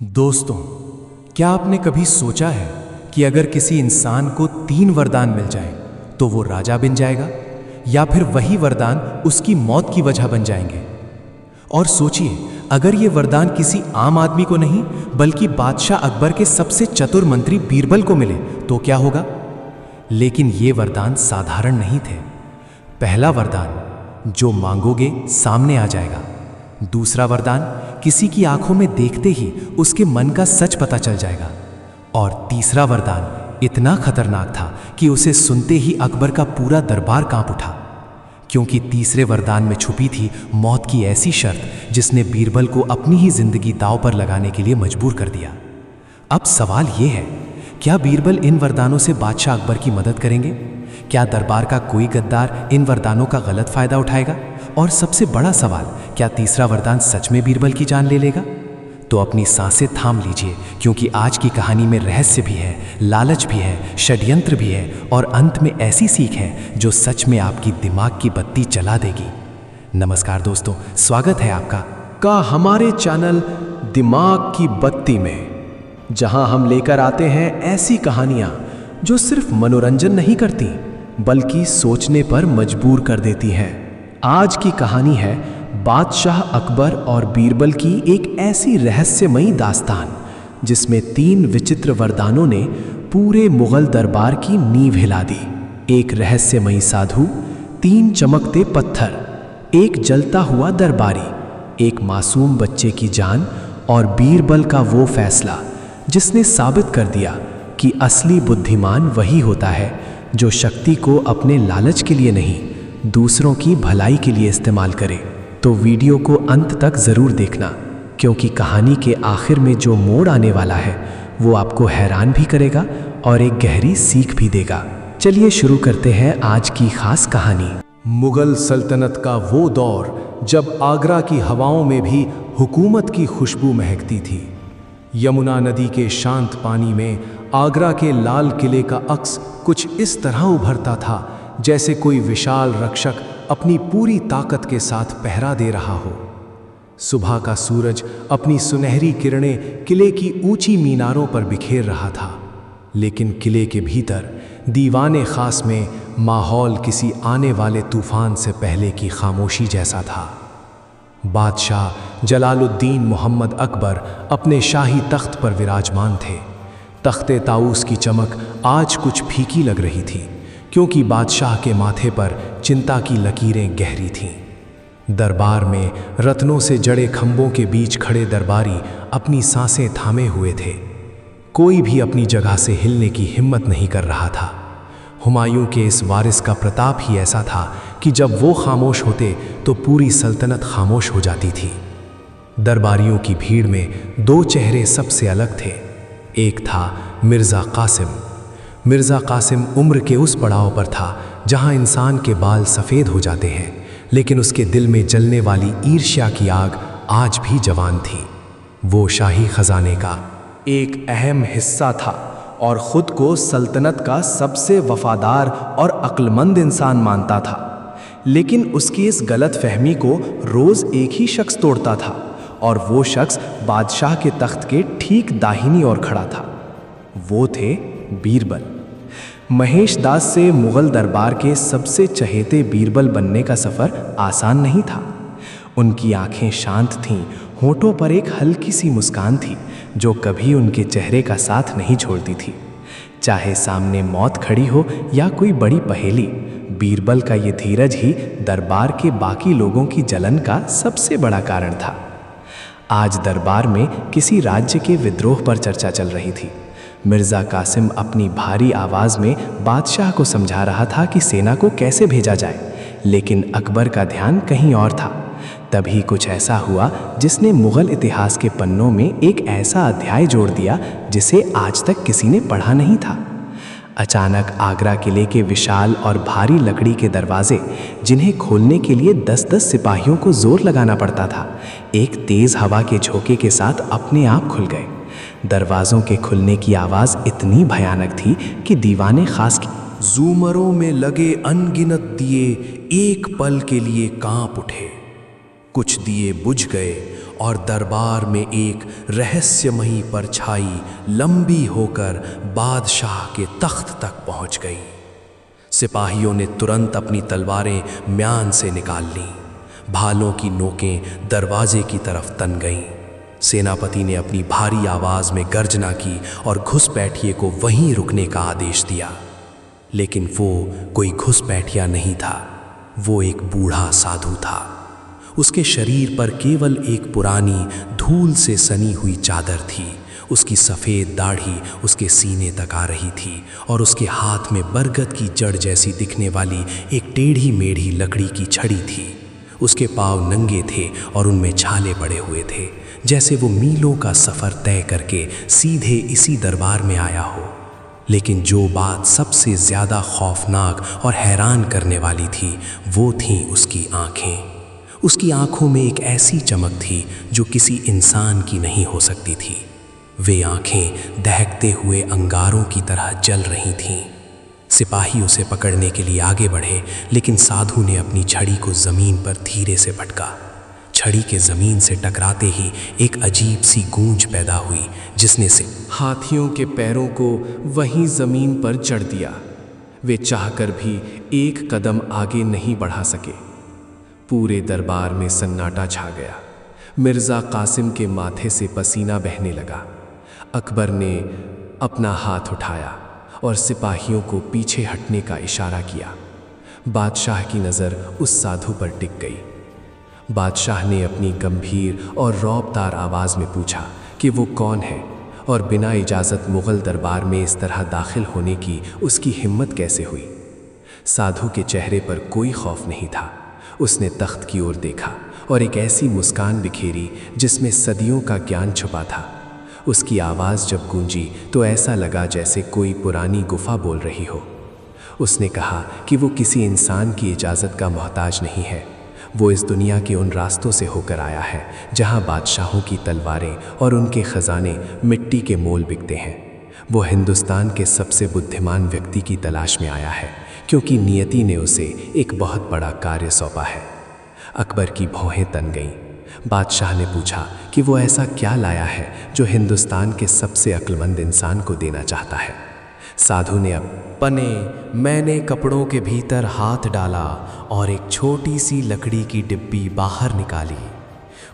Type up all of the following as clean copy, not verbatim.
दोस्तों, क्या आपने कभी सोचा है कि अगर किसी इंसान को 3 वरदान मिल जाएं, तो वो राजा बन जाएगा या फिर वही वरदान उसकी मौत की वजह बन जाएंगे? और सोचिए, अगर ये वरदान किसी आम आदमी को नहीं बल्कि बादशाह अकबर के सबसे चतुर मंत्री बीरबल को मिले तो क्या होगा? लेकिन ये वरदान साधारण नहीं थे। पहला वरदान, जो मांगोगे सामने आ जाएगा। दूसरा वरदान, किसी की आंखों में देखते ही उसके मन का सच पता चल जाएगा। और तीसरा वरदान इतना खतरनाक था कि उसे सुनते ही अकबर का पूरा दरबार कांप उठा, क्योंकि तीसरे वरदान में छुपी थी मौत की ऐसी शर्त जिसने बीरबल को अपनी ही जिंदगी दांव पर लगाने के लिए मजबूर कर दिया। अब सवाल यह है, क्या बीरबल इन वरदानों से बादशाह अकबर की मदद करेंगे? क्या दरबार का कोई गद्दार इन वरदानों का गलत फायदा उठाएगा? और सबसे बड़ा सवाल, क्या तीसरा वरदान सच में बीरबल की जान ले लेगा? तो अपनी सांसें थाम लीजिए, क्योंकि आज की कहानी में रहस्य भी है, लालच भी है, षड्यंत्र भी है और अंत में ऐसी सीख है जो सच में आपकी दिमाग की बत्ती जला देगी। नमस्कार दोस्तों, स्वागत है आपका हमारे चैनल दिमाग की बत्ती में, जहां हम लेकर आते हैं ऐसी कहानियां जो सिर्फ मनोरंजन नहीं करती बल्कि सोचने पर मजबूर कर देती हैं। आज की कहानी है बादशाह अकबर और बीरबल की एक ऐसी रहस्यमयी दास्तान जिसमें 3 विचित्र वरदानों ने पूरे मुगल दरबार की नींव हिला दी। एक रहस्यमयी साधु, 3 चमकते पत्थर, एक जलता हुआ दरबारी, एक मासूम बच्चे की जान और बीरबल का वो फैसला जिसने साबित कर दिया कि असली बुद्धिमान वही होता है जो शक्ति को अपने लालच के लिए नहीं, दूसरों की भलाई के लिए इस्तेमाल करे। तो वीडियो को अंत तक ज़रूर देखना, क्योंकि कहानी के आखिर में जो मोड़ आने वाला है वो आपको हैरान भी करेगा और एक गहरी सीख भी देगा। चलिए शुरू करते हैं आज की खास कहानी। मुगल सल्तनत का वो दौर जब आगरा की हवाओं में भी हुकूमत की खुशबू महकती थी। यमुना नदी के शांत पानी में आगरा के लाल किले का अक्स कुछ इस तरह उभरता था जैसे कोई विशाल रक्षक अपनी पूरी ताकत के साथ पहरा दे रहा हो। सुबह का सूरज अपनी सुनहरी किरणें किले की ऊंची मीनारों पर बिखेर रहा था, लेकिन किले के भीतर दीवाने खास में माहौल किसी आने वाले तूफान से पहले की खामोशी जैसा था। बादशाह जलालुद्दीन मोहम्मद अकबर अपने शाही तख्त पर विराजमान थे। तख्ते ताऊस की चमक आज कुछ फीकी लग रही थी, क्योंकि बादशाह के माथे पर चिंता की लकीरें गहरी थीं। दरबार में रत्नों से जड़े खंभों के बीच खड़े दरबारी अपनी सांसें थामे हुए थे। कोई भी अपनी जगह से हिलने की हिम्मत नहीं कर रहा था। हुमायूं के इस वारिस का प्रताप ही ऐसा था कि जब वो खामोश होते तो पूरी सल्तनत खामोश हो जाती थी। दरबारियों की भीड़ में 2 चेहरे सबसे अलग थे। एक था मिर्ज़ा कासिम। मिर्ज़ा कासिम उम्र के उस पड़ाव पर था जहां इंसान के बाल सफ़ेद हो जाते हैं, लेकिन उसके दिल में जलने वाली ईर्ष्या की आग आज भी जवान थी। वो शाही खजाने का एक अहम हिस्सा था और ख़ुद को सल्तनत का सबसे वफादार और अक्लमंद इंसान मानता था। लेकिन उसकी इस गलत फहमी को रोज़ एक ही शख्स तोड़ता था, और वो शख्स बादशाह के तख्त के ठीक दाहिनी ओर खड़ा था। वो थे बीरबल। महेश दास से मुगल दरबार के सबसे चहेते बीरबल बनने का सफ़र आसान नहीं था। उनकी आंखें शांत थीं, होठों पर एक हल्की सी मुस्कान थी जो कभी उनके चेहरे का साथ नहीं छोड़ती थी। चाहे सामने मौत खड़ी हो या कोई बड़ी पहेली, बीरबल का ये धीरज ही दरबार के बाकी लोगों की जलन का सबसे बड़ा कारण था। आज दरबार में किसी राज्य के विद्रोह पर चर्चा चल रही थी। मिर्ज़ा कासिम अपनी भारी आवाज़ में बादशाह को समझा रहा था कि सेना को कैसे भेजा जाए, लेकिन अकबर का ध्यान कहीं और था। तभी कुछ ऐसा हुआ जिसने मुग़ल इतिहास के पन्नों में एक ऐसा अध्याय जोड़ दिया जिसे आज तक किसी ने पढ़ा नहीं था। अचानक आगरा किले के विशाल और भारी लकड़ी के दरवाजे, जिन्हें खोलने के लिए 10-10 सिपाहियों को जोर लगाना पड़ता था, एक तेज़ हवा के झोंके के साथ अपने आप खुल गए। दरवाज़ों के खुलने की आवाज़ इतनी भयानक थी कि दीवाने खास की ज़ूमरों में लगे अनगिनत दिए एक पल के लिए कांप उठे। कुछ दिए बुझ गए और दरबार में एक रहस्यमयी परछाई लंबी होकर बादशाह के तख्त तक पहुंच गई। सिपाहियों ने तुरंत अपनी तलवारें म्यान से निकाल लीं। भालों की नोकें दरवाजे की तरफ तन गईं। सेनापति ने अपनी भारी आवाज में गर्जना की और घुसपैठिए को वहीं रुकने का आदेश दिया। लेकिन वो कोई घुसपैठिया नहीं था, वो एक बूढ़ा साधु था। उसके शरीर पर केवल एक पुरानी धूल से सनी हुई चादर थी। उसकी सफ़ेद दाढ़ी उसके सीने तक आ रही थी और उसके हाथ में बरगद की जड़ जैसी दिखने वाली एक टेढ़ी मेढ़ी लकड़ी की छड़ी थी। उसके पाँव नंगे थे और उनमें छाले पड़े हुए थे, जैसे वो मीलों का सफ़र तय करके सीधे इसी दरबार में आया हो। लेकिन जो बात सबसे ज़्यादा खौफनाक और हैरान करने वाली थी वो थीं उसकी आँखें। उसकी आँखों में एक ऐसी चमक थी जो किसी इंसान की नहीं हो सकती थी। वे आँखें दहकते हुए अंगारों की तरह जल रही थीं। सिपाही उसे पकड़ने के लिए आगे बढ़े, लेकिन साधु ने अपनी छड़ी को ज़मीन पर धीरे से पटका। छड़ी के ज़मीन से टकराते ही एक अजीब सी गूंज पैदा हुई, जिसने से हाथियों के पैरों को वहीं ज़मीन पर जड़ दिया। वे चाहकर भी एक कदम आगे नहीं बढ़ा सके। पूरे दरबार में सन्नाटा छा गया। मिर्ज़ा कासिम के माथे से पसीना बहने लगा। अकबर ने अपना हाथ उठाया और सिपाहियों को पीछे हटने का इशारा किया। बादशाह की नज़र उस साधु पर टिक गई। बादशाह ने अपनी गंभीर और रौबदार आवाज़ में पूछा कि वो कौन है और बिना इजाज़त मुग़ल दरबार में इस तरह दाखिल होने की उसकी हिम्मत कैसे हुई। साधु के चेहरे पर कोई खौफ नहीं था। उसने तख्त की ओर देखा और एक ऐसी मुस्कान बिखेरी जिसमें सदियों का ज्ञान छुपा था। उसकी आवाज़ जब गूंजी तो ऐसा लगा जैसे कोई पुरानी गुफा बोल रही हो। उसने कहा कि वो किसी इंसान की इजाज़त का मोहताज नहीं है। वो इस दुनिया के उन रास्तों से होकर आया है जहाँ बादशाहों की तलवारें और उनके ख़जाने मिट्टी के मोल बिकते हैं। वो हिंदुस्तान के सबसे बुद्धिमान व्यक्ति की तलाश में आया है, क्योंकि नियति ने उसे एक बहुत बड़ा कार्य सौंपा है। अकबर की भौहें तन गईं। बादशाह ने पूछा कि वो ऐसा क्या लाया है जो हिंदुस्तान के सबसे अक्लमंद इंसान को देना चाहता है। साधु ने मैंने कपड़ों के भीतर हाथ डाला और एक छोटी सी लकड़ी की डिब्बी बाहर निकाली।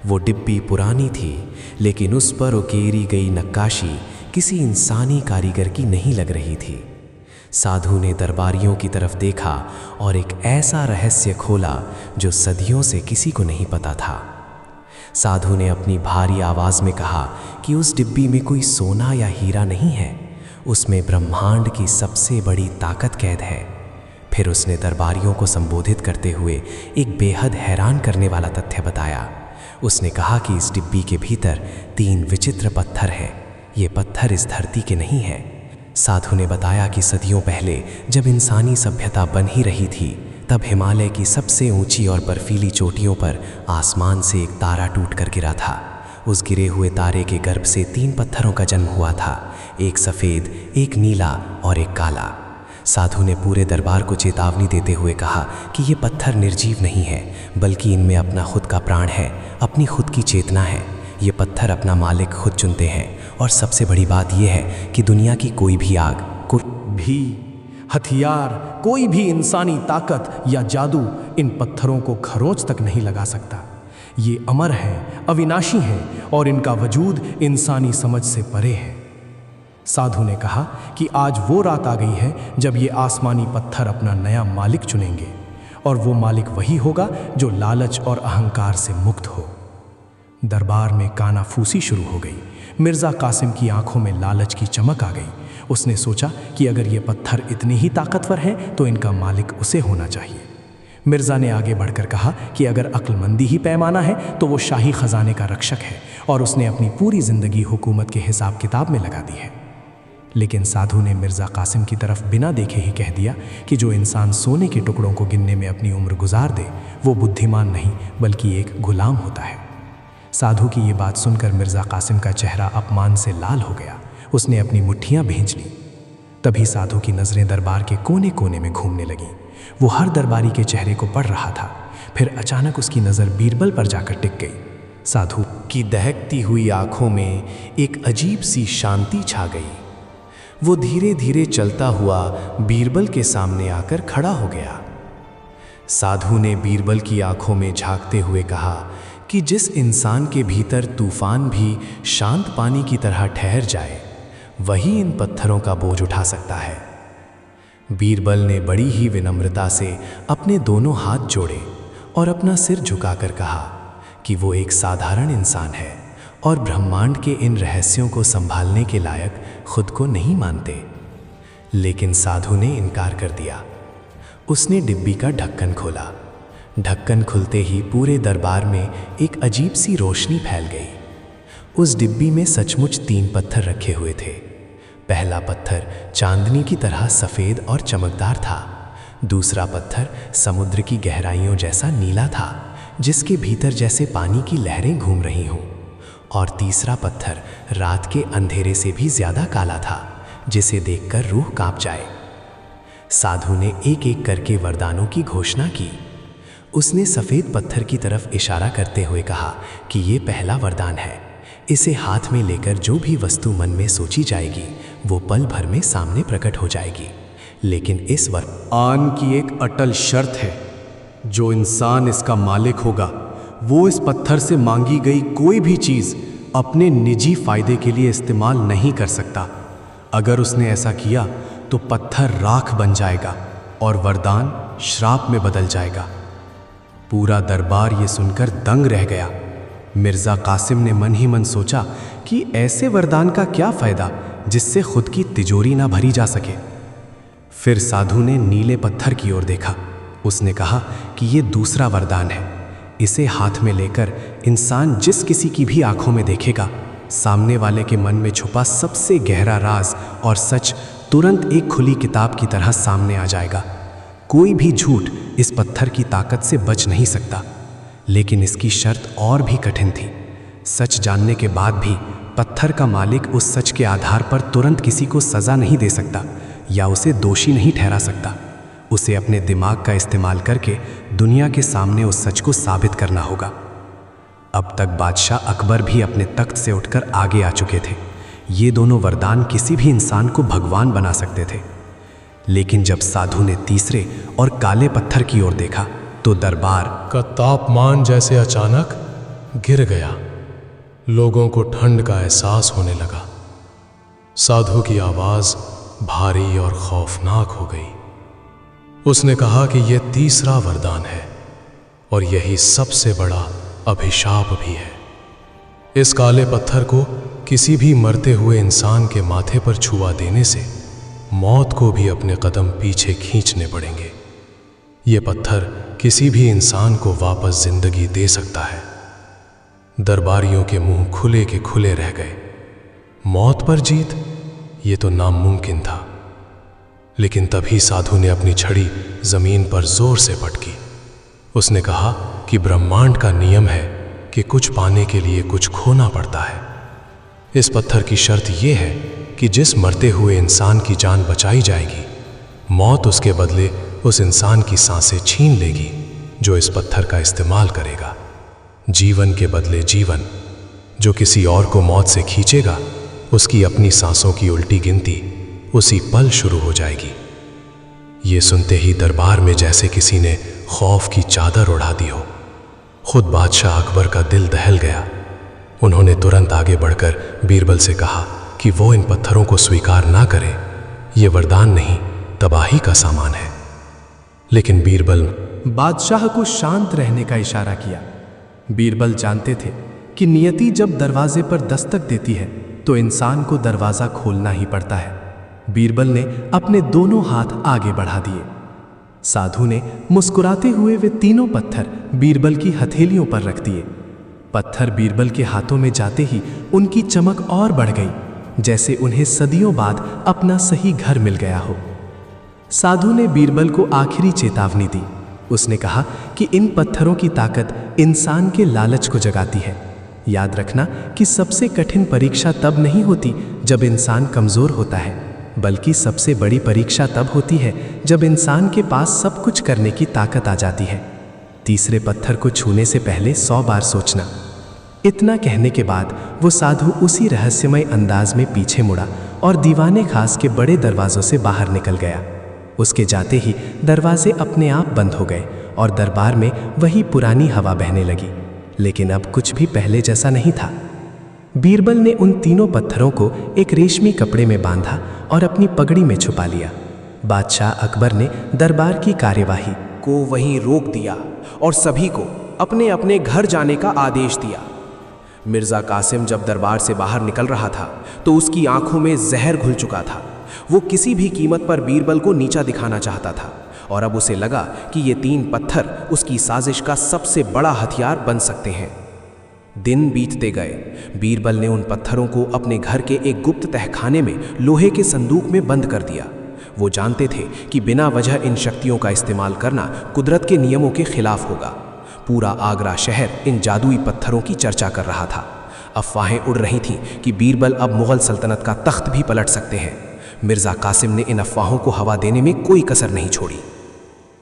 वो डिब्बी पुरानी थी, लेकिन उस पर उकेरी गई नक्काशी किसी इंसानी कारीगर की नहीं लग रही थी। साधु ने दरबारियों की तरफ देखा और एक ऐसा रहस्य खोला जो सदियों से किसी को नहीं पता था। साधु ने अपनी भारी आवाज़ में कहा कि उस डिब्बी में कोई सोना या हीरा नहीं है, उसमें ब्रह्मांड की सबसे बड़ी ताकत कैद है। फिर उसने दरबारियों को संबोधित करते हुए एक बेहद हैरान करने वाला तथ्य बताया। उसने कहा कि इस डिब्बी के भीतर 3 विचित्र पत्थर हैं। ये पत्थर इस धरती के नहीं हैं। साधु ने बताया कि सदियों पहले जब इंसानी सभ्यता बन ही रही थी, तब हिमालय की सबसे ऊंची और बर्फीली चोटियों पर आसमान से एक तारा टूट कर गिरा था। उस गिरे हुए तारे के गर्भ से 3 पत्थरों का जन्म हुआ था, एक सफ़ेद, एक नीला और एक काला। साधु ने पूरे दरबार को चेतावनी देते हुए कहा कि ये पत्थर निर्जीव नहीं है, बल्कि इनमें अपना खुद का प्राण है, अपनी खुद की चेतना है। ये पत्थर अपना मालिक खुद चुनते हैं, और सबसे बड़ी बात यह है कि दुनिया की कोई भी आग, कोई भी हथियार, कोई भी इंसानी ताकत या जादू इन पत्थरों को खरोंच तक नहीं लगा सकता। ये अमर हैं, अविनाशी हैं और इनका वजूद इंसानी समझ से परे है। साधु ने कहा कि आज वो रात आ गई है जब ये आसमानी पत्थर अपना नया मालिक चुनेंगे, और वो मालिक वही होगा जो लालच और अहंकार से मुक्त हो। दरबार में कानाफूसी शुरू हो गई। मिर्ज़ा कासिम की आंखों में लालच की चमक आ गई। उसने सोचा कि अगर ये पत्थर इतने ही ताकतवर हैं तो इनका मालिक उसे होना चाहिए। मिर्ज़ा ने आगे बढ़कर कहा कि अगर अक्लमंदी ही पैमाना है तो वो शाही ख़जाने का रक्षक है, और उसने अपनी पूरी ज़िंदगी हुकूमत के हिसाब किताब में लगा दी है। लेकिन साधु ने मिर्ज़ा कासिम की तरफ बिना देखे ही कह दिया कि जो इंसान सोने के टुकड़ों को गिनने में अपनी उम्र गुजार दे, वो बुद्धिमान नहीं बल्कि एक गुलाम होता है। साधु की ये बात सुनकर मिर्ज़ा कासिम का चेहरा अपमान से लाल हो गया। उसने अपनी मुट्ठियाँ भींच लीं। तभी साधु की नज़रें दरबार के कोने कोने में घूमने लगीं। वो हर दरबारी के चेहरे को पढ़ रहा था। फिर अचानक उसकी नज़र बीरबल पर जाकर टिक गई। साधु की दहकती हुई आंखों में एक अजीब सी शांति छा गई। वो धीरे धीरे चलता हुआ बीरबल के सामने आकर खड़ा हो गया। साधु ने बीरबल की आंखों में झांकते हुए कहा कि जिस इंसान के भीतर तूफान भी शांत पानी की तरह ठहर जाए, वही इन पत्थरों का बोझ उठा सकता है। बीरबल ने बड़ी ही विनम्रता से अपने दोनों हाथ जोड़े और अपना सिर झुकाकर कहा कि वो एक साधारण इंसान है और ब्रह्मांड के इन रहस्यों को संभालने के लायक खुद को नहीं मानते। लेकिन साधु ने इनकार कर दिया। उसने डिब्बी का ढक्कन खोला। ढक्कन खुलते ही पूरे दरबार में एक अजीब सी रोशनी फैल गई। उस डिब्बी में सचमुच 3 पत्थर रखे हुए थे। पहला पत्थर चांदनी की तरह सफ़ेद और चमकदार था। दूसरा पत्थर समुद्र की गहराइयों जैसा नीला था, जिसके भीतर जैसे पानी की लहरें घूम रही हों। और तीसरा पत्थर रात के अंधेरे से भी ज़्यादा काला था, जिसे देखकर रूह कांप जाए। साधु ने एक एक करके वरदानों की घोषणा की। उसने सफ़ेद पत्थर की तरफ इशारा करते हुए कहा कि ये पहला वरदान है। इसे हाथ में लेकर जो भी वस्तु मन में सोची जाएगी, वो पल भर में सामने प्रकट हो जाएगी। लेकिन इस वरदान की एक अटल शर्त है। जो इंसान इसका मालिक होगा, वो इस पत्थर से मांगी गई कोई भी चीज़ अपने निजी फायदे के लिए इस्तेमाल नहीं कर सकता। अगर उसने ऐसा किया तो पत्थर राख बन जाएगा और वरदान श्राप में बदल जाएगा। पूरा दरबार ये सुनकर दंग रह गया। मिर्ज़ा कासिम ने मन ही मन सोचा कि ऐसे वरदान का क्या फ़ायदा जिससे खुद की तिजोरी ना भरी जा सके। फिर साधु ने नीले पत्थर की ओर देखा। उसने कहा कि ये दूसरा वरदान है। इसे हाथ में लेकर इंसान जिस किसी की भी आंखों में देखेगा, सामने वाले के मन में छुपा सबसे गहरा राज और सच तुरंत एक खुली किताब की तरह सामने आ जाएगा। कोई भी झूठ इस पत्थर की ताकत से बच नहीं सकता। लेकिन इसकी शर्त और भी कठिन थी। सच जानने के बाद भी पत्थर का मालिक उस सच के आधार पर तुरंत किसी को सज़ा नहीं दे सकता या उसे दोषी नहीं ठहरा सकता। उसे अपने दिमाग का इस्तेमाल करके दुनिया के सामने उस सच को साबित करना होगा। अब तक बादशाह अकबर भी अपने तख्त से उठकर आगे आ चुके थे। ये दोनों वरदान किसी भी इंसान को भगवान बना सकते थे। लेकिन जब साधु ने तीसरे और काले पत्थर की ओर देखा तो दरबार का तापमान जैसे अचानक गिर गया। लोगों को ठंड का एहसास होने लगा। साधु की आवाज़ भारी और खौफनाक हो गई। उसने कहा कि यह तीसरा वरदान है और यही सबसे बड़ा अभिशाप भी है। इस काले पत्थर को किसी भी मरते हुए इंसान के माथे पर छुआ देने से मौत को भी अपने कदम पीछे खींचने पड़ेंगे। ये पत्थर किसी भी इंसान को वापस जिंदगी दे सकता है। दरबारियों के मुंह खुले के खुले रह गए। मौत पर जीत, ये तो नामुमकिन था। लेकिन तभी साधु ने अपनी छड़ी जमीन पर जोर से पटकी। उसने कहा कि ब्रह्मांड का नियम है कि कुछ पाने के लिए कुछ खोना पड़ता है। इस पत्थर की शर्त यह है कि जिस मरते हुए इंसान की जान बचाई जाएगी, मौत उसके बदले उस इंसान की सांसें छीन लेगी जो इस पत्थर का इस्तेमाल करेगा। जीवन के बदले जीवन। जो किसी और को मौत से खींचेगा, उसकी अपनी सांसों की उल्टी गिनती उसी पल शुरू हो जाएगी। ये सुनते ही दरबार में जैसे किसी ने खौफ की चादर उड़ा दी हो। खुद बादशाह अकबर का दिल दहल गया। उन्होंने तुरंत आगे बढ़कर बीरबल से कहा कि वो इन पत्थरों को स्वीकार ना करे। ये वरदान नहीं, तबाही का सामान है। लेकिन बीरबल बादशाह को शांत रहने का इशारा किया। बीरबल जानते थे कि नियति जब दरवाजे पर दस्तक देती है तो इंसान को दरवाज़ा खोलना ही पड़ता है। बीरबल ने अपने दोनों हाथ आगे बढ़ा दिए। साधु ने मुस्कुराते हुए वे तीनों पत्थर बीरबल की हथेलियों पर रख दिए। पत्थर बीरबल के हाथों में जाते ही उनकी चमक और बढ़ गई, जैसे उन्हें सदियों बाद अपना सही घर मिल गया हो। साधु ने बीरबल को आखिरी चेतावनी दी। उसने कहा कि इन पत्थरों की ताकत इंसान के लालच को जगाती है। याद रखना कि सबसे कठिन परीक्षा तब नहीं होती जब इंसान कमज़ोर होता है, बल्कि सबसे बड़ी परीक्षा तब होती है जब इंसान के पास सब कुछ करने की ताकत आ जाती है। तीसरे पत्थर को छूने से पहले 100 बार सोचना। इतना कहने के बाद वो साधु उसी रहस्यमय अंदाज में पीछे मुड़ा और दीवाने खास के बड़े दरवाजों से बाहर निकल गया। उसके जाते ही दरवाजे अपने आप बंद हो गए और दरबार में वही पुरानी हवा बहने लगी, लेकिन अब कुछ भी पहले जैसा नहीं था। बीरबल ने उन तीनों पत्थरों को एक रेशमी कपड़े में बांधा और अपनी पगड़ी में छुपा लिया। बादशाह अकबर ने दरबार की कार्यवाही को वहीं रोक दिया और सभी को अपने अपने घर जाने का आदेश दिया। मिर्ज़ा कासिम जब दरबार से बाहर निकल रहा था तो उसकी आंखों में जहर घुल चुका था। वो किसी भी कीमत पर बीरबल को नीचा दिखाना चाहता था और अब उसे लगा कि ये 3 पत्थर उसकी साजिश का सबसे बड़ा हथियार बन सकते हैं। दिन बीतते गए। बीरबल ने उन पत्थरों को अपने घर के एक गुप्त तहखाने में लोहे के संदूक में बंद कर दिया। वो जानते थे कि बिना वजह इन शक्तियों का इस्तेमाल करना कुदरत के नियमों के खिलाफ होगा। पूरा आगरा शहर इन जादुई पत्थरों की चर्चा कर रहा था। अफवाहें उड़ रही थीं कि बीरबल अब मुग़ल सल्तनत का तख्त भी पलट सकते हैं। मिर्ज़ा कासिम ने इन अफवाहों को हवा देने में कोई कसर नहीं छोड़ी।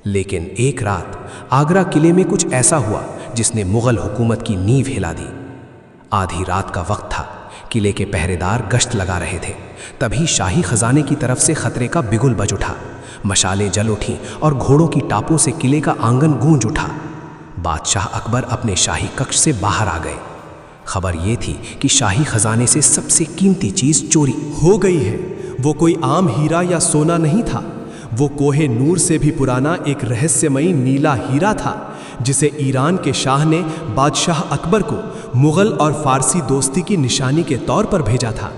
लेकिन एक रात आगरा किले में कुछ ऐसा हुआ जिसने मुग़ल हुकूमत की नींव हिला दी। आधी रात का वक्त था। किले के पहरेदार गश्त लगा रहे थे। तभी शाही खजाने की तरफ से खतरे का बिगुल बज उठा। मशालें जल उठीं और घोड़ों की टापों से किले का आंगन गूंज उठा। बादशाह अकबर अपने शाही कक्ष से बाहर आ गए। खबर ये थी कि शाही खजाने से सबसे कीमती चीज चोरी हो गई है। वो कोई आम हीरा या सोना नहीं था। वो कोहे नूर से भी पुराना एक रहस्यमयी नीला हीरा था जिसे ईरान के शाह ने बादशाह अकबर को मुग़ल और फ़ारसी दोस्ती की निशानी के तौर पर भेजा था।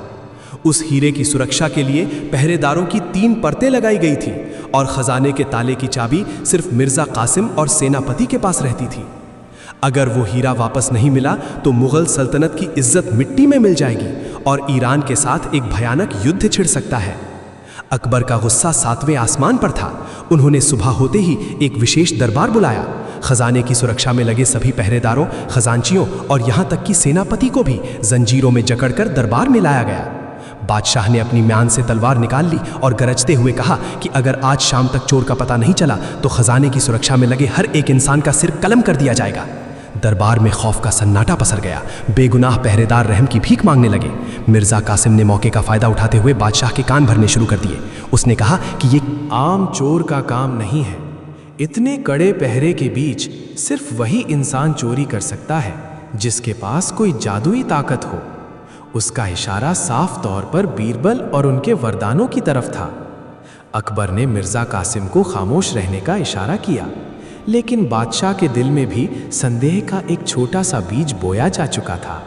उस हीरे की सुरक्षा के लिए पहरेदारों की 3 परतें लगाई गई थीं और ख़जाने के ताले की चाबी सिर्फ मिर्ज़ा कासिम और सेनापति के पास रहती थी। अगर वो हीरा वापस नहीं मिला तो मुग़ल सल्तनत की इज्जत मिट्टी में मिल जाएगी और ईरान के साथ एक भयानक युद्ध छिड़ सकता है। अकबर का गुस्सा 7वें आसमान पर था। उन्होंने सुबह होते ही एक विशेष दरबार बुलाया। खजाने की सुरक्षा में लगे सभी पहरेदारों, खजांचियों और यहाँ तक कि सेनापति को भी जंजीरों में जकड़कर दरबार में लाया गया। बादशाह ने अपनी म्यान से तलवार निकाल ली और गरजते हुए कहा कि अगर आज शाम तक चोर का पता नहीं चला तो खजाने की सुरक्षा में लगे हर एक इंसान का सिर कलम कर दिया जाएगा। दरबार में खौफ का सन्नाटा पसर गया। बेगुनाह पहरेदार रहम की भीख मांगने लगे। मिर्ज़ा कासिम ने मौके का फ़ायदा उठाते हुए बादशाह के कान भरने शुरू कर दिए। उसने कहा कि ये आम चोर का काम नहीं है। इतने कड़े पहरे के बीच सिर्फ वही इंसान चोरी कर सकता है जिसके पास कोई जादुई ताकत हो। उसका इशारा साफ तौर पर बीरबल और उनके वरदानों की तरफ था। अकबर ने मिर्ज़ा कासिम को खामोश रहने का इशारा किया, लेकिन बादशाह के दिल में भी संदेह का एक छोटा सा बीज बोया जा चुका था।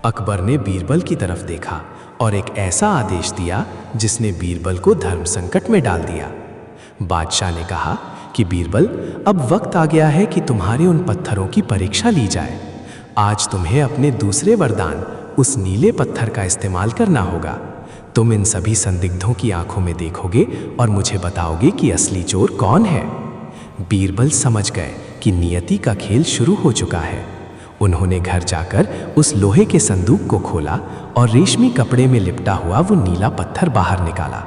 अकबर ने बीरबल की तरफ देखा और एक ऐसा आदेश दिया जिसने बीरबल को धर्म संकट में डाल दिया। बादशाह ने कहा कि बीरबल, अब वक्त आ गया है कि तुम्हारे उन पत्थरों की परीक्षा ली जाए। आज तुम्हें अपने दूसरे वरदान, उस नीले पत्थर का इस्तेमाल करना होगा। तुम इन सभी संदिग्धों की आंखों में देखोगे और मुझे बताओगे कि असली चोर कौन है। बीरबल समझ गए कि नियति का खेल शुरू हो चुका है। उन्होंने घर जाकर उस लोहे के संदूक को खोला और रेशमी कपड़े में लिपटा हुआ वो नीला पत्थर बाहर निकाला।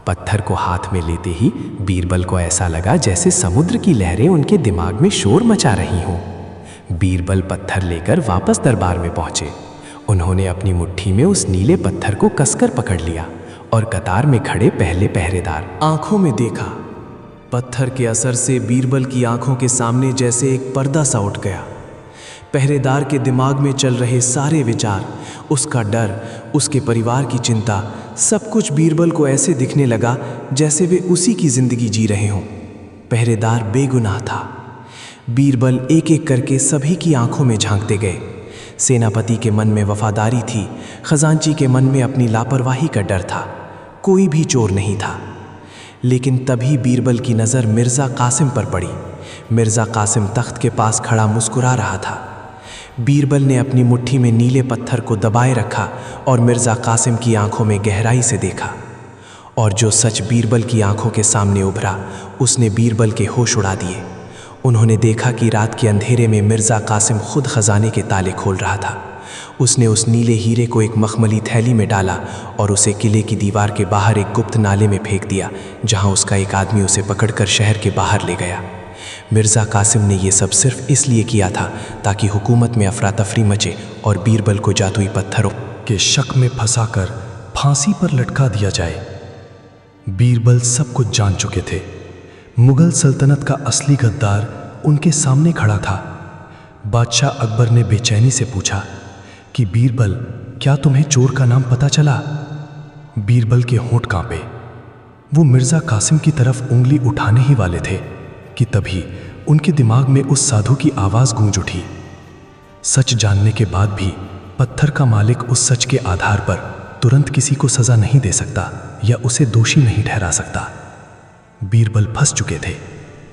पत्थर को हाथ में लेते ही बीरबल को ऐसा लगा जैसे समुद्र की लहरें उनके दिमाग में शोर मचा रही हों। बीरबल पत्थर लेकर वापस दरबार में पहुंचे। उन्होंने अपनी मुट्ठी में उस नीले पत्थर को कसकर पकड़ लिया और कतार में खड़े पहले पहरेदार आंखों में देखा। पत्थर के असर से बीरबल की आंखों के सामने जैसे एक पर्दा सा उठ गया। पहरेदार के दिमाग में चल रहे सारे विचार, उसका डर, उसके परिवार की चिंता, सब कुछ बीरबल को ऐसे दिखने लगा जैसे वे उसी की जिंदगी जी रहे हों। पहरेदार बेगुनाह था। बीरबल एक एक करके सभी की आंखों में झांकते गए। सेनापति के मन में वफादारी थी, खजांची के मन में अपनी लापरवाही का डर था। कोई भी चोर नहीं था। लेकिन तभी बीरबल की नज़र मिर्ज़ा कासिम पर पड़ी। मिर्ज़ा कासिम तख्त के पास खड़ा मुस्कुरा रहा था। बीरबल ने अपनी मुट्ठी में नीले पत्थर को दबाए रखा और मिर्ज़ा कासिम की आंखों में गहराई से देखा। और जो सच बीरबल की आंखों के सामने उभरा, उसने बीरबल के होश उड़ा दिए। उन्होंने देखा कि रात के अंधेरे में मिर्ज़ा कासिम खुद खजाने के ताले खोल रहा था। उसने उस नीले हीरे को एक मखमली थैली में डाला और उसे किले की दीवार के बाहर एक गुप्त नाले में फेंक दिया, जहां उसका एक आदमी उसे पकड़कर शहर के बाहर ले गया। मिर्ज़ा कासिम ने ये सब सिर्फ इसलिए किया था ताकि हुकूमत में अफरा तफरी मचे और बीरबल को जादुई पत्थरों के शक में फंसाकर फांसी पर लटका दिया जाए। बीरबल सब कुछ जान चुके थे। मुगल सल्तनत का असली गद्दार उनके सामने खड़ा था। बादशाह अकबर ने बेचैनी से पूछा कि बीरबल, क्या तुम्हें चोर का नाम पता चला? बीरबल के होंठ कांपे। वो मिर्ज़ा कासिम की तरफ उंगली उठाने ही वाले थे कि तभी उनके दिमाग में उस साधु की आवाज़ गूंज उठी। सच जानने के बाद भी पत्थर का मालिक उस सच के आधार पर तुरंत किसी को सज़ा नहीं दे सकता या उसे दोषी नहीं ठहरा सकता। बीरबल फंस चुके थे।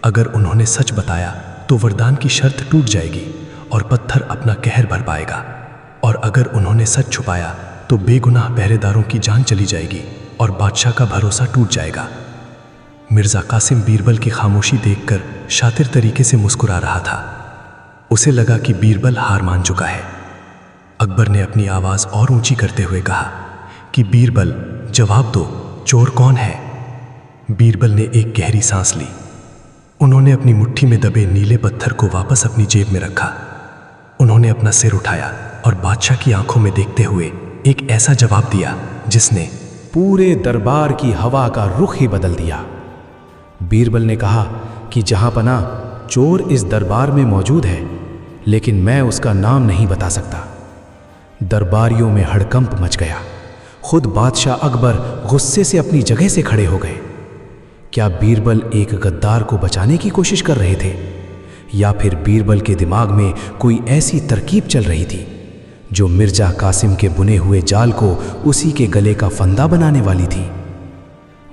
अगर उन्होंने सच बताया तो वरदान की शर्त टूट जाएगी और पत्थर अपना कहर भर पाएगा, और अगर उन्होंने सच छुपाया तो बेगुनाह पहरेदारों की जान चली जाएगी और बादशाह का भरोसा टूट जाएगा। मिर्ज़ा कासिम बीरबल की खामोशी देखकर शातिर तरीके से मुस्कुरा रहा था। उसे लगा कि बीरबल हार मान चुका है। अकबर ने अपनी आवाज़ और ऊंची करते हुए कहा कि बीरबल, जवाब दो, चोर कौन है? बीरबल ने एक गहरी सांस ली। उन्होंने अपनी मुट्ठी में दबे नीले पत्थर को वापस अपनी जेब में रखा। उन्होंने अपना सिर उठाया और बादशाह की आंखों में देखते हुए एक ऐसा जवाब दिया जिसने पूरे दरबार की हवा का रुख ही बदल दिया। बीरबल ने कहा कि जहां पना चोर इस दरबार में मौजूद है, लेकिन मैं उसका नाम नहीं बता सकता। दरबारियों में हड़कंप मच गया। खुद बादशाह अकबर गुस्से से अपनी जगह से खड़े हो गए। क्या बीरबल एक गद्दार को बचाने की कोशिश कर रहे थे, या फिर बीरबल के दिमाग में कोई ऐसी तरकीब चल रही थी जो मिर्ज़ा कासिम के बुने हुए जाल को उसी के गले का फंदा बनाने वाली थी?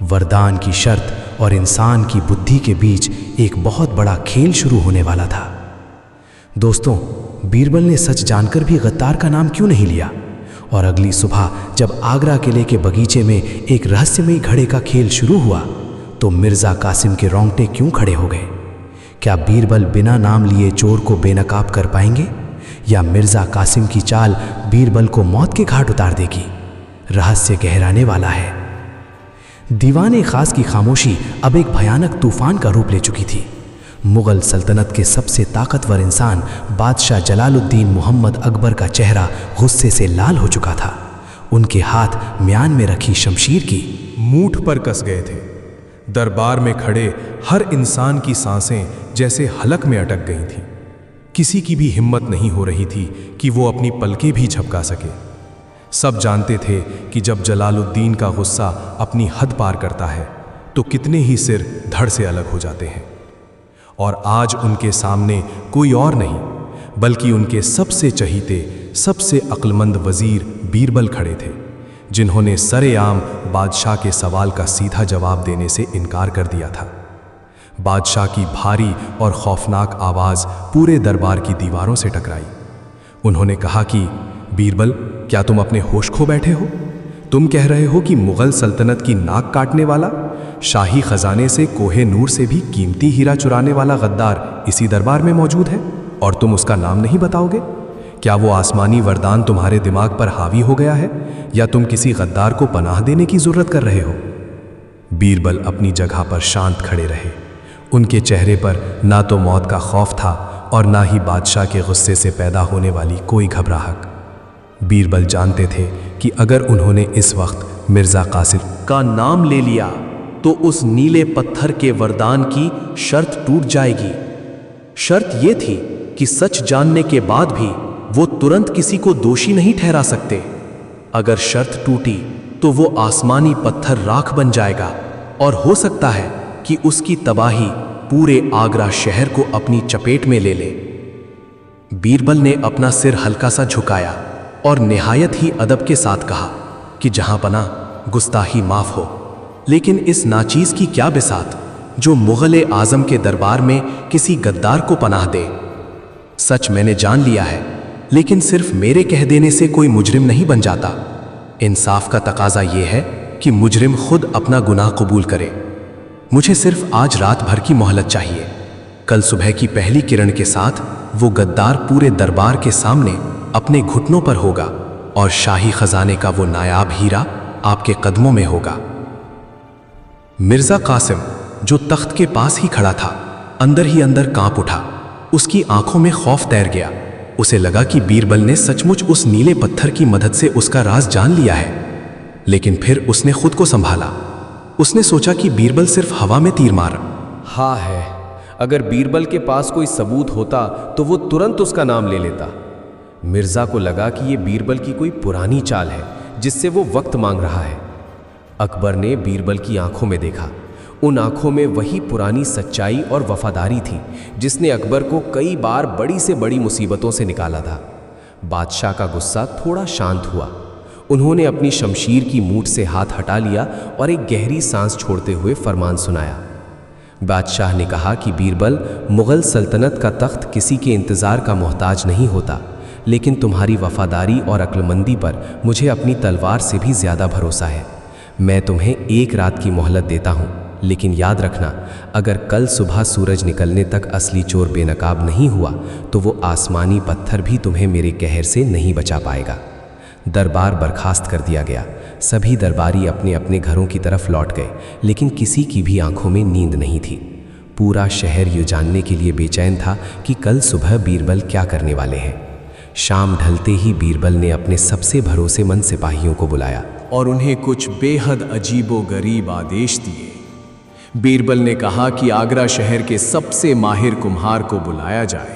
वरदान की शर्त और इंसान की बुद्धि के बीच एक बहुत बड़ा खेल शुरू होने वाला था। दोस्तों, बीरबल ने सच जानकर भी गद्दार का नाम क्यों नहीं लिया? और अगली सुबह जब आगरा किले के बगीचे में एक रहस्यमयी घड़े का खेल शुरू हुआ तो मिर्ज़ा कासिम के रोंगटे क्यों खड़े हो गए? क्या बीरबल बिना नाम लिए चोर को बेनकाब कर पाएंगे, या मिर्ज़ा कासिम की चाल बीरबल को मौत के घाट उतार देगी? रहस्य गहराने वाला है। दीवाने खास की खामोशी अब एक भयानक तूफान का रूप ले चुकी थी। मुगल सल्तनत के सबसे ताकतवर इंसान बादशाह जलालुद्दीन मोहम्मद अकबर का चेहरा गुस्से से लाल हो चुका था। उनके हाथ म्यान में रखी शमशीर की मूठ पर कस गए थे। दरबार में खड़े हर इंसान की सांसें जैसे हलक में अटक गई थीं। किसी की भी हिम्मत नहीं हो रही थी कि वो अपनी पलकें भी झपका सके। सब जानते थे कि जब जलालुद्दीन का गुस्सा अपनी हद पार करता है तो कितने ही सिर धड़ से अलग हो जाते हैं। और आज उनके सामने कोई और नहीं बल्कि उनके सबसे चहीते, सबसे अक्लमंद वजीर बीरबल खड़े थे, जिन्होंने सरेआम बादशाह के सवाल का सीधा जवाब देने से इनकार कर दिया था। बादशाह की भारी और खौफनाक आवाज़ पूरे दरबार की दीवारों से टकराई। उन्होंने कहा कि बीरबल, क्या तुम अपने होश खो बैठे हो? तुम कह रहे हो कि मुगल सल्तनत की नाक काटने वाला, शाही खजाने से कोहे नूर से भी कीमती हीरा चुराने वाला गद्दार इसी दरबार में मौजूद है और तुम उसका नाम नहीं बताओगे? क्या वो आसमानी वरदान तुम्हारे दिमाग पर हावी हो गया है, या तुम किसी गद्दार को पनाह देने की जरूरत कर रहे हो? बीरबल अपनी जगह पर शांत खड़े रहे। उनके चेहरे पर ना तो मौत का खौफ था और ना ही बादशाह के गुस्से से पैदा होने वाली कोई घबराहट। बीरबल जानते थे कि अगर उन्होंने इस वक्त मिर्ज़ा कासिम का नाम ले लिया तो उस नीले पत्थर के वरदान की शर्त टूट जाएगी। शर्त यह थी कि सच जानने के बाद भी वो तुरंत किसी को दोषी नहीं ठहरा सकते। अगर शर्त टूटी तो वो आसमानी पत्थर राख बन जाएगा और हो सकता है कि उसकी तबाही पूरे आगरा शहर को अपनी चपेट में ले ले। बीरबल ने अपना सिर हल्का सा झुकाया और निहायत ही अदब के साथ कहा कि जहां पना गुस्ताही माफ हो, लेकिन इस नाचीज की क्या बिसात जो मुगल आजम के दरबार में किसी गद्दार को पनाह दे। सच मैंने जान लिया है, लेकिन सिर्फ मेरे कह देने से कोई मुजरिम नहीं बन जाता। इंसाफ का तकाजा यह है कि मुजरिम खुद अपना गुनाह कबूल करे। मुझे सिर्फ आज रात भर की मोहलत चाहिए। कल सुबह की पहली किरण के साथ वो गद्दार पूरे दरबार के सामने अपने घुटनों पर होगा और शाही खजाने का वो नायाब हीरा आपके कदमों में होगा। मिर्ज़ा कासिम, जो तख्त के पास ही खड़ा था, अंदर ही अंदर कांप उठा। उसकी आंखों में खौफ तैर गया। उसे लगा कि बीरबल ने सचमुच उस नीले पत्थर की मदद से उसका राज जान लिया है। लेकिन फिर उसने खुद को संभाला। उसने सोचा कि बीरबल सिर्फ हवा में तीर मार। हाँ है, अगर बीरबल के पास कोई सबूत होता तो वो तुरंत उसका नाम ले लेता। मिर्जा को लगा कि ये बीरबल की कोई पुरानी चाल है जिससे वो वक्त मांग रहा है। अकबर ने बीरबल की आंखों में देखा। उन आंखों में वही पुरानी सच्चाई और वफादारी थी जिसने अकबर को कई बार बड़ी से बड़ी मुसीबतों से निकाला था। बादशाह का गुस्सा थोड़ा शांत हुआ। उन्होंने अपनी शमशीर की मूठ से हाथ हटा लिया और एक गहरी सांस छोड़ते हुए फरमान सुनाया। बादशाह ने कहा कि बीरबल, मुग़ल सल्तनत का तख्त किसी के इंतज़ार का मोहताज नहीं होता, लेकिन तुम्हारी वफादारी और अक्लमंदी पर मुझे अपनी तलवार से भी ज़्यादा भरोसा है। मैं तुम्हें एक रात की मोहलत देता हूँ, लेकिन याद रखना, अगर कल सुबह सूरज निकलने तक असली चोर बेनकाब नहीं हुआ तो वो आसमानी पत्थर भी तुम्हें मेरे कहर से नहीं बचा पाएगा। दरबार बर्खास्त कर दिया गया। सभी दरबारी अपने अपने घरों की तरफ लौट गए, लेकिन किसी की भी आंखों में नींद नहीं थी। पूरा शहर ये जानने के लिए बेचैन था कि कल सुबह बीरबल क्या करने वाले हैं। शाम ढलते ही बीरबल ने अपने सबसे भरोसेमंद सिपाहियों को बुलाया और उन्हें कुछ बेहद अजीबो गरीब आदेश दिए। बीरबल ने कहा कि आगरा शहर के सबसे माहिर कुम्हार को बुलाया जाए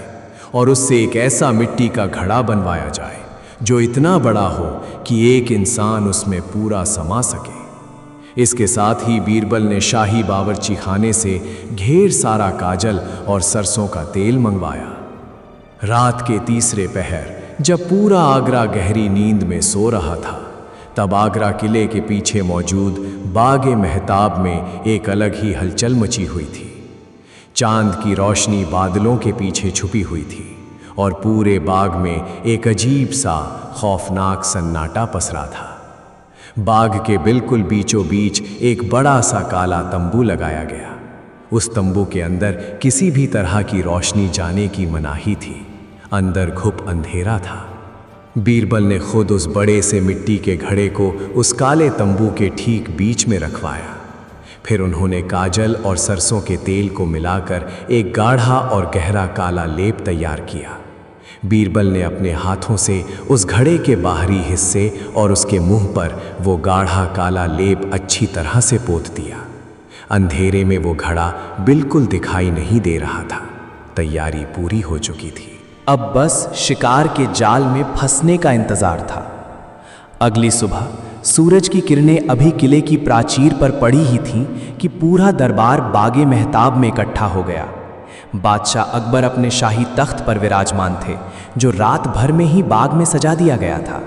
और उससे एक ऐसा मिट्टी का घड़ा बनवाया जाए जो इतना बड़ा हो कि एक इंसान उसमें पूरा समा सके। इसके साथ ही बीरबल ने शाही बावर्ची खाने से ढेर सारा काजल और सरसों का तेल मंगवाया। रात के तीसरे पहर जब पूरा आगरा गहरी नींद में सो रहा था, तब आगरा किले के पीछे मौजूद बागे महताब में एक अलग ही हलचल मची हुई थी। चांद की रोशनी बादलों के पीछे छुपी हुई थी और पूरे बाग में एक अजीब सा खौफनाक सन्नाटा पसरा था। बाग के बिल्कुल बीचों बीच एक बड़ा सा काला तंबू लगाया गया। उस तंबू के अंदर किसी भी तरह की रोशनी जाने की मनाही थी। अंदर घुप अंधेरा था। बीरबल ने खुद उस बड़े से मिट्टी के घड़े को उस काले तंबू के ठीक बीच में रखवाया। फिर उन्होंने काजल और सरसों के तेल को मिलाकर एक गाढ़ा और गहरा काला लेप तैयार किया। बीरबल ने अपने हाथों से उस घड़े के बाहरी हिस्से और उसके मुंह पर वो गाढ़ा काला लेप अच्छी तरह से पोत दिया। अंधेरे में वो घड़ा बिल्कुल दिखाई नहीं दे रहा था। तैयारी पूरी हो चुकी थी। अब बस शिकार के जाल में फंसने का इंतजार था। अगली सुबह सूरज की किरणें अभी किले की प्राचीर पर पड़ी ही थीं कि पूरा दरबार बागे महताब में इकट्ठा हो गया। बादशाह अकबर अपने शाही तख्त पर विराजमान थे, जो रात भर में ही बाग में सजा दिया गया था।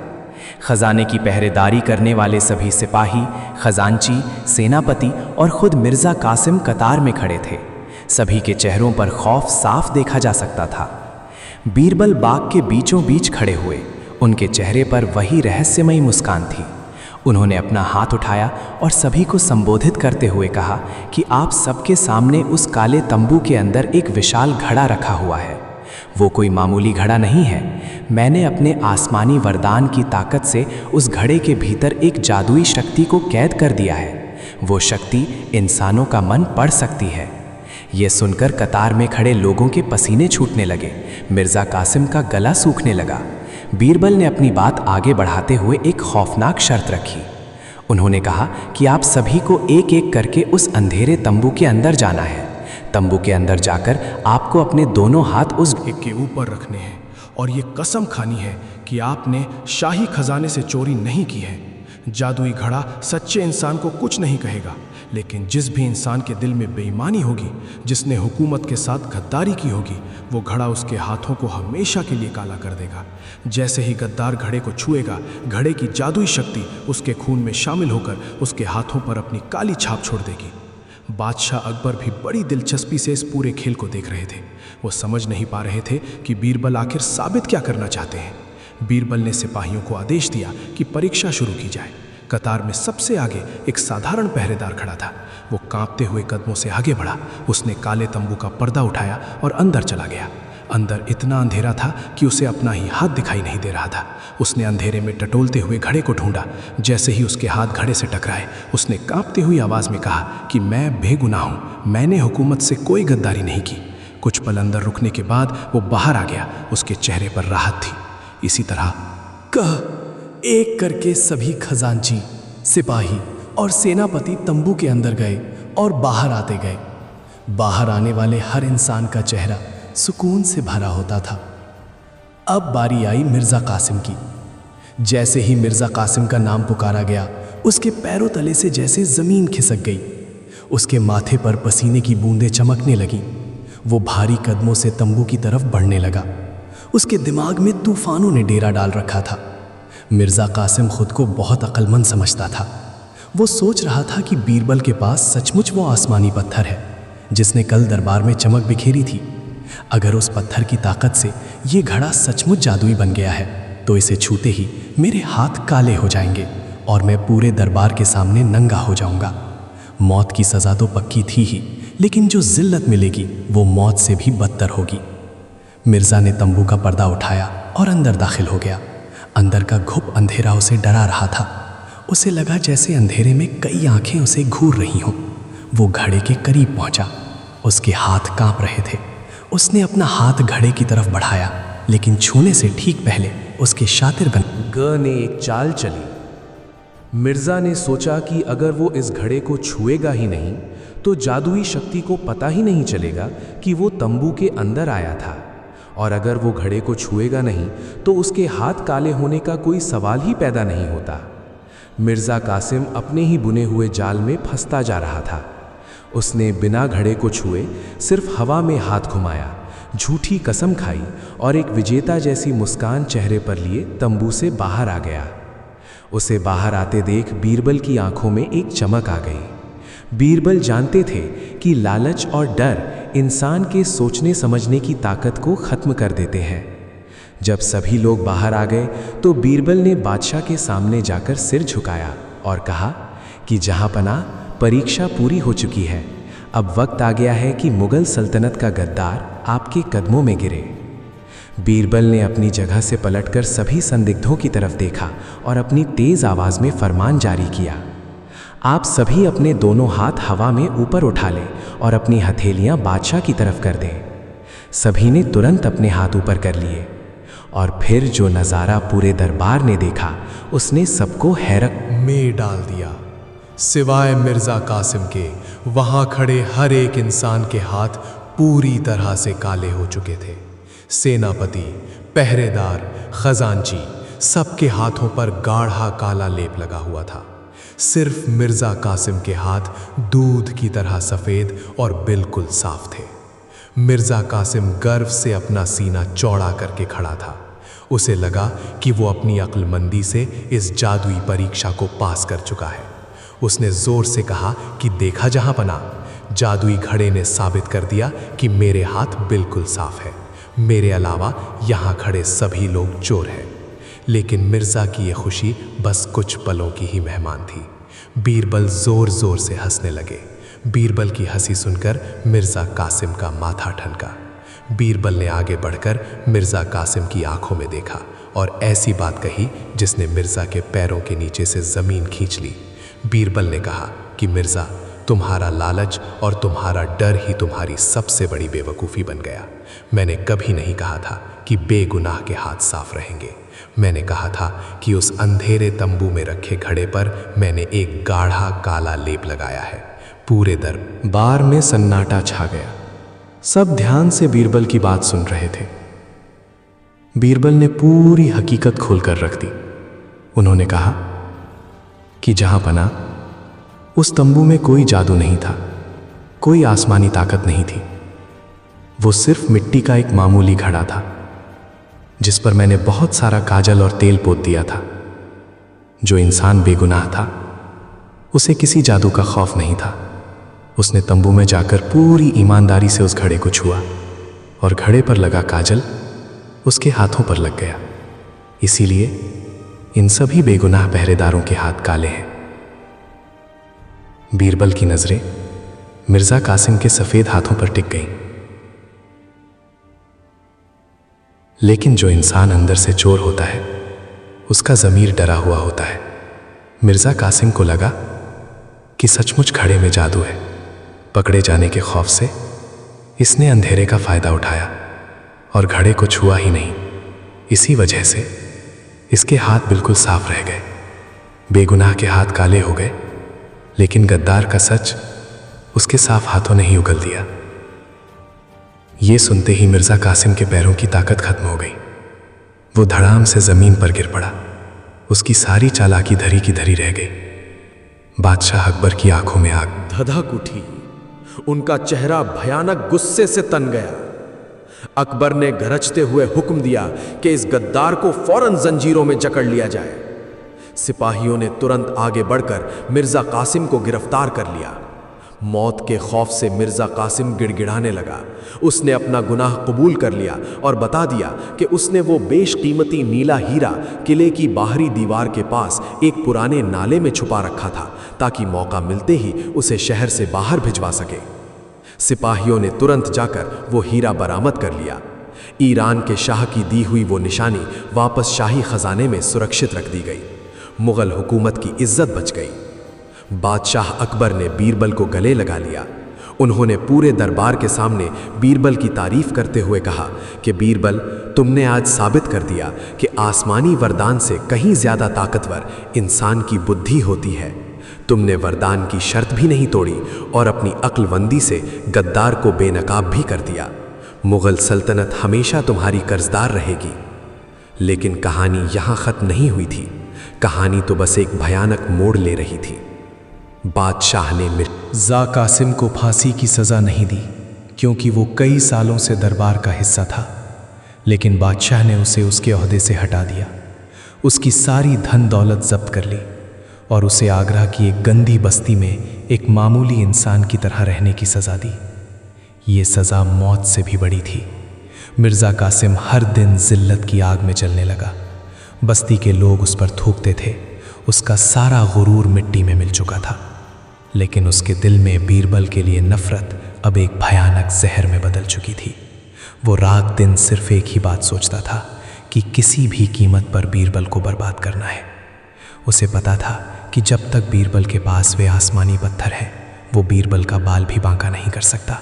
खजाने की पहरेदारी करने वाले सभी सिपाही, खजांची, सेनापति और खुद मिर्ज़ा कासिम कतार में खड़े थे। सभी के चेहरों पर खौफ साफ देखा जा सकता था। बीरबल बाग के बीचों बीच खड़े हुए। उनके चेहरे पर वही रहस्यमयी मुस्कान थी। उन्होंने अपना हाथ उठाया और सभी को संबोधित करते हुए कहा कि आप सबके सामने उस काले तंबू के अंदर एक विशाल घड़ा रखा हुआ है। वो कोई मामूली घड़ा नहीं है। मैंने अपने आसमानी वरदान की ताकत से उस घड़े के भीतर एक जादुई शक्ति को कैद कर दिया है। वो शक्ति इंसानों का मन पढ़ सकती है। ये सुनकर कतार में खड़े लोगों के पसीने छूटने लगे। मिर्ज़ा कासिम का गला सूखने लगा। बीरबल ने अपनी बात आगे बढ़ाते हुए एक खौफनाक शर्त रखी। उन्होंने कहा कि आप सभी को एक एक करके उस अंधेरे तंबू के अंदर जाना है। तंबू के अंदर जाकर आपको अपने दोनों हाथ उस एक के ऊपर रखने हैं और ये कसम खानी है कि आपने शाही खजाने से चोरी नहीं की है। जादुई घड़ा सच्चे इंसान को कुछ नहीं कहेगा, लेकिन जिस भी इंसान के दिल में बेईमानी होगी, जिसने हुकूमत के साथ गद्दारी की होगी, वो घड़ा उसके हाथों को हमेशा के लिए काला कर देगा। जैसे ही गद्दार घड़े को छुएगा, घड़े की जादुई शक्ति उसके खून में शामिल होकर उसके हाथों पर अपनी काली छाप छोड़ देगी। बादशाह अकबर भी बड़ी दिलचस्पी से इस पूरे खेल को देख रहे थे। वो समझ नहीं पा रहे थे कि बीरबल आखिर साबित क्या करना चाहते हैं। बीरबल ने सिपाहियों को आदेश दिया कि परीक्षा शुरू की जाए। कतार में सबसे आगे एक साधारण पहरेदार खड़ा था। वो कांपते हुए कदमों से आगे बढ़ा। उसने काले तंबू का पर्दा उठाया और अंदर चला गया। अंदर इतना अंधेरा था कि उसे अपना ही हाथ दिखाई नहीं दे रहा था। उसने अंधेरे में टटोलते हुए घड़े को ढूंढा। जैसे ही उसके हाथ घड़े से टकराए, उसने कांपती हुई आवाज़ में कहा कि मैं बेगुनाह हूँ, मैंने हुकूमत से कोई गद्दारी नहीं की। कुछ पल अंदर रुकने के बाद वो बाहर आ गया। उसके चेहरे पर राहत थी। इसी तरह एक करके सभी खजांची, सिपाही और सेनापति तंबू के अंदर गए और बाहर आते गए। बाहर आने वाले हर इंसान का चेहरा सुकून से भरा होता था। अब बारी आई मिर्ज़ा कासिम की। जैसे ही मिर्ज़ा कासिम का नाम पुकारा गया, उसके पैरों तले से जैसे ज़मीन खिसक गई। उसके माथे पर पसीने की बूंदें चमकने लगीं। वो भारी कदमों से तंबू की तरफ बढ़ने लगा। उसके दिमाग में तूफानों ने डेरा डाल रखा था। मिर्ज़ा कासिम खुद को बहुत अक्लमंद समझता था। वो सोच रहा था कि बीरबल के पास सचमुच वो आसमानी पत्थर है जिसने कल दरबार में चमक बिखेरी थी। अगर उस पत्थर की ताकत से ये घड़ा सचमुच जादुई बन गया है तो इसे छूते ही मेरे हाथ काले हो जाएंगे और मैं पूरे दरबार के सामने नंगा हो जाऊंगा। मौत की सज़ा तो पक्की थी ही, लेकिन जो जिल्लत मिलेगी वो मौत से भी बदतर होगी। मिर्ज़ा ने तंबू का पर्दा उठाया और अंदर दाखिल हो गया। अंदर का घुप अंधेरा उसे डरा रहा था। उसे लगा जैसे अंधेरे में कई आंखें उसे घूर रही हों। वो घड़े के करीब पहुंचा। उसके हाथ कांप रहे थे। उसने अपना हाथ घड़े की तरफ बढ़ाया, लेकिन छूने से ठीक पहले उसके शातिर ग ने एक चाल चली। मिर्ज़ा ने सोचा कि अगर वो इस घड़े को छुएगा ही नहीं तो जादुई शक्ति को पता ही नहीं चलेगा कि वो तंबू के अंदर आया था, और अगर वो घड़े को छुएगा नहीं तो उसके हाथ काले होने का कोई सवाल ही पैदा नहीं होता। मिर्ज़ा कासिम अपने ही बुने हुए जाल में फंसता जा रहा था। उसने बिना घड़े को छुए सिर्फ हवा में हाथ घुमाया, झूठी कसम खाई और एक विजेता जैसी मुस्कान चेहरे पर लिए तंबू से बाहर आ गया। उसे बाहर आते देख बीरबल की आंखों में एक चमक आ गई। बीरबल जानते थे कि लालच और डर इंसान के सोचने समझने की ताकत को ख़त्म कर देते हैं। जब सभी लोग बाहर आ गए तो बीरबल ने बादशाह के सामने जाकर सिर झुकाया और कहा कि जहाँपनाह, परीक्षा पूरी हो चुकी है। अब वक्त आ गया है कि मुगल सल्तनत का गद्दार आपके कदमों में गिरे। बीरबल ने अपनी जगह से पलटकर सभी संदिग्धों की तरफ देखा और अपनी तेज आवाज़ में फरमान जारी किया, आप सभी अपने दोनों हाथ हवा में ऊपर उठा लें और अपनी हथेलियां बादशाह की तरफ कर दें। सभी ने तुरंत अपने हाथ ऊपर कर लिए और फिर जो नज़ारा पूरे दरबार ने देखा उसने सबको हैरत में डाल दिया। सिवाय मिर्ज़ा कासिम के वहाँ खड़े हर एक इंसान के हाथ पूरी तरह से काले हो चुके थे। सेनापति, पहरेदार, खजांची, सबके हाथों पर गाढ़ा काला लेप लगा हुआ था। सिर्फ मिर्ज़ा कासिम के हाथ दूध की तरह सफ़ेद और बिल्कुल साफ थे। मिर्ज़ा कासिम गर्व से अपना सीना चौड़ा करके खड़ा था। उसे लगा कि वो अपनी अक्लमंदी से इस जादुई परीक्षा को पास कर चुका है। उसने ज़ोर से कहा कि देखा जहाँपनाह, जादुई घड़े ने साबित कर दिया कि मेरे हाथ बिल्कुल साफ है। मेरे अलावा यहाँ खड़े सभी लोग चोर हैं। लेकिन मिर्ज़ा की ये खुशी बस कुछ पलों की ही मेहमान थी। बीरबल ज़ोर ज़ोर से हंसने लगे। बीरबल की हंसी सुनकर मिर्ज़ा कासिम का माथा ठनका। बीरबल ने आगे बढ़कर मिर्ज़ा कासिम की आंखों में देखा और ऐसी बात कही जिसने मिर्ज़ा के पैरों के नीचे से ज़मीन खींच ली। बीरबल ने कहा कि मिर्ज़ा, तुम्हारा लालच और तुम्हारा डर ही तुम्हारी सबसे बड़ी बेवकूफ़ी बन गया। मैंने कभी नहीं कहा था कि बेगुनाह के हाथ साफ रहेंगे। मैंने कहा था कि उस अंधेरे तंबू में रखे घड़े पर मैंने एक गाढ़ा काला लेप लगाया है। पूरे दरबार में सन्नाटा छा गया। सब ध्यान से बीरबल की बात सुन रहे थे। बीरबल ने पूरी हकीकत खोलकर रख दी। उन्होंने कहा कि जहाँपनाह, उस तंबू में कोई जादू नहीं था, कोई आसमानी ताकत नहीं थी। वो सिर्फ मिट्टी का एक मामूली घड़ा था जिस पर मैंने बहुत सारा काजल और तेल पोत दिया था। जो इंसान बेगुनाह था उसे किसी जादू का खौफ नहीं था। उसने तंबू में जाकर पूरी ईमानदारी से उस घड़े को छुआ और घड़े पर लगा काजल उसके हाथों पर लग गया। इसीलिए इन सभी बेगुनाह पहरेदारों के हाथ काले हैं। बीरबल की नजरें मिर्ज़ा कासिम के सफ़ेद हाथों पर टिक गईं। लेकिन जो इंसान अंदर से चोर होता है उसका ज़मीर डरा हुआ होता है। मिर्ज़ा कासिम को लगा कि सचमुच घड़े में जादू है। पकड़े जाने के खौफ से इसने अंधेरे का फ़ायदा उठाया और घड़े को छुआ ही नहीं। इसी वजह से इसके हाथ बिल्कुल साफ रह गए। बेगुनाह के हाथ काले हो गए, लेकिन गद्दार का सच उसके साफ हाथों ने ही उगल दिया। ये सुनते ही मिर्ज़ा कासिम के पैरों की ताकत खत्म हो गई। वो धड़ाम से ज़मीन पर गिर पड़ा। उसकी सारी चालाकी धरी की धरी रह गई। बादशाह अकबर की आंखों में आग धधक उठी। उनका चेहरा भयानक गुस्से से तन गया। अकबर ने गरजते हुए हुक्म दिया कि इस गद्दार को फौरन जंजीरों में जकड़ लिया जाए। सिपाहियों ने तुरंत आगे बढ़कर मिर्जा कासिम को गिरफ्तार कर लिया। मौत के खौफ से मिर्जा कासिम गिड़गिड़ाने लगा। उसने अपना गुनाह कबूल कर लिया और बता दिया कि उसने वो बेशकीमती नीला हीरा किले की बाहरी दीवार के पास एक पुराने नाले में छुपा रखा था, ताकि मौका मिलते ही उसे शहर से बाहर भिजवा सके। सिपाहियों ने तुरंत जाकर वो हीरा बरामद कर लिया। ईरान के शाह की दी हुई वो निशानी वापस शाही खजाने में सुरक्षित रख दी गई। मुगल हुकूमत की इज्जत बच गई। बादशाह अकबर ने बीरबल को गले लगा लिया। उन्होंने पूरे दरबार के सामने बीरबल की तारीफ करते हुए कहा कि बीरबल, तुमने आज साबित कर दिया कि आसमानी वरदान से कहीं ज़्यादा ताकतवर इंसान की बुद्धि होती है। तुमने वरदान की शर्त भी नहीं तोड़ी और अपनी अक्लमंदी से गद्दार को बेनकाब भी कर दिया। मुगल सल्तनत हमेशा तुम्हारी कर्जदार रहेगी। लेकिन कहानी यहाँ ख़त्म नहीं हुई थी। कहानी तो बस एक भयानक मोड़ ले रही थी। बादशाह ने मिर्ज़ा कासिम को फांसी की सज़ा नहीं दी, क्योंकि वो कई सालों से दरबार का हिस्सा था। लेकिन बादशाह ने उसे उसके ओहदे से हटा दिया, उसकी सारी धन दौलत जब्त कर ली और उसे आगरा की एक गंदी बस्ती में एक मामूली इंसान की तरह रहने की सज़ा दी। ये सज़ा मौत से भी बड़ी थी। मिर्ज़ा कासिम हर दिन ज़िल्लत की आग में जलने लगा। बस्ती के लोग उस पर थूकते थे। उसका सारा गुरूर मिट्टी में मिल चुका था। लेकिन उसके दिल में बीरबल के लिए नफ़रत अब एक भयानक जहर में बदल चुकी थी। वो रात दिन सिर्फ एक ही बात सोचता था कि किसी भी कीमत पर बीरबल को बर्बाद करना है। उसे पता था कि जब तक बीरबल के पास वे आसमानी पत्थर हैं, वो बीरबल का बाल भी बांका नहीं कर सकता।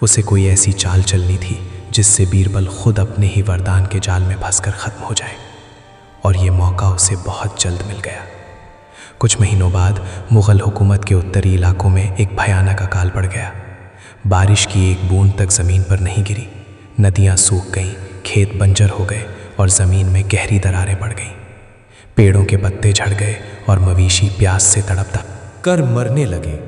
उसे कोई ऐसी चाल चलनी थी जिससे बीरबल खुद अपने ही वरदान के जाल में फंसकर ख़त्म हो जाए। और ये मौका उसे बहुत जल्द मिल गया। कुछ महीनों बाद मुग़ल हुकूमत के उत्तरी इलाकों में एक भयानक अकाल पड़ गया। बारिश की एक बूंद तक ज़मीन पर नहीं गिरी। नदियाँ सूख गईं, खेत बंजर हो गए और ज़मीन में गहरी दरारें पड़ गईं। पेड़ों के पत्ते झड़ गए और मवेशी प्यास से तड़प कर मरने लगे।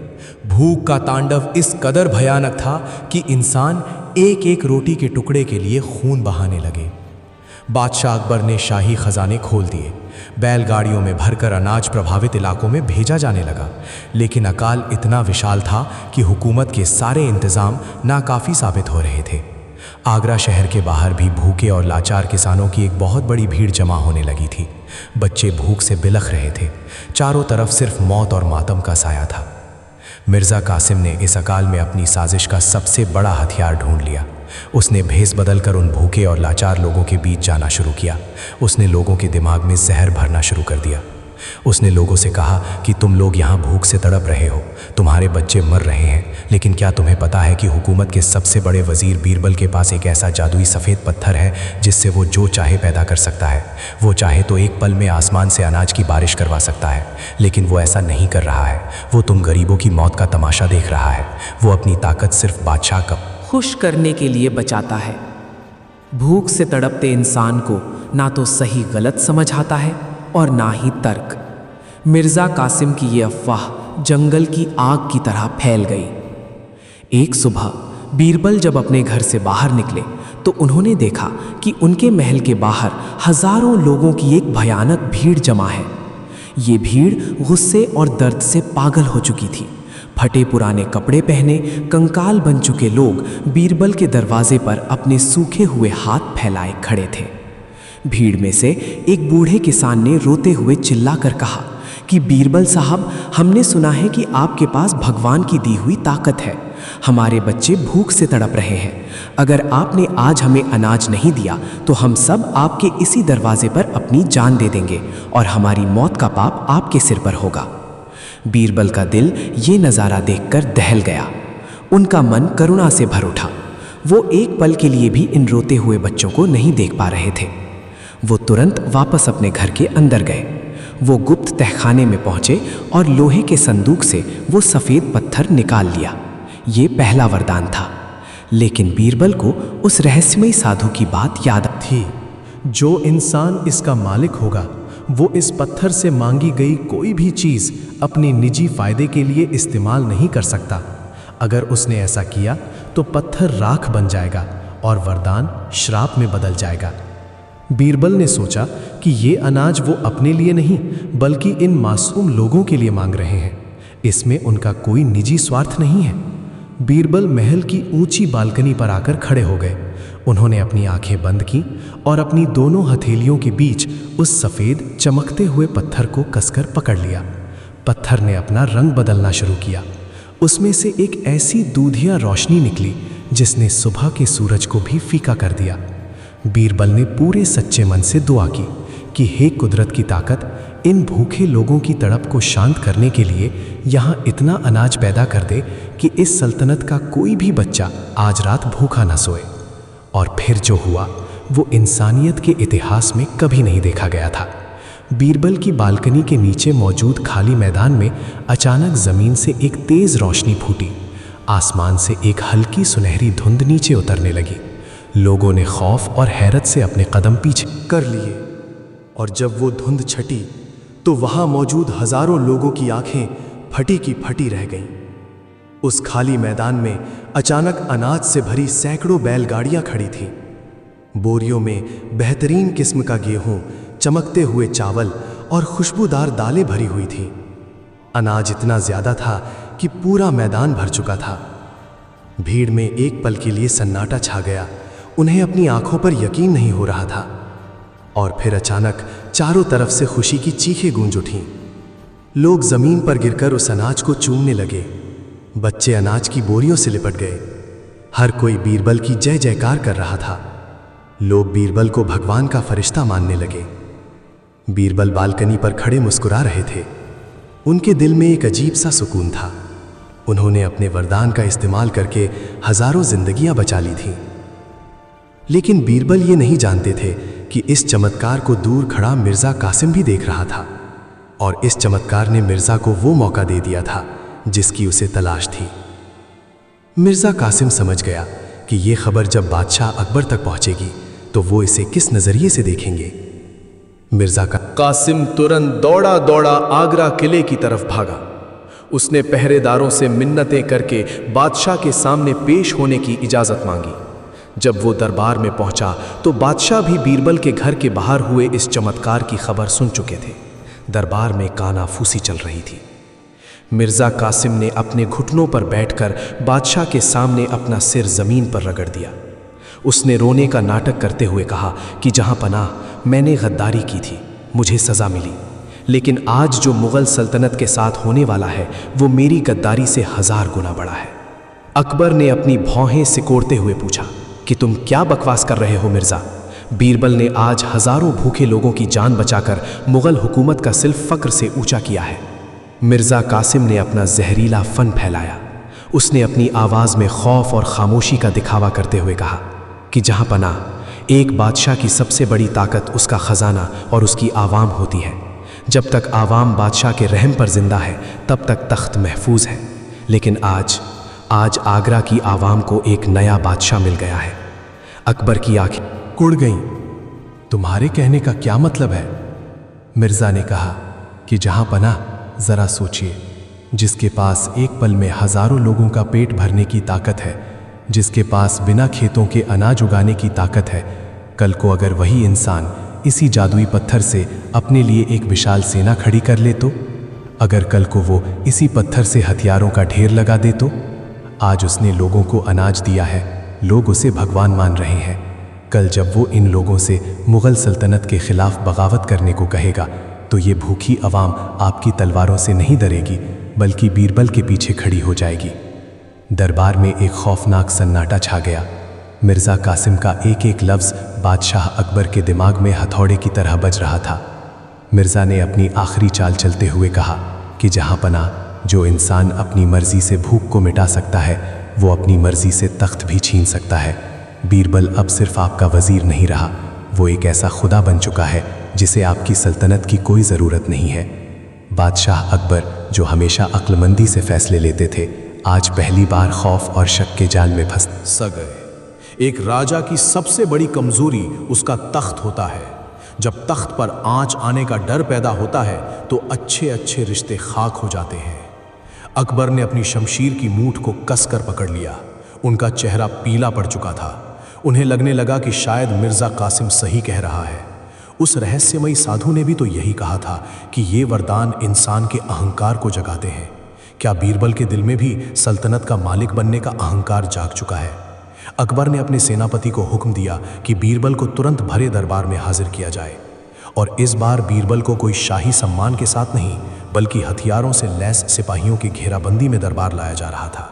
भूख का तांडव इस कदर भयानक था कि इंसान एक एक रोटी के टुकड़े के लिए खून बहाने लगे। बादशाह अकबर ने शाही खजाने खोल दिए। बैलगाड़ियों में भरकर अनाज प्रभावित इलाकों में भेजा जाने लगा। लेकिन अकाल इतना विशाल था कि हुकूमत के सारे इंतज़ाम नाकाफ़ी साबित हो रहे थे। आगरा शहर के बाहर भी भूखे और लाचार किसानों की एक बहुत बड़ी भीड़ जमा होने लगी थी। बच्चे भूख से बिलख रहे थे। चारों तरफ सिर्फ मौत और मातम का साया था। मिर्ज़ा कासिम ने इस अकाल में अपनी साजिश का सबसे बड़ा हथियार ढूंढ लिया। उसने भेस बदलकर उन भूखे और लाचार लोगों के बीच जाना शुरू किया। उसने लोगों के दिमाग में जहर भरना शुरू कर दिया। उसने लोगों से कहा कि तुम लोग यहाँ भूख से तड़प रहे हो, तुम्हारे बच्चे मर रहे हैं, लेकिन क्या तुम्हें पता है कि हुकूमत के सबसे बड़े वजीर बीरबल के पास एक ऐसा जादुई सफ़ेद पत्थर है जिससे वो जो चाहे पैदा कर सकता है। वो चाहे तो एक पल में आसमान से अनाज की बारिश करवा सकता है, लेकिन वो ऐसा नहीं कर रहा है। वो तुम गरीबों की मौत का तमाशा देख रहा है। वो अपनी ताकत सिर्फ बादशाह का खुश करने के लिए बचाता है। भूख से तड़पते इंसान को ना तो सही गलत समझ आता है और ना ही तर्क। मिर्ज़ा कासिम की ये अफवाह जंगल की आग की तरह फैल गई। एक सुबह बीरबल जब अपने घर से बाहर निकले तो उन्होंने देखा कि उनके महल के बाहर हजारों लोगों की एक भयानक भीड़ जमा है। ये भीड़ गुस्से और दर्द से पागल हो चुकी थी। फटे पुराने कपड़े पहने कंकाल बन चुके लोग बीरबल के दरवाजे पर अपने सूखे हुए हाथ फैलाए खड़े थे। भीड़ में से एक बूढ़े किसान ने रोते हुए चिल्लाकर कहा कि बीरबल साहब, हमने सुना है कि आपके पास भगवान की दी हुई ताकत है। हमारे बच्चे भूख से तड़प रहे हैं। अगर आपने आज हमें अनाज नहीं दिया तो हम सब आपके इसी दरवाजे पर अपनी जान दे देंगे और हमारी मौत का पाप आपके सिर पर होगा। बीरबल का दिल ये नज़ारा देखकर दहल गया। उनका मन करुणा से भर उठा। वो एक पल के लिए भी इन रोते हुए बच्चों को नहीं देख पा रहे थे। वो तुरंत वापस अपने घर के अंदर गए। वो गुप्त तहखाने में पहुंचे और लोहे के संदूक से वो सफ़ेद पत्थर निकाल लिया। ये पहला वरदान था। लेकिन बीरबल को उस रहस्यमयी साधु की बात याद थी। जो इंसान इसका मालिक होगा वो इस पत्थर से मांगी गई कोई भी चीज़ अपने निजी फायदे के लिए इस्तेमाल नहीं कर सकता। अगर उसने ऐसा किया तो पत्थर राख बन जाएगा और वरदान श्राप में बदल जाएगा। बीरबल ने सोचा कि ये अनाज वो अपने लिए नहीं बल्कि इन मासूम लोगों के लिए मांग रहे हैं। इसमें उनका कोई निजी स्वार्थ नहीं है। बीरबल महल की ऊंची बालकनी पर आकर खड़े हो गए। उन्होंने अपनी आंखें बंद की और अपनी दोनों हथेलियों के बीच उस सफ़ेद चमकते हुए पत्थर को कसकर पकड़ लिया। पत्थर ने अपना रंग बदलना शुरू किया। उसमें से एक ऐसी दूधिया रोशनी निकली जिसने सुबह के सूरज को भी फीका कर दिया। बीरबल ने पूरे सच्चे मन से दुआ की कि हे कुदरत की ताकत, इन भूखे लोगों की तड़प को शांत करने के लिए यहाँ इतना अनाज पैदा कर दे कि इस सल्तनत का कोई भी बच्चा आज रात भूखा न सोए। और फिर जो हुआ वो इंसानियत के इतिहास में कभी नहीं देखा गया था। बीरबल की बालकनी के नीचे मौजूद खाली मैदान में अचानक ज़मीन से एक तेज़ रोशनी फूटी। आसमान से एक हल्की सुनहरी धुंध नीचे उतरने लगी। लोगों ने खौफ और हैरत से अपने कदम पीछे कर लिए और जब वो धुंध छटी तो वहाँ मौजूद हजारों लोगों की आंखें फटी की फटी रह गईं। उस खाली मैदान में अचानक अनाज से भरी सैकड़ों बैलगाड़ियां खड़ी थीं। बोरियों में बेहतरीन किस्म का गेहूं, चमकते हुए चावल और खुशबूदार दालें भरी हुई थीं। अनाज इतना ज्यादा था कि पूरा मैदान भर चुका था। भीड़ में एक पल के लिए सन्नाटा छा गया। उन्हें अपनी आंखों पर यकीन नहीं हो रहा था। और फिर अचानक चारों तरफ से खुशी की चीखें गूंज उठीं। लोग जमीन पर गिरकर उस अनाज को चूमने लगे। बच्चे अनाज की बोरियों से लिपट गए। हर कोई बीरबल की जय जयकार कर रहा था। लोग बीरबल को भगवान का फरिश्ता मानने लगे। बीरबल बालकनी पर खड़े मुस्कुरा रहे थे। उनके दिल में एक अजीब सा सुकून था। उन्होंने अपने वरदान का इस्तेमाल करके हजारों जिंदगियां बचा ली थीं। लेकिन बीरबल ये नहीं जानते थे कि इस चमत्कार को दूर खड़ा मिर्ज़ा कासिम भी देख रहा था। और इस चमत्कार ने मिर्ज़ा को वो मौका दे दिया था जिसकी उसे तलाश थी। मिर्ज़ा कासिम समझ गया कि ये खबर जब बादशाह अकबर तक पहुंचेगी तो वो इसे किस नज़रिए से देखेंगे। मिर्ज़ा कासिम तुरंत दौड़ा दौड़ा आगरा किले की तरफ भागा। उसने पहरेदारों से मिन्नतें करके बादशाह के सामने पेश होने की इजाज़त मांगी। जब वो दरबार में पहुंचा तो बादशाह भी बीरबल के घर के बाहर हुए इस चमत्कार की खबर सुन चुके थे। दरबार में कानाफूसी चल रही थी। मिर्ज़ा कासिम ने अपने घुटनों पर बैठकर बादशाह के सामने अपना सिर ज़मीन पर रगड़ दिया। उसने रोने का नाटक करते हुए कहा कि जहाँ पनाह मैंने गद्दारी की थी, मुझे सज़ा मिली, लेकिन आज जो मुग़ल सल्तनत के साथ होने वाला है वो मेरी गद्दारी से 1000 गुना बड़ा है। अकबर ने अपनी भौहें सिकोड़ते हुए पूछा कि तुम क्या बकवास कर रहे हो मिर्ज़ा? बीरबल ने आज हज़ारों भूखे लोगों की जान बचाकर मुग़ल हुकूमत का सिर्फ फ़क्र से ऊंचा किया है। मिर्ज़ा कासिम ने अपना जहरीला फ़न फैलाया। उसने अपनी आवाज़ में खौफ और खामोशी का दिखावा करते हुए कहा कि जहाँ पनाह एक बादशाह की सबसे बड़ी ताकत उसका ख़जाना और उसकी आवाम होती है। जब तक आवाम बादशाह के रहम पर जिंदा है तब तक तख्त महफूज है। लेकिन आज आगरा की आवाम को एक नया बादशाह मिल गया है। अकबर की आंखें कुड़ गईं। तुम्हारे कहने का क्या मतलब है? मिर्ज़ा ने कहा कि जहाँ पनाह, ज़रा सोचिए, जिसके पास एक पल में हज़ारों लोगों का पेट भरने की ताकत है, जिसके पास बिना खेतों के अनाज उगाने की ताकत है, कल को अगर वही इंसान इसी जादुई पत्थर से अपने लिए एक विशाल सेना खड़ी कर ले तो? अगर कल को वो इसी पत्थर से हथियारों का ढेर लगा दे तो? आज उसने लोगों को अनाज दिया है, लोग उसे भगवान मान रहे हैं। कल जब वो इन लोगों से मुग़ल सल्तनत के ख़िलाफ़ बगावत करने को कहेगा तो ये भूखी अवाम आपकी तलवारों से नहीं डरेगी बल्कि बीरबल के पीछे खड़ी हो जाएगी। दरबार में एक खौफनाक सन्नाटा छा गया। मिर्ज़ा कासिम का एक एक लफ्ज़ बादशाह अकबर के दिमाग में हथौड़े की तरह बज रहा था। मिर्ज़ा ने अपनी आखिरी चाल चलते हुए कहा कि जहाँ पना, जो इंसान अपनी मर्ज़ी से भूख को मिटा सकता है वो अपनी मर्ज़ी से तख्त भी छीन सकता है। बीरबल अब सिर्फ आपका वज़ीर नहीं रहा, वो एक ऐसा खुदा बन चुका है जिसे आपकी सल्तनत की कोई ज़रूरत नहीं है। बादशाह अकबर, जो हमेशा अक्लमंदी से फैसले लेते थे, आज पहली बार खौफ और शक के जाल में फंस गए। एक राजा की सबसे बड़ी कमजोरी उसका तख्त होता है। जब तख्त पर आंच आने का डर पैदा होता है तो अच्छे अच्छे रिश्ते खाक हो जाते हैं। अकबर ने अपनी शमशीर की मूठ को कसकर पकड़ लिया। उनका चेहरा पीला पड़ चुका था। उन्हें लगने लगा कि शायद मिर्ज़ा कासिम सही कह रहा है। उस रहस्यमयी साधु ने भी तो यही कहा था कि ये वरदान इंसान के अहंकार को जगाते हैं। क्या बीरबल के दिल में भी सल्तनत का मालिक बनने का अहंकार जाग चुका है? अकबर ने अपने सेनापति को हुक्म दिया कि बीरबल को तुरंत भरे दरबार में हाजिर किया जाए। और इस बार बीरबल को कोई शाही सम्मान के साथ नहीं, बल्कि हथियारों से लैस सिपाहियों की घेराबंदी में दरबार लाया जा रहा था।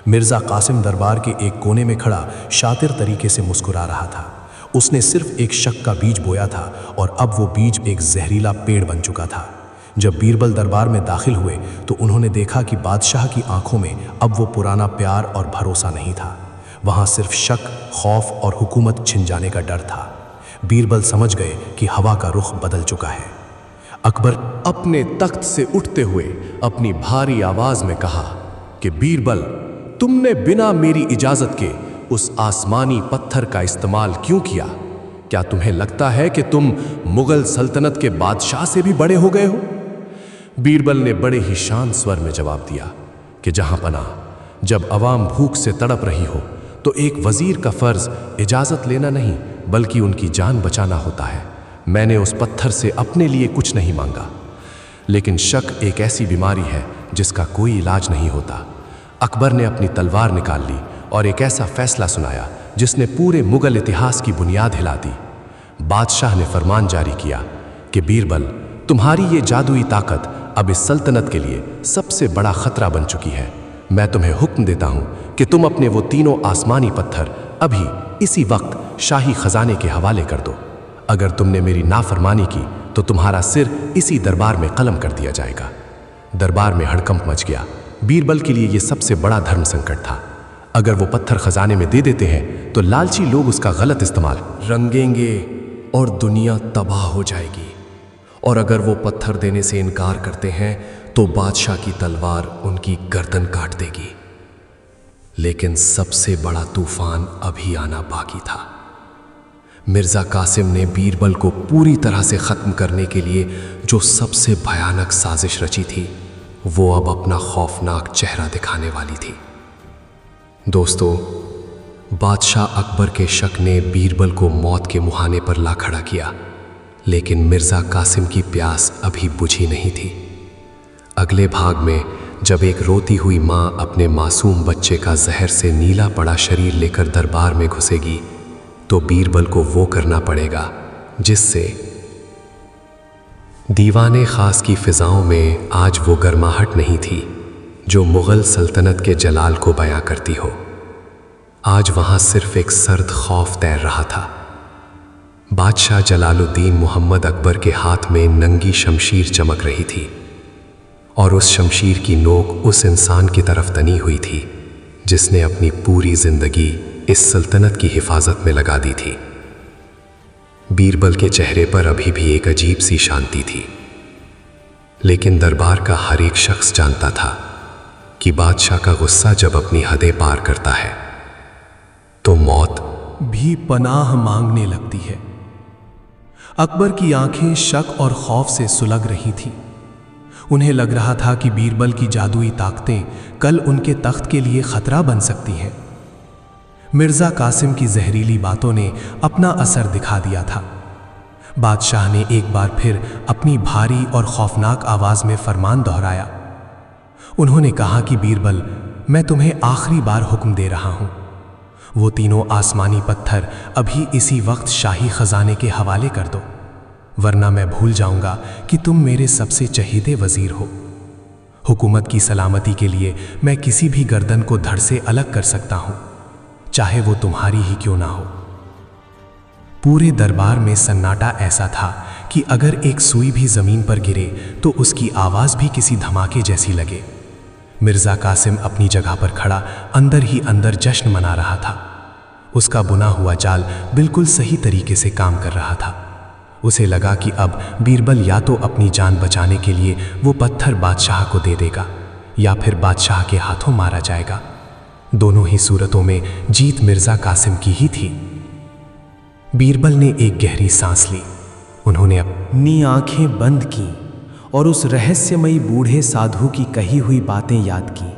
मिर्ज़ा कासिम दरबार के एक कोने में खड़ा शातिर तरीके से मुस्कुरा रहा था। उसने सिर्फ एक शक का बीज बोया था और अब वो बीज एक जहरीला पेड़ बन चुका था। जब बीरबल दरबार में दाखिल हुए तो उन्होंने देखा कि बादशाह की आंखों में अब वो पुराना प्यार और भरोसा नहीं था। वहाँ सिर्फ शक, खौफ और हुकूमत छिन जाने का डर था। बीरबल समझ गए कि हवा का रुख बदल चुका है। अकबर अपने तख्त से उठते हुए अपनी भारी आवाज में कहा कि बीरबल, तुमने बिना मेरी इजाजत के उस आसमानी पत्थर का इस्तेमाल क्यों किया? क्या तुम्हें लगता है कि तुम मुगल सल्तनत के बादशाह से भी बड़े हो गए हो? बीरबल ने बड़े ही शांत स्वर में जवाब दिया कि जहां पना, जब अवाम भूख से तड़प रही हो तो एक वजीर का फर्ज इजाजत लेना नहीं बल्कि उनकी जान बचाना होता है। मैंने उस पत्थर से अपने लिए कुछ नहीं मांगा, लेकिन शक एक ऐसी बीमारी है जिसका कोई इलाज नहीं होता। अकबर ने अपनी तलवार निकाल ली और एक ऐसा फैसला सुनाया जिसने पूरे मुगल इतिहास की बुनियाद हिला दी। बादशाह ने फरमान जारी किया कि बीरबल, तुम्हारी ये जादुई ताकत अब इस सल्तनत के लिए सबसे बड़ा खतरा बन चुकी है। मैं तुम्हें हुक्म देता हूं कि तुम अपने वो तीनों आसमानी पत्थर अभी इसी वक्त शाही खजाने के हवाले कर दो। अगर तुमने मेरी नाफरमानी की तो तुम्हारा सिर इसी दरबार में कलम कर दिया जाएगा। दरबार में हड़कंप मच गया। बीरबल के लिए यह सबसे बड़ा धर्म संकट था। अगर वो पत्थर खजाने में दे देते हैं तो लालची लोग उसका गलत इस्तेमाल रंगेंगे और दुनिया तबाह हो जाएगी, और अगर वो पत्थर देने से इनकार करते हैं तो बादशाह की तलवार उनकी गर्दन काट देगी। लेकिन सबसे बड़ा तूफान अभी आना बाकी था। मिर्ज़ा कासिम ने बीरबल को पूरी तरह से ख़त्म करने के लिए जो सबसे भयानक साजिश रची थी, वो अब अपना खौफनाक चेहरा दिखाने वाली थी। दोस्तों, बादशाह अकबर के शक ने बीरबल को मौत के मुहाने पर ला खड़ा किया, लेकिन मिर्ज़ा कासिम की प्यास अभी बुझी नहीं थी। अगले भाग में जब एक रोती हुई माँ अपने मासूम बच्चे का जहर से नीला पड़ा शरीर लेकर दरबार में घुसेगी, तो बीरबल को वो करना पड़ेगा जिससे दीवाने खास की फिजाओं में आज वो गर्माहट नहीं थी जो मुगल सल्तनत के जलाल को बयां करती हो। आज वहां सिर्फ एक सर्द खौफ तैर रहा था। बादशाह जलालुद्दीन मोहम्मद अकबर के हाथ में नंगी शमशीर चमक रही थी, और उस शमशीर की नोक उस इंसान की तरफ तनी हुई थी जिसने अपनी पूरी जिंदगी इस सल्तनत की हिफाजत में लगा दी थी। बीरबल के चेहरे पर अभी भी एक अजीब सी शांति थी, लेकिन दरबार का हर एक शख्स जानता था कि बादशाह का गुस्सा जब अपनी हदें पार करता है तो मौत भी पनाह मांगने लगती है। अकबर की आंखें शक और खौफ से सुलग रही थीं। उन्हें लग रहा था कि बीरबल की जादुई ताकतें कल उनके तख्त के लिए खतरा बन सकती हैं। मिर्ज़ा कासिम की जहरीली बातों ने अपना असर दिखा दिया था। बादशाह ने एक बार फिर अपनी भारी और खौफनाक आवाज में फरमान दोहराया। उन्होंने कहा कि बीरबल, मैं तुम्हें आखिरी बार हुक्म दे रहा हूं, वो तीनों आसमानी पत्थर अभी इसी वक्त शाही खजाने के हवाले कर दो, वरना मैं भूल जाऊंगा कि तुम मेरे सबसे चहीते वजीर हो। हुकूमत की सलामती के लिए मैं किसी भी गर्दन को धड़ से अलग कर सकता हूं, चाहे वो तुम्हारी ही क्यों ना हो। पूरे दरबार में सन्नाटा ऐसा था कि अगर एक सुई भी जमीन पर गिरे तो उसकी आवाज भी किसी धमाके जैसी लगे। मिर्जा कासिम अपनी जगह पर खड़ा अंदर ही अंदर जश्न मना रहा था। उसका बुना हुआ जाल बिल्कुल सही तरीके से काम कर रहा था। उसे लगा कि अब बीरबल या तो अपनी जान बचाने के लिए वो पत्थर बादशाह को दे देगा या फिर बादशाह के हाथों मारा जाएगा। दोनों ही सूरतों में जीत मिर्जा कासिम की ही थी। बीरबल ने एक गहरी सांस ली। उन्होंने अपनी आंखें बंद की और उस रहस्यमयी बूढ़े साधु की कही हुई बातें याद की।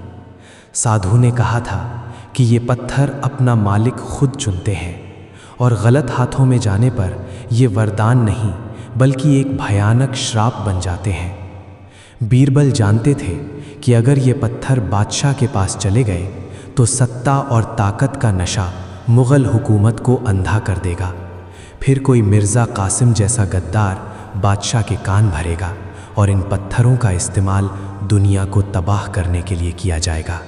साधु ने कहा था कि ये पत्थर अपना मालिक खुद चुनते हैं और गलत हाथों में जाने पर ये वरदान नहीं बल्कि एक भयानक श्राप बन जाते हैं। बीरबल जानते थे कि अगर ये पत्थर बादशाह के पास चले गए तो सत्ता और ताकत का नशा मुग़ल हुकूमत को अंधा कर देगा। फिर कोई मिर्ज़ा कासिम जैसा गद्दार बादशाह के कान भरेगा और इन पत्थरों का इस्तेमाल दुनिया को तबाह करने के लिए किया जाएगा।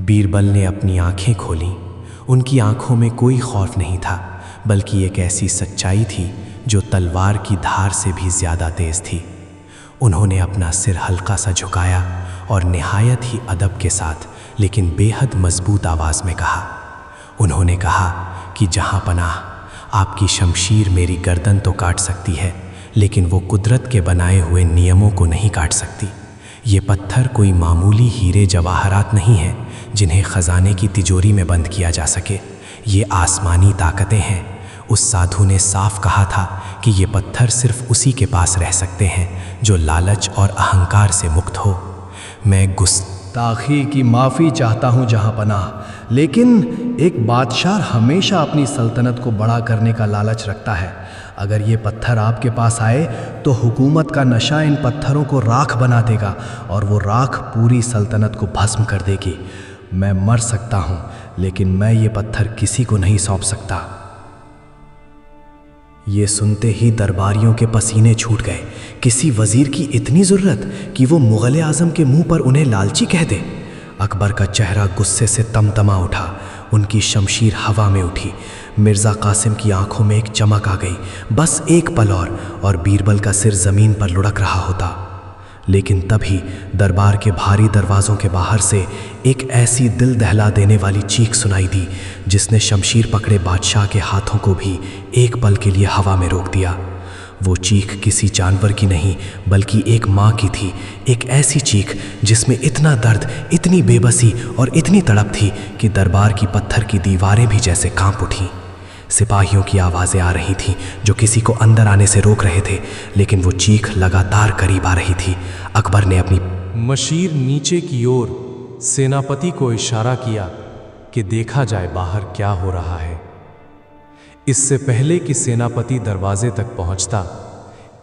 बीरबल ने अपनी आंखें खोलीं। उनकी आंखों में कोई खौफ नहीं था, बल्कि एक ऐसी सच्चाई थी जो तलवार की धार से भी ज़्यादा तेज़ थी। उन्होंने अपना सिर हल्का सा झुकाया और निहायत ही अदब के साथ लेकिन बेहद मजबूत आवाज़ में कहा। उन्होंने कहा कि जहाँ पनाह, आपकी शमशीर मेरी गर्दन तो काट सकती है, लेकिन वो कुदरत के बनाए हुए नियमों को नहीं काट सकती। ये पत्थर कोई मामूली हीरे जवाहरात नहीं हैं जिन्हें ख़जाने की तिजोरी में बंद किया जा सके। ये आसमानी ताकतें हैं। उस साधु ने साफ कहा था कि ये पत्थर सिर्फ उसी के पास रह सकते हैं जो लालच और अहंकार से मुक्त हो। मैं गुस्ताखी की माफ़ी चाहता हूँ जहाँ पनाह, लेकिन एक बादशाह हमेशा अपनी सल्तनत को बड़ा करने का लालच रखता है। अगर ये पत्थर आपके पास आए तो हुकूमत का नशा इन पत्थरों को राख बना देगा और वो राख पूरी सल्तनत को भस्म कर देगी। मैं मर सकता हूँ, लेकिन मैं ये पत्थर किसी को नहीं सौंप सकता। ये सुनते ही दरबारियों के पसीने छूट गए। किसी वजीर की इतनी ज़रूरत कि वो मुग़ल आज़म के मुंह पर उन्हें लालची कह दे। अकबर का चेहरा गुस्से से तमतमा उठा। उनकी शमशीर हवा में उठी। मिर्ज़ा कासिम की आंखों में एक चमक आ गई। बस एक पल और बीरबल का सिर ज़मीन पर लुढ़क रहा होता। लेकिन तभी दरबार के भारी दरवाज़ों के बाहर से एक ऐसी दिल दहला देने वाली चीख सुनाई दी जिसने शमशीर पकड़े बादशाह के हाथों को भी एक पल के लिए हवा में रोक दिया। वो चीख किसी जानवर की नहीं बल्कि एक माँ की थी। एक ऐसी चीख जिसमें इतना दर्द, इतनी बेबसी और इतनी तड़प थी कि दरबार की पत्थर की दीवारें भी जैसे कांप उठीं। सिपाहियों की आवाज़ें आ रही थीं जो किसी को अंदर आने से रोक रहे थे, लेकिन वो चीख लगातार करीब आ रही थी। अकबर ने अपनी मशीर नीचे की ओर सेनापति को इशारा किया कि देखा जाए बाहर क्या हो रहा है। इससे पहले कि सेनापति दरवाजे तक पहुंचता,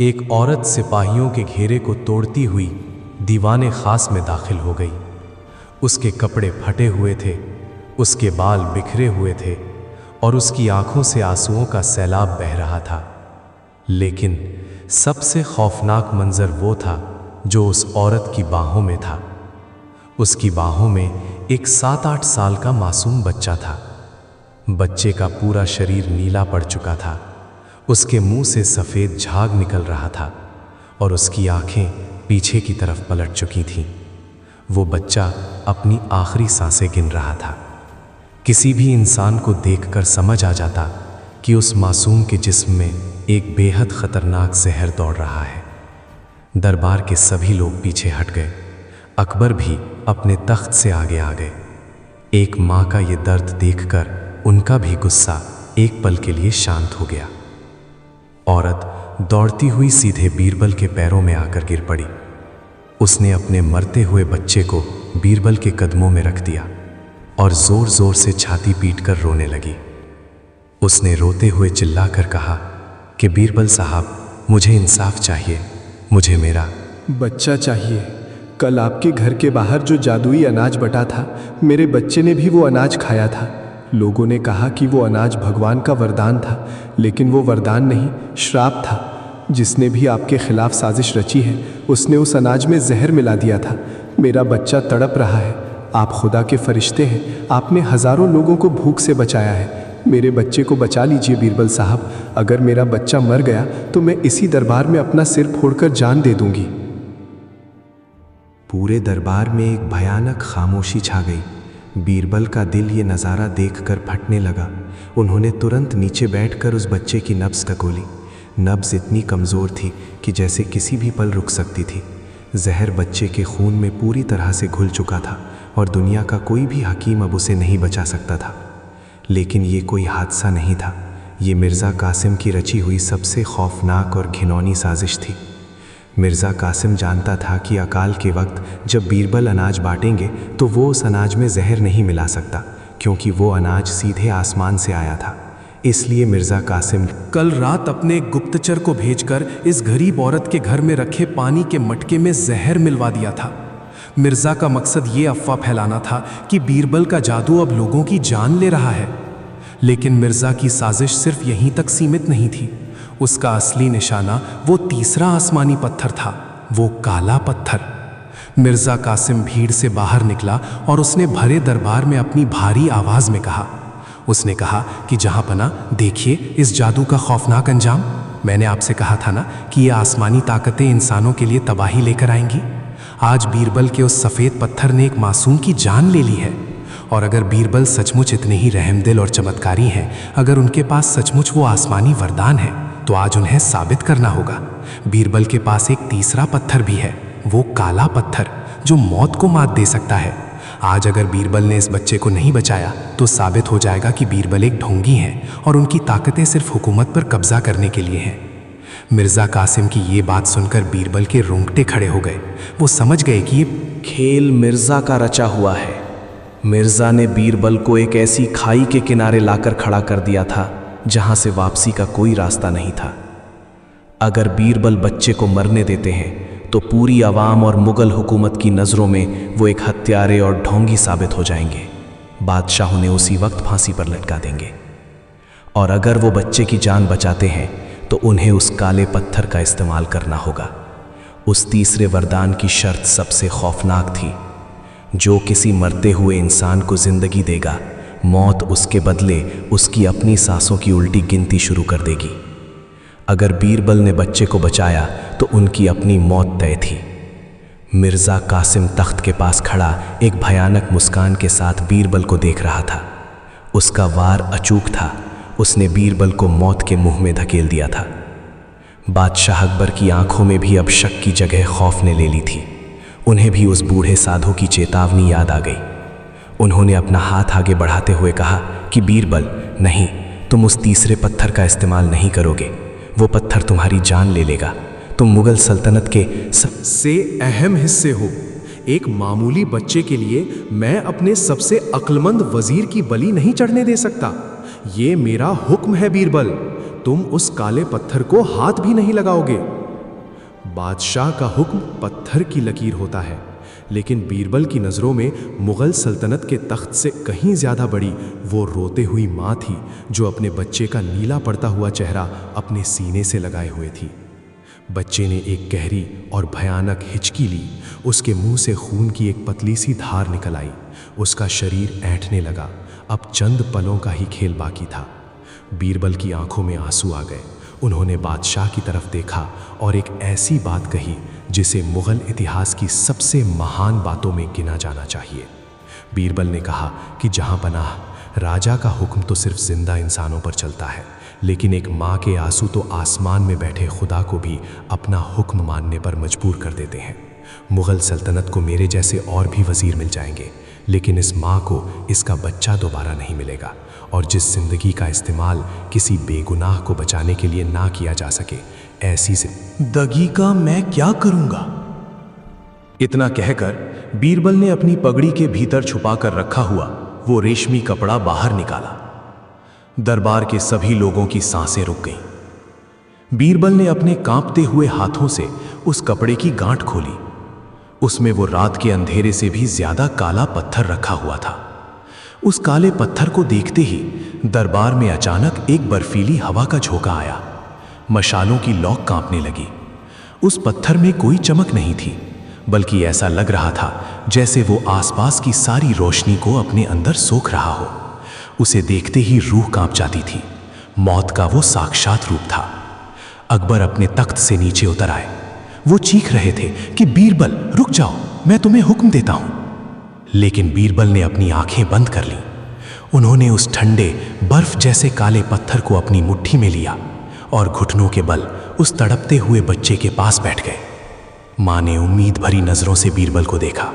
एक औरत सिपाहियों के घेरे को तोड़ती हुई दीवाने खास में दाखिल हो गई। उसके कपड़े फटे हुए थे, उसके बाल बिखरे हुए थे और उसकी आंखों से आंसुओं का सैलाब बह रहा था। लेकिन सबसे खौफनाक मंजर वो था जो उस औरत की बाहों में था। उसकी बाहों में एक 7-8 साल का मासूम बच्चा था। बच्चे का पूरा शरीर नीला पड़ चुका था। उसके मुंह से सफ़ेद झाग निकल रहा था और उसकी आंखें पीछे की तरफ पलट चुकी थीं। वो बच्चा अपनी आखिरी सांसें गिन रहा था। किसी भी इंसान को देखकर समझ आ जाता कि उस मासूम के जिस्म में एक बेहद ख़तरनाक जहर दौड़ रहा है। दरबार के सभी लोग पीछे हट गए। अकबर भी अपने तख्त से आगे आ गए। एक माँ का ये दर्द देखकर उनका भी गुस्सा एक पल के लिए शांत हो गया। औरत दौड़ती हुई सीधे बीरबल के पैरों में आकर गिर पड़ी। उसने अपने मरते हुए बच्चे को बीरबल के कदमों में रख दिया और जोर जोर से छाती पीटकर रोने लगी। उसने रोते हुए चिल्लाकर कहा कि बीरबल साहब, मुझे इंसाफ चाहिए, मुझे मेरा बच्चा चाहिए। कल आपके घर के बाहर जो जादुई अनाज बटा था, मेरे बच्चे ने भी वो अनाज खाया था। लोगों ने कहा कि वो अनाज भगवान का वरदान था, लेकिन वो वरदान नहीं, श्राप था। जिसने भी आपके खिलाफ साजिश रची है उसने उस अनाज में जहर मिला दिया था। मेरा बच्चा तड़प रहा है। आप खुदा के फरिश्ते हैं, आपने हज़ारों लोगों को भूख से बचाया है। मेरे बच्चे को बचा लीजिए बीरबल साहब। अगर मेरा बच्चा मर गया तो मैं इसी दरबार में अपना सिर फोड़कर जान दे दूंगी। पूरे दरबार में एक भयानक खामोशी छा गई। बीरबल का दिल ये नज़ारा देखकर फटने लगा। उन्होंने तुरंत नीचे बैठकर उस बच्चे की नब्ज़ टकोली। नब्ज़ इतनी कमज़ोर थी कि जैसे किसी भी पल रुक सकती थी। जहर बच्चे के खून में पूरी तरह से घुल चुका था और दुनिया का कोई भी हकीम अब उसे नहीं बचा सकता था। लेकिन ये कोई हादसा नहीं था, ये मिर्ज़ा कासिम की रची हुई सबसे खौफनाक और घिनौनी साजिश थी। मिर्ज़ा कासिम जानता था कि अकाल के वक्त जब बीरबल अनाज बांटेंगे तो वो उस अनाज में जहर नहीं मिला सकता, क्योंकि वो अनाज सीधे आसमान से आया था। इसलिए मिर्ज़ा कासिम कल रात अपने गुप्तचर को भेजकर इस गरीब औरत के घर में रखे पानी के मटके में जहर मिलवा दिया था। मिर्ज़ा का मकसद ये अफवाह फैलाना था कि बीरबल का जादू अब लोगों की जान ले रहा है। लेकिन मिर्ज़ा की साजिश सिर्फ यहीं तक सीमित नहीं थी। उसका असली निशाना वो तीसरा आसमानी पत्थर था, वो काला पत्थर। मिर्ज़ा कासिम भीड़ से बाहर निकला और उसने भरे दरबार में अपनी भारी आवाज़ में कहा। उसने कहा कि जहाँ पना, देखिए इस जादू का खौफनाक अंजाम। मैंने आपसे कहा था ना कि ये आसमानी ताकतें इंसानों के लिए तबाही लेकर आएंगी। आज बीरबल के उस सफ़ेद पत्थर ने एक मासूम की जान ले ली है। और अगर बीरबल सचमुच इतने ही रहमदिल और चमत्कारी हैं, अगर उनके पास सचमुच वो आसमानी वरदान है, तो आज उन्हें साबित करना होगा। बीरबल के पास एक तीसरा पत्थर भी है, वो काला पत्थर जो मौत को मात दे सकता है। आज अगर बीरबल ने इस बच्चे को नहीं बचाया तो साबित हो जाएगा कि बीरबल एक ढोंगी हैं और उनकी ताकतें सिर्फ हुकूमत पर कब्जा करने के लिए हैं। मिर्ज़ा कासिम की ये बात सुनकर बीरबल के रोंगटे खड़े हो गए। वो समझ गए कि ये खेल मिर्ज़ा का रचा हुआ है। मिर्ज़ा ने बीरबल को एक ऐसी खाई के किनारे लाकर खड़ा कर दिया था जहां से वापसी का कोई रास्ता नहीं था। अगर बीरबल बच्चे को मरने देते हैं तो पूरी आवाम और मुग़ल हुकूमत की नज़रों में वो एक हत्यारे और ढोंगी साबित हो जाएंगे। बादशाह उन्हें उसी वक्त फांसी पर लटका देंगे। और अगर वो बच्चे की जान बचाते हैं तो उन्हें उस काले पत्थर का इस्तेमाल करना होगा। उस तीसरे वरदान की शर्त सबसे खौफनाक थी। जो किसी मरते हुए इंसान को ज़िंदगी देगा, मौत उसके बदले उसकी अपनी सांसों की उल्टी गिनती शुरू कर देगी। अगर बीरबल ने बच्चे को बचाया तो उनकी अपनी मौत तय थी। मिर्ज़ा कासिम तख्त के पास खड़ा एक भयानक मुस्कान के साथ बीरबल को देख रहा था। उसका वार अचूक था। उसने बीरबल को मौत के मुंह में धकेल दिया था। बादशाह अकबर की आंखों में भी अब शक की जगह खौफ ने ले ली थी। उन्हें भी उस बूढ़े साधु की चेतावनी याद आ गई। उन्होंने अपना हाथ आगे बढ़ाते हुए कहा कि बीरबल, नहीं, तुम उस तीसरे पत्थर का इस्तेमाल नहीं करोगे। वो पत्थर तुम्हारी जान ले लेगा। तुम मुग़ल सल्तनत के सबसे अहम हिस्से हो। एक मामूली बच्चे के लिए मैं अपने सबसे अक्लमंद वजीर की बलि नहीं चढ़ने दे सकता। ये मेरा हुक्म है बीरबल, तुम उस काले पत्थर को हाथ भी नहीं लगाओगे। बादशाह का हुक्म पत्थर की लकीर होता है, लेकिन बीरबल की नज़रों में मुग़ल सल्तनत के तख्त से कहीं ज़्यादा बड़ी वो रोते हुई माँ थी जो अपने बच्चे का नीला पड़ता हुआ चेहरा अपने सीने से लगाए हुए थी। बच्चे ने एक गहरी और भयानक हिचकी ली। उसके मुंह से खून की एक पतली सी धार निकल आई। उसका शरीर ऐंठने लगा। अब चंद पलों का ही खेल बाकी था। बीरबल की आंखों में आंसू आ गए। उन्होंने बादशाह की तरफ देखा और एक ऐसी बात कही जिसे मुग़ल इतिहास की सबसे महान बातों में गिना जाना चाहिए। बीरबल ने कहा कि जहां पनाह, राजा का हुक्म तो सिर्फ जिंदा इंसानों पर चलता है, लेकिन एक माँ के आंसू तो आसमान में बैठे खुदा को भी अपना हुक्म मानने पर मजबूर कर देते हैं। मुग़ल सल्तनत को मेरे जैसे और भी वज़ीर मिल जाएंगे, लेकिन इस माँ को इसका बच्चा दोबारा नहीं मिलेगा। और जिस जिंदगी का इस्तेमाल किसी बेगुनाह को बचाने के लिए ना किया जा सके, ऐसी जिंदगी का मैं क्या करूँगा? इतना कहकर बीरबल ने अपनी पगड़ी के भीतर छुपाकर रखा हुआ वो रेशमी कपड़ा बाहर निकाला। दरबार के सभी लोगों की सांसें रुक गईं। बीरबल ने अपने कांपते हुए हाथों से उस कपड़े की गांठ खोली। उसमें वो रात के अंधेरे से भी ज्यादा काला पत्थर रखा हुआ था। उस काले पत्थर को देखते ही दरबार में अचानक एक बर्फीली हवा का झोंका आया। मशालों की लौ कांपने लगी। उस पत्थर में कोई चमक नहीं थी, बल्कि ऐसा लग रहा था जैसे वो आसपास की सारी रोशनी को अपने अंदर सोख रहा हो। उसे देखते ही रूह कांप जाती थी। मौत का वो साक्षात रूप था। अकबर अपने तख्त से नीचे उतर आए। वो चीख रहे थे कि बीरबल रुक जाओ, मैं तुम्हें हुक्म देता हूं। लेकिन बीरबल ने अपनी आंखें बंद कर लीं। उन्होंने उस ठंडे बर्फ जैसे काले पत्थर को अपनी मुट्ठी में लिया और घुटनों के बल उस तड़पते हुए बच्चे के पास बैठ गए। मां ने उम्मीद भरी नजरों से बीरबल को देखा।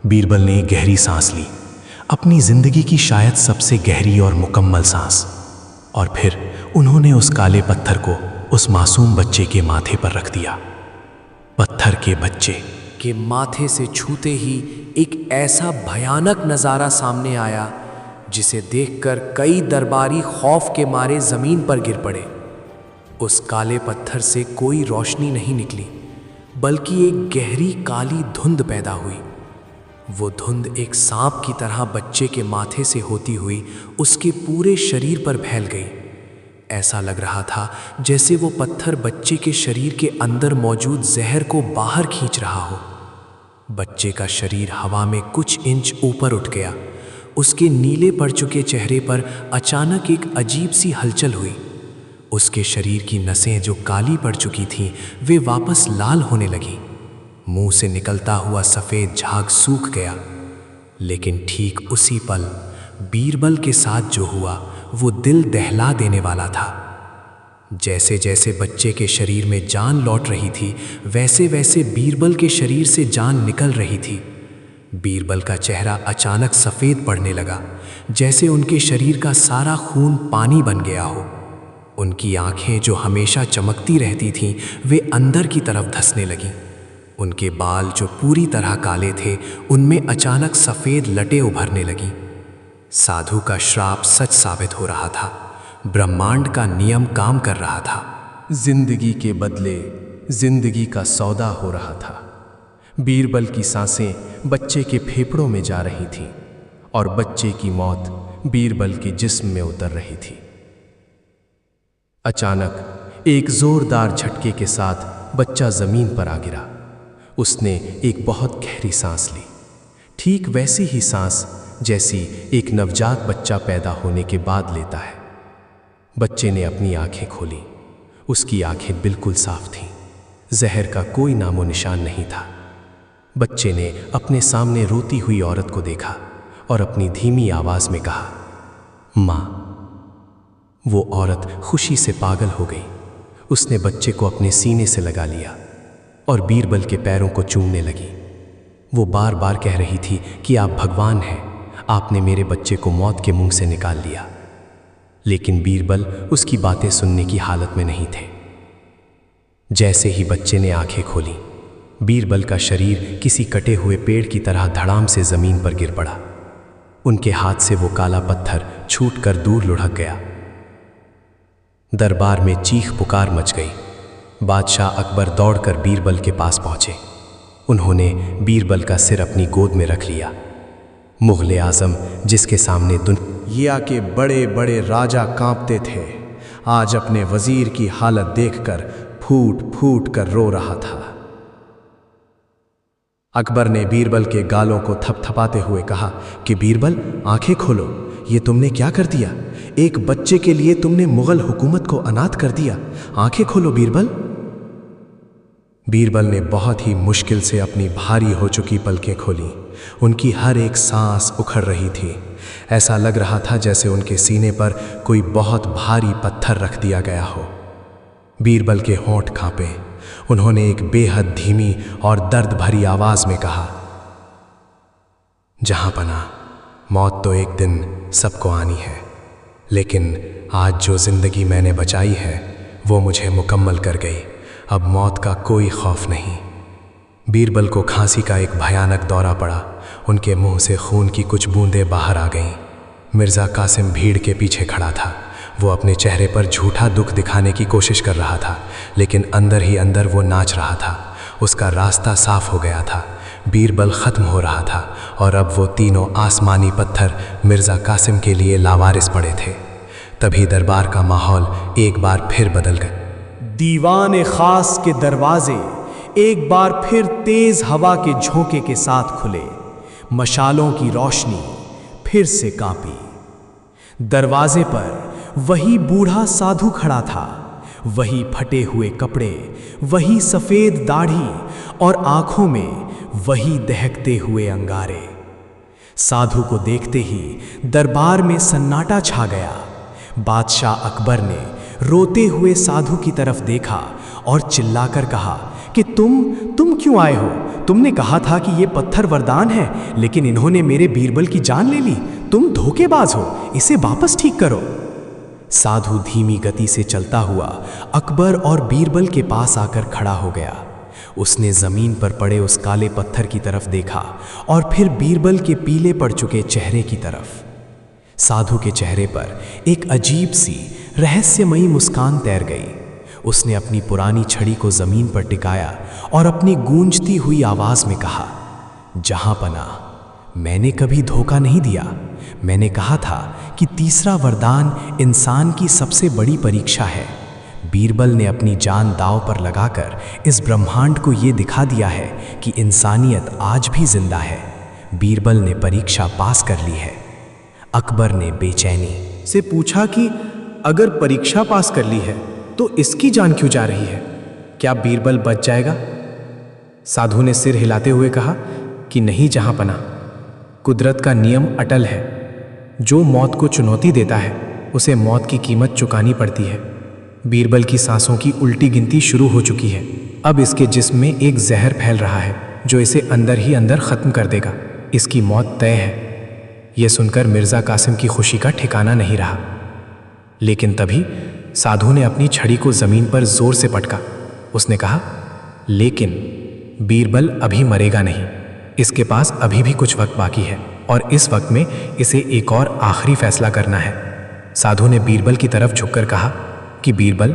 बीरबल ने एक गहरी सांस ली, अपनी जिंदगी की शायद सबसे गहरी और मुकम्मल सांस। और फिर उन्होंने उस काले पत्थर को उस मासूम बच्चे के माथे पर रख दिया। पत्थर के बच्चे के माथे से छूते ही एक ऐसा भयानक नज़ारा सामने आया जिसे देखकर कई दरबारी खौफ के मारे जमीन पर गिर पड़े। उस काले पत्थर से कोई रोशनी नहीं निकली, बल्कि एक गहरी काली धुंध पैदा हुई। वो धुंध एक सांप की तरह बच्चे के माथे से होती हुई उसके पूरे शरीर पर फैल गई। ऐसा लग रहा था जैसे वो पत्थर बच्चे के शरीर के अंदर मौजूद जहर को बाहर खींच रहा हो। बच्चे का शरीर हवा में कुछ इंच ऊपर उठ गया। उसके नीले पड़ चुके चेहरे पर अचानक एक अजीब सी हलचल हुई। उसके शरीर की नसें जो काली पड़ चुकी थीं, वे वापस लाल होने लगीं। मुंह से निकलता हुआ सफ़ेद झाग सूख गया। लेकिन ठीक उसी पल बीरबल के साथ जो हुआ वो दिल दहला देने वाला था। जैसे जैसे बच्चे के शरीर में जान लौट रही थी, वैसे वैसे बीरबल के शरीर से जान निकल रही थी। बीरबल का चेहरा अचानक सफ़ेद पड़ने लगा, जैसे उनके शरीर का सारा खून पानी बन गया हो। उनकी आंखें जो हमेशा चमकती रहती थीं, वे अंदर की तरफ धंसने लगीं। उनके बाल जो पूरी तरह काले थे, उनमें अचानक सफ़ेद लटें उभरने लगीं। साधु का श्राप सच साबित हो रहा था। ब्रह्मांड का नियम काम कर रहा था। जिंदगी के बदले जिंदगी का सौदा हो रहा था। बीरबल की सांसें बच्चे के फेफड़ों में जा रही थीं और बच्चे की मौत बीरबल के जिस्म में उतर रही थी। अचानक एक जोरदार झटके के साथ बच्चा जमीन पर आ गिरा। उसने एक बहुत गहरी सांस ली, ठीक वैसी ही सांस जैसी एक नवजात बच्चा पैदा होने के बाद लेता है। बच्चे ने अपनी आंखें खोली। उसकी आंखें बिल्कुल साफ थीं। जहर का कोई नामो निशान नहीं था। बच्चे ने अपने सामने रोती हुई औरत को देखा और अपनी धीमी आवाज में कहा, माँ। वो औरत खुशी से पागल हो गई। उसने बच्चे को अपने सीने से लगा लिया और बीरबल के पैरों को चूमने लगी। वो बार बार कह रही थी कि आप भगवान हैं, आपने मेरे बच्चे को मौत के मुंह से निकाल लिया। लेकिन बीरबल उसकी बातें सुनने की हालत में नहीं थे। जैसे ही बच्चे ने आंखें खोली, बीरबल का शरीर किसी कटे हुए पेड़ की तरह धड़ाम से जमीन पर गिर पड़ा। उनके हाथ से वो काला पत्थर छूटकर दूर लुढ़क गया। दरबार में चीख पुकार मच गई। बादशाह अकबर दौड़कर बीरबल के पास पहुंचे। उन्होंने बीरबल का सिर अपनी गोद में रख लिया। मुगल आजम, जिसके सामने दुनिया के बड़े बड़े राजा कांपते थे, आज अपने वजीर की हालत देखकर फूट फूट कर रो रहा था। अकबर ने बीरबल के गालों को थपथपाते हुए कहा कि बीरबल, आंखें खोलो, ये तुमने क्या कर दिया? एक बच्चे के लिए तुमने मुगल हुकूमत को अनाथ कर दिया। आंखें खोलो बीरबल। बीरबल ने बहुत ही मुश्किल से अपनी भारी हो चुकी पलकें खोलीं। उनकी हर एक सांस उखड़ रही थी। ऐसा लग रहा था जैसे उनके सीने पर कोई बहुत भारी पत्थर रख दिया गया हो। बीरबल के होंठ कांपे। उन्होंने एक बेहद धीमी और दर्द भरी आवाज में कहा, जहां पना, मौत तो एक दिन सबको आनी है, लेकिन आज जो जिंदगी मैंने बचाई है वो मुझे मुकम्मल कर गई। अब मौत का कोई खौफ नहीं। बीरबल को खांसी का एक भयानक दौरा पड़ा। उनके मुंह से खून की कुछ बूंदें बाहर आ गईं। मिर्ज़ा कासिम भीड़ के पीछे खड़ा था। वो अपने चेहरे पर झूठा दुख दिखाने की कोशिश कर रहा था, लेकिन अंदर ही अंदर वो नाच रहा था। उसका रास्ता साफ हो गया था। बीरबल ख़त्म हो रहा था और अब वो तीनों आसमानी पत्थर मिर्ज़ा कासिम के लिए लावारिस पड़े थे। तभी दरबार का माहौल एक बार फिर बदल गया। दीवान खास के दरवाजे एक बार फिर तेज हवा के झोंके के साथ खुले। मशालों की रोशनी फिर से कांपी। दरवाजे पर वही बूढ़ा साधु खड़ा था, वही फटे हुए कपड़े, वही सफेद दाढ़ी और आंखों में वही दहकते हुए अंगारे। साधु को देखते ही दरबार में सन्नाटा छा गया। बादशाह अकबर ने रोते हुए साधु की तरफ देखा और चिल्लाकर कहा कि तुम क्यों आए हो? तुमने कहा था कि ये पत्थर वरदान है, लेकिन इन्होंने मेरे बीरबल की जान ले ली। तुम धोखेबाज हो, इसे वापस ठीक करो। साधु धीमी गति से चलता हुआ अकबर और बीरबल के पास आकर खड़ा हो गया। उसने जमीन पर पड़े उस काले पत्थर की तरफ देखा और फिर बीरबल के पीले पड़ चुके चेहरे की तरफ। साधु के चेहरे पर एक अजीब सी रहस्यमयी मुस्कान तैर गई। उसने अपनी पुरानी छड़ी को जमीन पर टिकाया और अपनी गूंजती हुई आवाज में कहा, जहां पना, मैंने कभी धोखा नहीं दिया। मैंने कहा था कि तीसरा वरदान इंसान की सबसे बड़ी परीक्षा है। बीरबल ने अपनी जान दांव पर लगाकर इस ब्रह्मांड को ये दिखा दिया है कि इंसानियत आज भी जिंदा है। बीरबल ने परीक्षा पास कर ली है। अकबर ने बेचैनी से पूछा कि अगर परीक्षा पास कर ली है तो इसकी जान क्यों जा रही है? क्या बीरबल बच जाएगा? साधु ने सिर हिलाते हुए कहा कि नहीं जहांपना, कुदरत का नियम अटल है। जो मौत को चुनौती देता है उसे मौत की कीमत चुकानी पड़ती है। बीरबल की सांसों की उल्टी गिनती शुरू हो चुकी है। अब इसके जिस्म में एक जहर फैल रहा है जो इसे अंदर ही अंदर खत्म कर देगा। इसकी मौत तय है। यह सुनकर मिर्जा कासिम की खुशी का ठिकाना नहीं रहा। लेकिन तभी साधु ने अपनी छड़ी को जमीन पर जोर से पटका। उसने कहा, लेकिन बीरबल अभी मरेगा नहीं। इसके पास अभी भी कुछ वक्त बाकी है और इस वक्त में इसे एक और आखिरी फैसला करना है। साधु ने बीरबल की तरफ झुककर कहा कि बीरबल,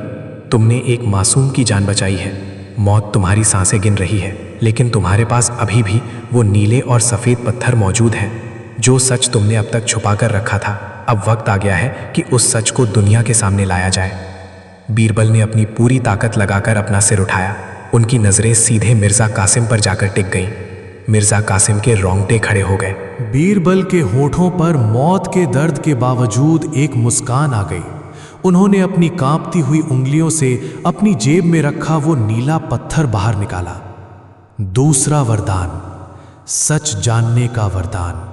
तुमने एक मासूम की जान बचाई है। मौत तुम्हारी सांसें गिन रही है, लेकिन तुम्हारे पास अभी भी वो नीले और सफ़ेद पत्थर मौजूद हैं। जो सच तुमने अब तक छुपा कर रखा था, अब वक्त आ गया है कि उस सच को दुनिया के सामने लाया जाए। बीरबल ने अपनी पूरी ताकत लगाकर अपना सिर उठाया। उनकी नज़रें सीधे मिर्ज़ा कासिम पर जाकर टिक गईं। मिर्ज़ा कासिम के रोंगटे खड़े हो गए। बीरबल के होठों पर मौत के दर्द के बावजूद एक मुस्कान आ गई। उन्होंने अपनी कांपती हुई उंगलियों से अपनी जेब में रखा वो नीला पत्थर बाहर निकाला। दूसरा वरदान, सच जानने का वरदान।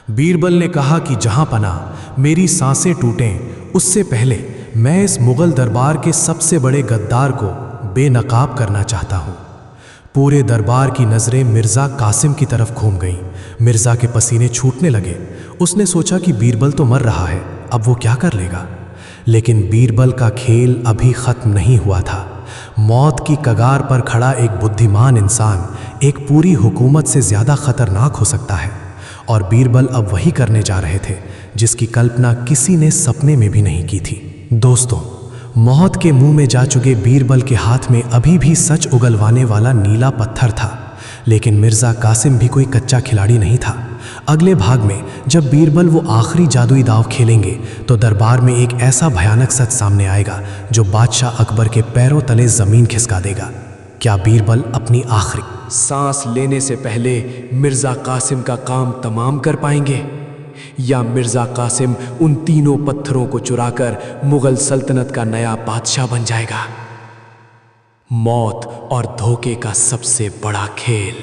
बीरबल ने कहा कि जहां पना मेरी सांसें टूटें, उससे पहले मैं इस मुगल दरबार के सबसे बड़े गद्दार को बेनकाब करना चाहता हूं। पूरे दरबार की नज़रें मिर्ज़ा कासिम की तरफ घूम गईं। मिर्ज़ा के पसीने छूटने लगे। उसने सोचा कि बीरबल तो मर रहा है, अब वो क्या कर लेगा। लेकिन बीरबल का खेल अभी ख़त्म नहीं हुआ था। मौत की कगार पर खड़ा एक बुद्धिमान इंसान एक पूरी हुकूमत से ज़्यादा ख़तरनाक हो सकता है, और बीरबल अब वही करने जा रहे थे जिसकी कल्पना किसी ने सपने में भी नहीं की थी। दोस्तों, मौत के मुंह में जा चुके बीरबल के हाथ में अभी भी सच उगलवाने वाला नीला पत्थर था, लेकिन मिर्ज़ा कासिम भी कोई कच्चा खिलाड़ी नहीं था। अगले भाग में जब बीरबल वो आखिरी जादुई दांव खेलेंगे तो दरबार में एक ऐसा भयानक सच सामने आएगा जो बादशाह अकबर के पैरों तले ज़मीन खिसका देगा। क्या बीरबल अपनी आखिरी सांस लेने से पहले मिर्ज़ा कासिम का काम तमाम कर पाएंगे, या मिर्ज़ा कासिम उन तीनों पत्थरों को चुराकर मुगल सल्तनत का नया बादशाह बन जाएगा? मौत और धोखे का सबसे बड़ा खेल।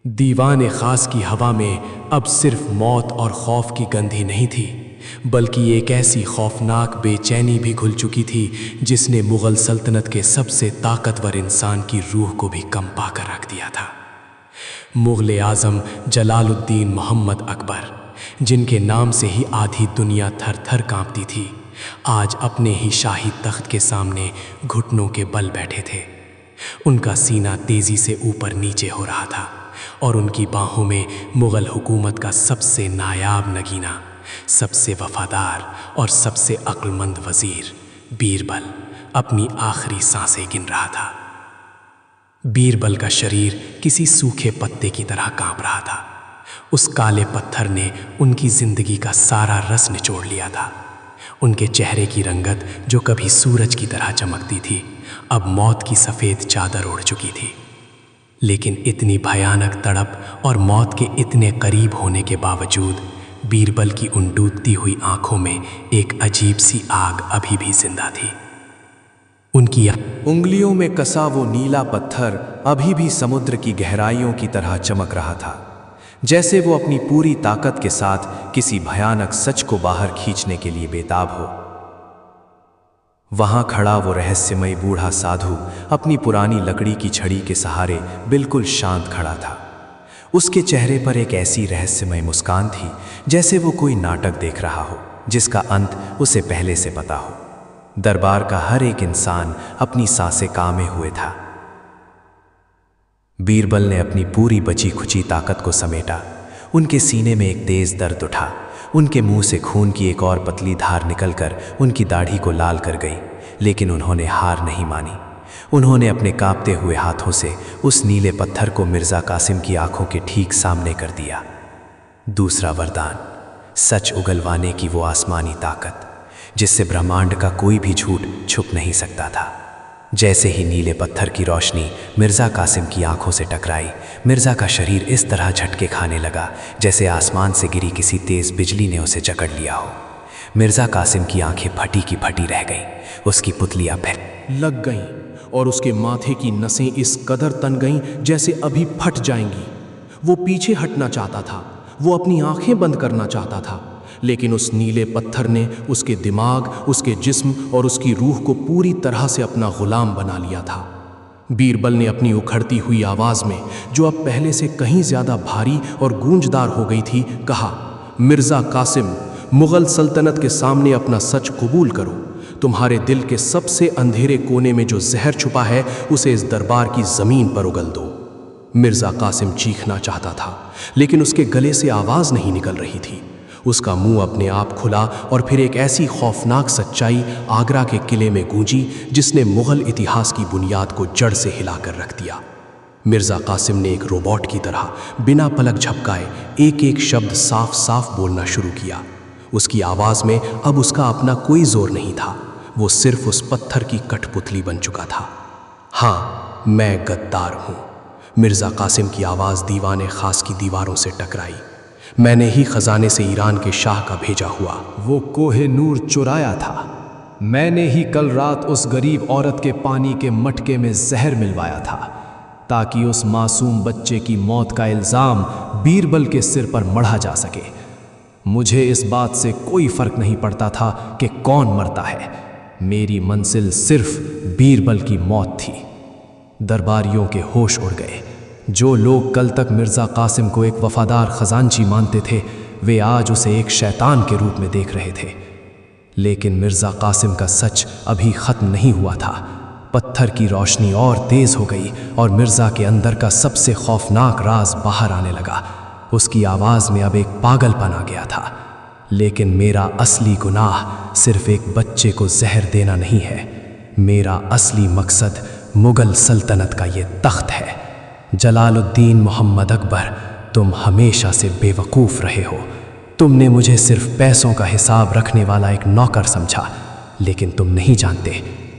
दीवाने खास की हवा में अब सिर्फ मौत और खौफ की गंध ही नहीं थी, बल्कि एक ऐसी खौफनाक बेचैनी भी घुल चुकी थी जिसने मुगल सल्तनत के सबसे ताकतवर इंसान की रूह को भी कंपा कर रख दिया था। मुग़ल आज़म जलालुद्दीन मोहम्मद अकबर, जिनके नाम से ही आधी दुनिया थर थर कांपती थी, आज अपने ही शाही तख्त के सामने घुटनों के बल बैठे थे। उनका सीना तेज़ी से ऊपर नीचे हो रहा था और उनकी बाहों में मुग़ल हुकूमत का सबसे नायाब नगीना, सबसे वफादार और सबसे अक्लमंद वज़ीर बीरबल अपनी आखिरी सांसें गिन रहा था। बीरबल का शरीर किसी सूखे पत्ते की तरह कांप रहा था। उस काले पत्थर ने उनकी जिंदगी का सारा रस निचोड़ लिया था। उनके चेहरे की रंगत जो कभी सूरज की तरह चमकती थी, अब मौत की सफ़ेद चादर ओढ़ चुकी थी। लेकिन इतनी भयानक तड़प और मौत के इतने करीब होने के बावजूद बीरबल की उन डूबती हुई आंखों में एक अजीब सी आग अभी भी जिंदा थी। उनकी उंगलियों में कसा वो नीला पत्थर अभी भी समुद्र की गहराइयों की तरह चमक रहा था, जैसे वो अपनी पूरी ताकत के साथ किसी भयानक सच को बाहर खींचने के लिए बेताब हो। वहां खड़ा वो रहस्यमय बूढ़ा साधु अपनी पुरानी लकड़ी की छड़ी के सहारे बिल्कुल शांत खड़ा था। उसके चेहरे पर एक ऐसी रहस्यमय मुस्कान थी जैसे वो कोई नाटक देख रहा हो जिसका अंत उसे पहले से पता हो। दरबार का हर एक इंसान अपनी सांसें कांपे हुए था। बीरबल ने अपनी पूरी बची खुची ताकत को समेटा। उनके सीने में एक तेज दर्द उठा। उनके मुंह से खून की एक और पतली धार निकलकर उनकी दाढ़ी को लाल कर गई, लेकिन उन्होंने हार नहीं मानी। उन्होंने अपने कांपते हुए हाथों से उस नीले पत्थर को मिर्जा कासिम की आंखों के ठीक सामने कर दिया। दूसरा वरदान, सच उगलवाने की वो आसमानी ताकत जिससे ब्रह्मांड का कोई भी झूठ छुप नहीं सकता था। जैसे ही नीले पत्थर की रोशनी मिर्जा कासिम की आंखों से टकराई, मिर्जा का शरीर इस तरह झटके खाने लगा जैसे आसमान से गिरी किसी तेज बिजली ने उसे जकड़ लिया हो। मिर्जा कासिम की आंखें फटी की फटी रह गईं। उसकी पुतलियां लग गईं और उसके माथे की नसें इस कदर तन गईं जैसे अभी फट जाएंगी। वो पीछे हटना चाहता था, वो अपनी आंखें बंद करना चाहता था, लेकिन उस नीले पत्थर ने उसके दिमाग, उसके जिस्म और उसकी रूह को पूरी तरह से अपना गुलाम बना लिया था। बीरबल ने अपनी उखड़ती हुई आवाज़ में, जो अब पहले से कहीं ज़्यादा भारी और गूंजदार हो गई थी, कहा, मिर्ज़ा कासिम, मुग़ल सल्तनत के सामने अपना सच कबूल करो। तुम्हारे दिल के सबसे अंधेरे कोने में जो जहर छुपा है उसे इस दरबार की ज़मीन पर उगल दो। मिर्ज़ा कासिम चीखना चाहता था, लेकिन उसके गले से आवाज़ नहीं निकल रही थी। उसका मुंह अपने आप खुला और फिर एक ऐसी खौफनाक सच्चाई आगरा के किले में गूंजी जिसने मुग़ल इतिहास की बुनियाद को जड़ से हिलाकर रख दिया। मिर्ज़ा कासिम ने एक रोबोट की तरह बिना पलक झपकाए एक एक शब्द साफ साफ बोलना शुरू किया। उसकी आवाज़ में अब उसका अपना कोई जोर नहीं था, वो सिर्फ उस पत्थर की कठपुतली बन चुका था। हाँ, मैं गद्दार हूँ। मिर्ज़ा कासिम की आवाज़ दीवाने खास की दीवारों से टकराई। मैंने ही खजाने से ईरान के शाह का भेजा हुआ वो कोहे नूर चुराया था। मैंने ही कल रात उस गरीब औरत के पानी के मटके में जहर मिलवाया था ताकि उस मासूम बच्चे की मौत का इल्ज़ाम बीरबल के सिर पर मढ़ा जा सके। मुझे इस बात से कोई फ़र्क नहीं पड़ता था कि कौन मरता है। मेरी मंजिल सिर्फ बीरबल की मौत थी। दरबारियों के होश उड़ गए। जो लोग कल तक मिर्ज़ा कासिम को एक वफ़ादार ख़जानची मानते थे, वे आज उसे एक शैतान के रूप में देख रहे थे। लेकिन मिर्ज़ा कासिम का सच अभी ख़त्म नहीं हुआ था। पत्थर की रोशनी और तेज़ हो गई और मिर्ज़ा के अंदर का सबसे खौफनाक राज बाहर आने लगा। उसकी आवाज़ में अब एक पागलपन आ गया था। लेकिन मेरा असली गुनाह सिर्फ एक बच्चे को जहर देना नहीं है। मेरा असली मकसद मुग़ल सल्तनत का ये तख्त है। जलालुद्दीन मोहम्मद अकबर, तुम हमेशा से बेवकूफ़ रहे हो। तुमने मुझे सिर्फ पैसों का हिसाब रखने वाला एक नौकर समझा, लेकिन तुम नहीं जानते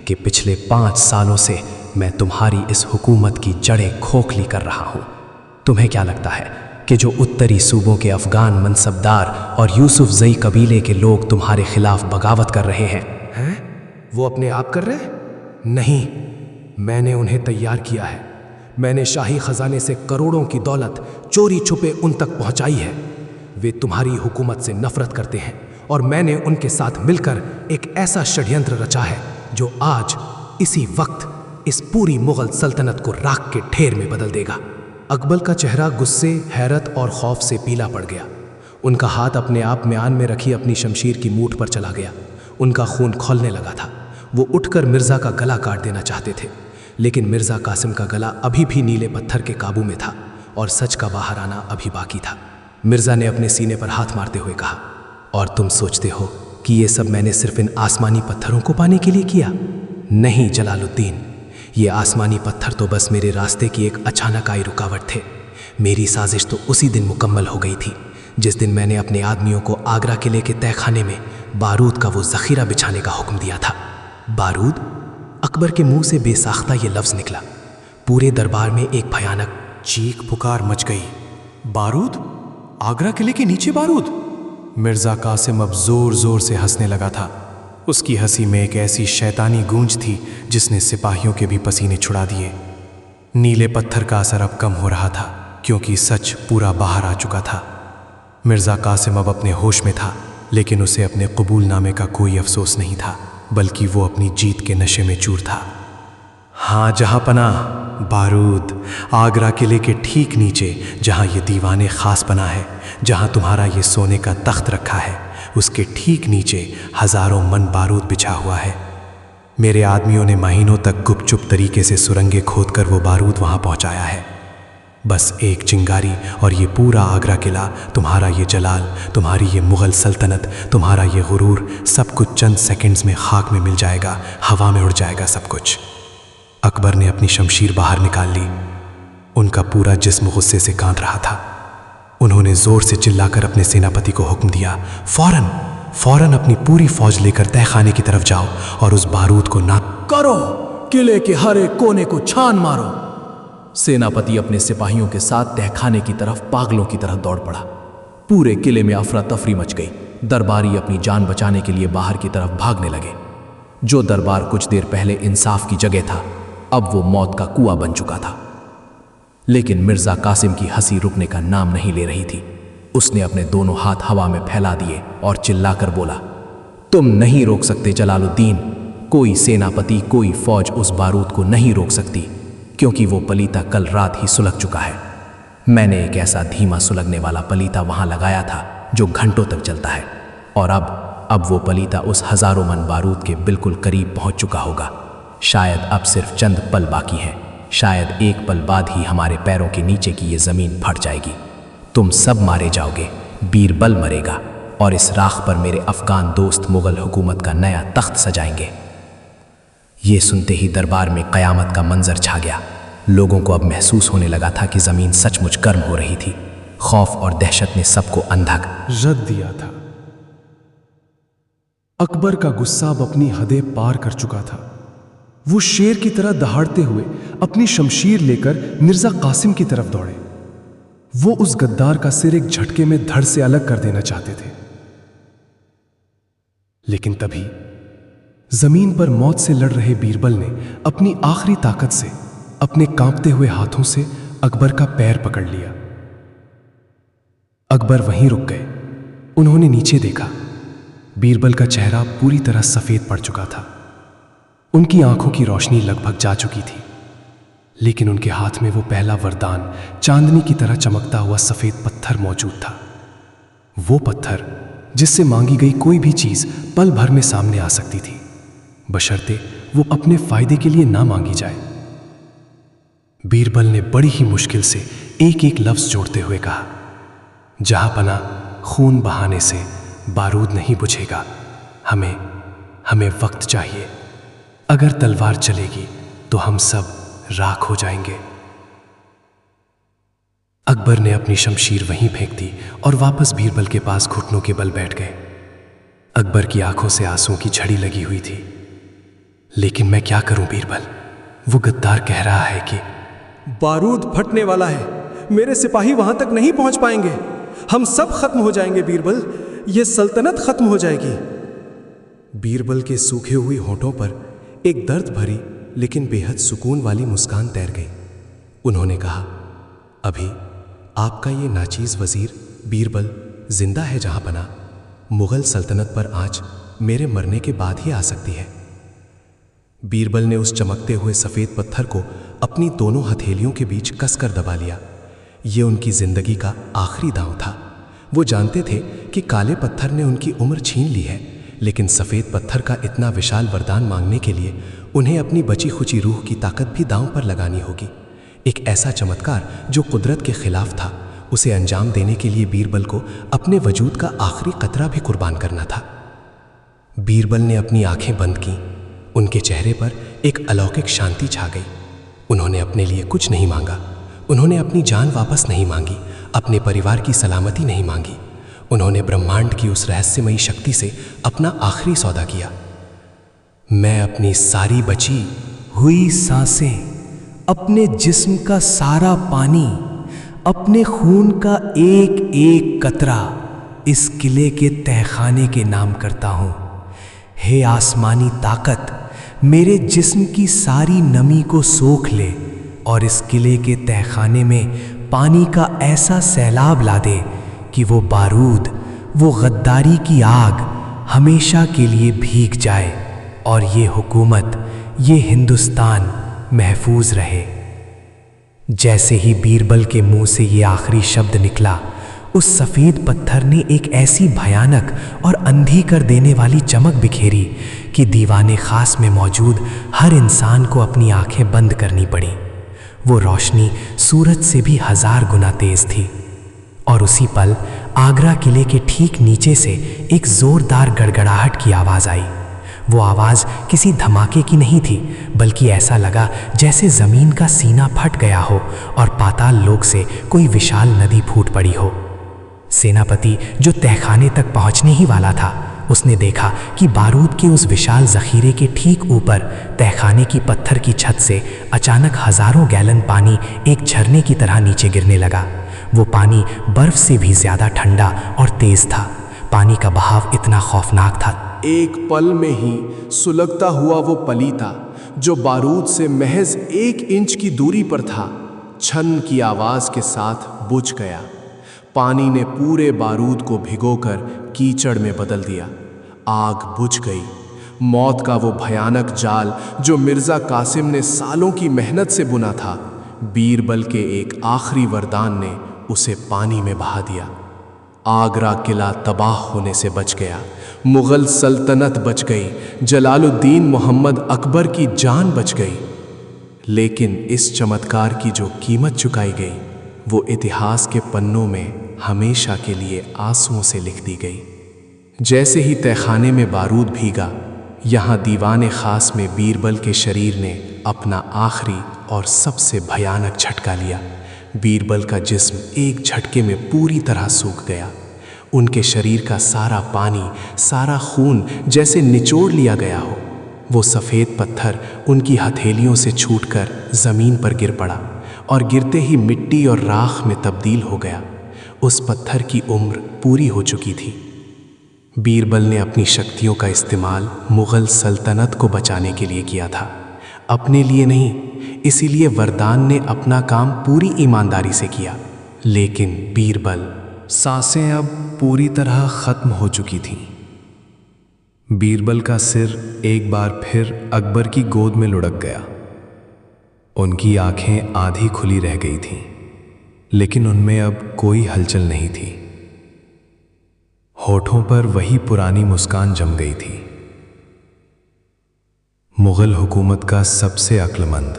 कि पिछले 5 सालों से मैं तुम्हारी इस हुकूमत की जड़ें खोखली कर रहा हूँ। तुम्हें क्या लगता है कि जो उत्तरी सूबों के अफ़गान मनसबदार और यूसुफ जई कबीले के लोग तुम्हारे खिलाफ बगावत कर रहे हैं? वो अपने आप कर रहे? नहीं, मैंने उन्हें तैयार किया है। मैंने शाही खजाने से करोड़ों की दौलत चोरी छुपे उन तक पहुंचाई है। वे तुम्हारी हुकूमत से नफरत करते हैं और मैंने उनके साथ मिलकर एक ऐसा षड्यंत्र रचा है जो आज इसी वक्त इस पूरी मुग़ल सल्तनत को राख के ढेर में बदल देगा। अकबर का चेहरा गुस्से, हैरत और खौफ से पीला पड़ गया। उनका हाथ अपने आप म्यान में रखी अपनी शमशीर की मूठ पर चला गया। उनका खून खौलने लगा था। वो उठकर मिर्ज़ा का गला काट देना चाहते थे, लेकिन मिर्ज़ा कासिम का गला अभी भी नीले पत्थर के काबू में था और सच का बाहर आना अभी बाकी था। मिर्ज़ा ने अपने सीने पर हाथ मारते हुए कहा, और तुम सोचते हो कि ये सब मैंने सिर्फ इन आसमानी पत्थरों को पाने के लिए किया? नहीं जलालुद्दीन, ये आसमानी पत्थर तो बस मेरे रास्ते की एक अचानक आई रुकावट थे। मेरी साजिश तो उसी दिन मुकम्मल हो गई थी जिस दिन मैंने अपने आदमियों को आगरा किले के तहखाने में बारूद का वो जखीरा बिछाने का हुक्म दिया था। बारूद? अकबर के मुंह से बेसाख्ता ये लफ्ज़ निकला। पूरे दरबार में एक भयानक चीख पुकार मच गई। बारूद? आगरा किले के नीचे बारूद? मिर्जा कासिम अब जोर जोर से हंसने लगा था। उसकी हंसी में एक ऐसी शैतानी गूंज थी जिसने सिपाहियों के भी पसीने छुड़ा दिए। नीले पत्थर का असर अब कम हो रहा था क्योंकि सच पूरा बाहर आ चुका था। मिर्जा कासिम अब अपने होश में था, लेकिन उसे अपने कबूलनामे का कोई अफसोस नहीं था, बल्कि वो अपनी जीत के नशे में चूर था। हाँ जहाँपना, बारूद, आगरा किले के ठीक नीचे जहाँ ये दीवाने खास बना है, जहाँ तुम्हारा ये सोने का तख्त रखा है, उसके ठीक नीचे हजारों मन बारूद बिछा हुआ है। मेरे आदमियों ने महीनों तक गुपचुप तरीके से सुरंगें खोदकर वो बारूद वहाँ पहुँचाया है। बस एक चिंगारी और ये पूरा आगरा किला, तुम्हारा ये जलाल, तुम्हारी ये मुग़ल सल्तनत, तुम्हारा ये गुरूर, सब कुछ चंद सेकंड्स में खाक में मिल जाएगा, हवा में उड़ जाएगा सब कुछ। अकबर ने अपनी शमशीर बाहर निकाल ली। उनका पूरा जिस्म गुस्से से कांप रहा था। उन्होंने जोर से चिल्लाकर अपने सेनापति को हुक्म दिया, फौरन अपनी पूरी फौज लेकर तहखाने की तरफ जाओ और उस बारूद को ना करो, किले के हर एक कोने को छान मारो। सेनापति अपने सिपाहियों के साथ तहखाने की तरफ पागलों की तरह दौड़ पड़ा। पूरे किले में अफरा तफरी मच गई। दरबारी अपनी जान बचाने के लिए बाहर की तरफ भागने लगे। जो दरबार कुछ देर पहले इंसाफ की जगह था, अब वो मौत का कुआं बन चुका था। लेकिन मिर्जा कासिम की हंसी रुकने का नाम नहीं ले रही थी। उसने अपने दोनों हाथ हवा में फैला दिए और चिल्लाकर बोला, तुम नहीं रोक सकते जलालुद्दीन। कोई सेनापति, कोई फौज उस बारूद को नहीं रोक सकती, क्योंकि वो पलीता कल रात ही सुलग चुका है। मैंने एक ऐसा धीमा सुलगने वाला पलीता वहां लगाया था जो घंटों तक चलता है, और अब वो पलीता उस हजारों मन बारूद के बिल्कुल करीब पहुंच चुका होगा। शायद अब सिर्फ चंद पल बाकी हैं। शायद एक पल बाद ही हमारे पैरों के नीचे की ये जमीन फट जाएगी। तुम सब मारे जाओगे, बीरबल मरेगा, और इस राख पर मेरे अफगान दोस्त मुगल हुकूमत का नया तख्त सजाएंगे। ये सुनते ही दरबार में कयामत का मंजर छा गया। लोगों को अब महसूस होने लगा था कि जमीन सचमुच गर्म हो रही थी। खौफ और दहशत ने सबको अंधा रद दिया था। अकबर का गुस्सा अब अपनी हदें पार कर चुका था। वो शेर की तरह दहाड़ते हुए अपनी शमशीर लेकर मिर्जा कासिम की तरफ दौड़े। वो उस गद्दार का सिर एक झटके में धड़ से अलग कर देना चाहते थे, लेकिन तभी जमीन पर मौत से लड़ रहे बीरबल ने अपनी आखिरी ताकत से अपने कांपते हुए हाथों से अकबर का पैर पकड़ लिया। अकबर वहीं रुक गए। उन्होंने नीचे देखा। बीरबल का चेहरा पूरी तरह सफेद पड़ चुका था। उनकी आंखों की रोशनी लगभग जा चुकी थी, लेकिन उनके हाथ में वो पहला वरदान, चांदनी की तरह चमकता हुआ सफेद पत्थर मौजूद था। वो पत्थर जिससे मांगी गई कोई भी चीज पल भर में सामने आ सकती थी, बशर्ते वो अपने फायदे के लिए ना मांगी जाए। बीरबल ने बड़ी ही मुश्किल से एक एक लफ्ज जोड़ते हुए कहा, जहां पना, खून बहाने से बारूद नहीं बुझेगा। हमें वक्त चाहिए। अगर तलवार चलेगी तो हम सब राख हो जाएंगे। अकबर ने अपनी शमशीर वहीं फेंक दी और वापस बीरबल के पास घुटनों के बल बैठ गए। अकबर की आंखों से आंसुओं की झड़ी लगी हुई थी। लेकिन मैं क्या करूं बीरबल? वो गद्दार कह रहा है कि बारूद फटने वाला है, मेरे सिपाही वहां तक नहीं पहुंच पाएंगे, हम सब खत्म हो जाएंगे बीरबल, ये सल्तनत खत्म हो जाएगी। बीरबल के सूखे हुए होठों पर एक दर्द भरी लेकिन बेहद सुकून वाली मुस्कान तैर गई। उन्होंने कहा, अभी आपका ये नाचीज वजीर बीरबल जिंदा है जहां पना, मुगल सल्तनत पर आंच मेरे मरने के बाद ही आ सकती है। बीरबल ने उस चमकते हुए सफेद पत्थर को अपनी दोनों हथेलियों के बीच कसकर दबा लिया। ये उनकी जिंदगी का आखिरी दांव था। वो जानते थे कि काले पत्थर ने उनकी उम्र छीन ली है, लेकिन सफेद पत्थर का इतना विशाल वरदान मांगने के लिए उन्हें अपनी बची खुची रूह की ताकत भी दांव पर लगानी होगी। एक ऐसा चमत्कार जो कुदरत के खिलाफ था, उसे अंजाम देने के लिए बीरबल को अपने वजूद का आखिरी कतरा भी कुर्बान करना था। बीरबल ने अपनी आंखें बंद की। उनके चेहरे पर एक अलौकिक शांति छा गई। उन्होंने अपने लिए कुछ नहीं मांगा। उन्होंने अपनी जान वापस नहीं मांगी, अपने परिवार की सलामती नहीं मांगी। उन्होंने ब्रह्मांड की उस रहस्यमयी शक्ति से अपना आखिरी सौदा किया। मैं अपनी सारी बची हुई सांसें, अपने जिस्म का सारा पानी, अपने खून का एक एक कतरा इस किले के तहखाने के नाम करता हूँ। हे आसमानी ताकत, मेरे जिस्म की सारी नमी को सोख ले और इस किले के तहखाने में पानी का ऐसा सैलाब ला दे कि वो बारूद, वो गद्दारी की आग हमेशा के लिए भीग जाए और ये हुकूमत, ये हिंदुस्तान महफूज रहे। जैसे ही बीरबल के मुंह से ये आखिरी शब्द निकला, उस सफ़ेद पत्थर ने एक ऐसी भयानक और अंधी कर देने वाली चमक बिखेरी कि दीवाने खास में मौजूद हर इंसान को अपनी आंखें बंद करनी पड़ी। वो रोशनी सूरज से भी 1000 गुना तेज थी और उसी पल आगरा किले के ठीक नीचे से एक जोरदार गड़गड़ाहट की आवाज़ आई। वो आवाज़ किसी धमाके की नहीं थी, बल्कि ऐसा लगा जैसे ज़मीन का सीना फट गया हो और पाताल लोक से कोई विशाल नदी फूट पड़ी हो। सेनापति, जो तहखाने तक पहुंचने ही वाला था, उसने देखा कि बारूद के उस विशाल ज़ख़ीरे के ठीक ऊपर तहखाने की पत्थर की छत से अचानक हज़ारों गैलन पानी एक झरने की तरह नीचे गिरने लगा। वो पानी बर्फ़ से भी ज़्यादा ठंडा और तेज़ था। पानी का बहाव इतना खौफनाक था। एक पल में ही सुलगता हुआ वो पलीता, जो बारूद से महज 1 इंच की दूरी पर था, छन की आवाज़ के साथ बुझ गया। पानी ने पूरे बारूद को भिगोकर कीचड़ में बदल दिया। आग बुझ गई। मौत का वो भयानक जाल जो मिर्ज़ा कासिम ने सालों की मेहनत से बुना था, बीरबल के एक आखिरी वरदान ने उसे पानी में बहा दिया। आगरा किला तबाह होने से बच गया, मुग़ल सल्तनत बच गई, जलालुद्दीन मोहम्मद अकबर की जान बच गई। लेकिन इस चमत्कार की जो कीमत चुकाई गई, वो इतिहास के पन्नों में हमेशा के लिए आंसुओं से लिख दी गई। जैसे ही तहखाने में बारूद भीगा, यहाँ दीवाने खास में बीरबल के शरीर ने अपना आखिरी और सबसे भयानक झटका लिया। बीरबल का जिस्म एक झटके में पूरी तरह सूख गया। उनके शरीर का सारा पानी, सारा खून जैसे निचोड़ लिया गया हो। वो सफ़ेद पत्थर उनकी हथेलियों से छूटकर ज़मीन पर गिर पड़ा और गिरते ही मिट्टी और राख में तब्दील हो गया। उस पत्थर की उम्र पूरी हो चुकी थी। बीरबल ने अपनी शक्तियों का इस्तेमाल मुग़ल सल्तनत को बचाने के लिए किया था, अपने लिए नहीं। इसीलिए वरदान ने अपना काम पूरी ईमानदारी से किया। लेकिन बीरबल, सांसें अब पूरी तरह ख़त्म हो चुकी थीं। बीरबल का सिर एक बार फिर अकबर की गोद में लुढ़क गया। उनकी आंखें आधी खुली रह गई थीं, लेकिन उनमें अब कोई हलचल नहीं थी। होठों पर वही पुरानी मुस्कान जम गई थी। मुग़ल हुकूमत का सबसे अक्लमंद,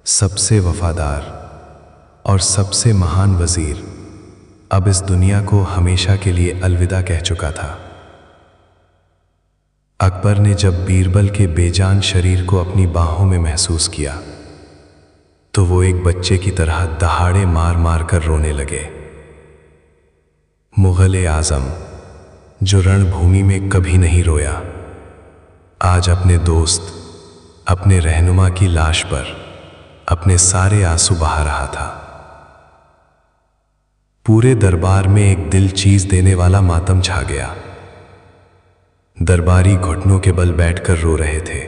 सबसे वफादार और सबसे महान वज़ीर अब इस दुनिया को हमेशा के लिए अलविदा कह चुका था। अकबर ने जब बीरबल के बेजान शरीर को अपनी बाहों में महसूस किया, तो वो एक बच्चे की तरह दहाड़े मार मार कर रोने लगे। मुग़ल आज़म, जो रणभूमि में कभी नहीं रोया, आज अपने दोस्त, अपने रहनुमा की लाश पर अपने सारे आंसू बहा रहा था। पूरे दरबार में एक दिल चीज देने वाला मातम छा गया। दरबारी घुटनों के बल बैठकर रो रहे थे।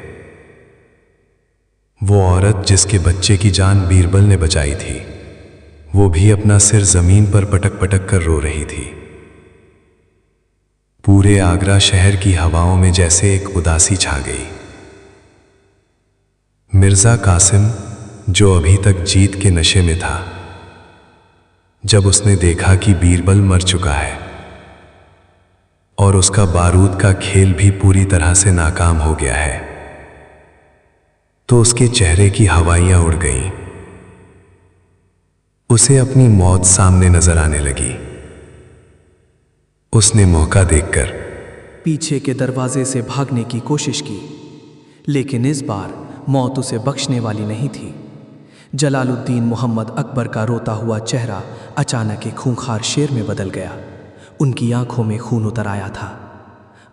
वो औरत जिसके बच्चे की जान बीरबल ने बचाई थी, वो भी अपना सिर जमीन पर पटक पटक कर रो रही थी। पूरे आगरा शहर की हवाओं में जैसे एक उदासी छा गई। मिर्जा कासिम, जो अभी तक जीत के नशे में था, जब उसने देखा कि बीरबल मर चुका है और उसका बारूद का खेल भी पूरी तरह से नाकाम हो गया है, तो उसके चेहरे की हवाइयां उड़ गईं। उसे अपनी मौत सामने नजर आने लगी। उसने मौका देखकर पीछे के दरवाजे से भागने की कोशिश की, लेकिन इस बार मौत उसे बख्शने वाली नहीं थी। जलालुद्दीन मोहम्मद अकबर का रोता हुआ चेहरा अचानक एक खूंखार शेर में बदल गया। उनकी आंखों में खून उतर आया था।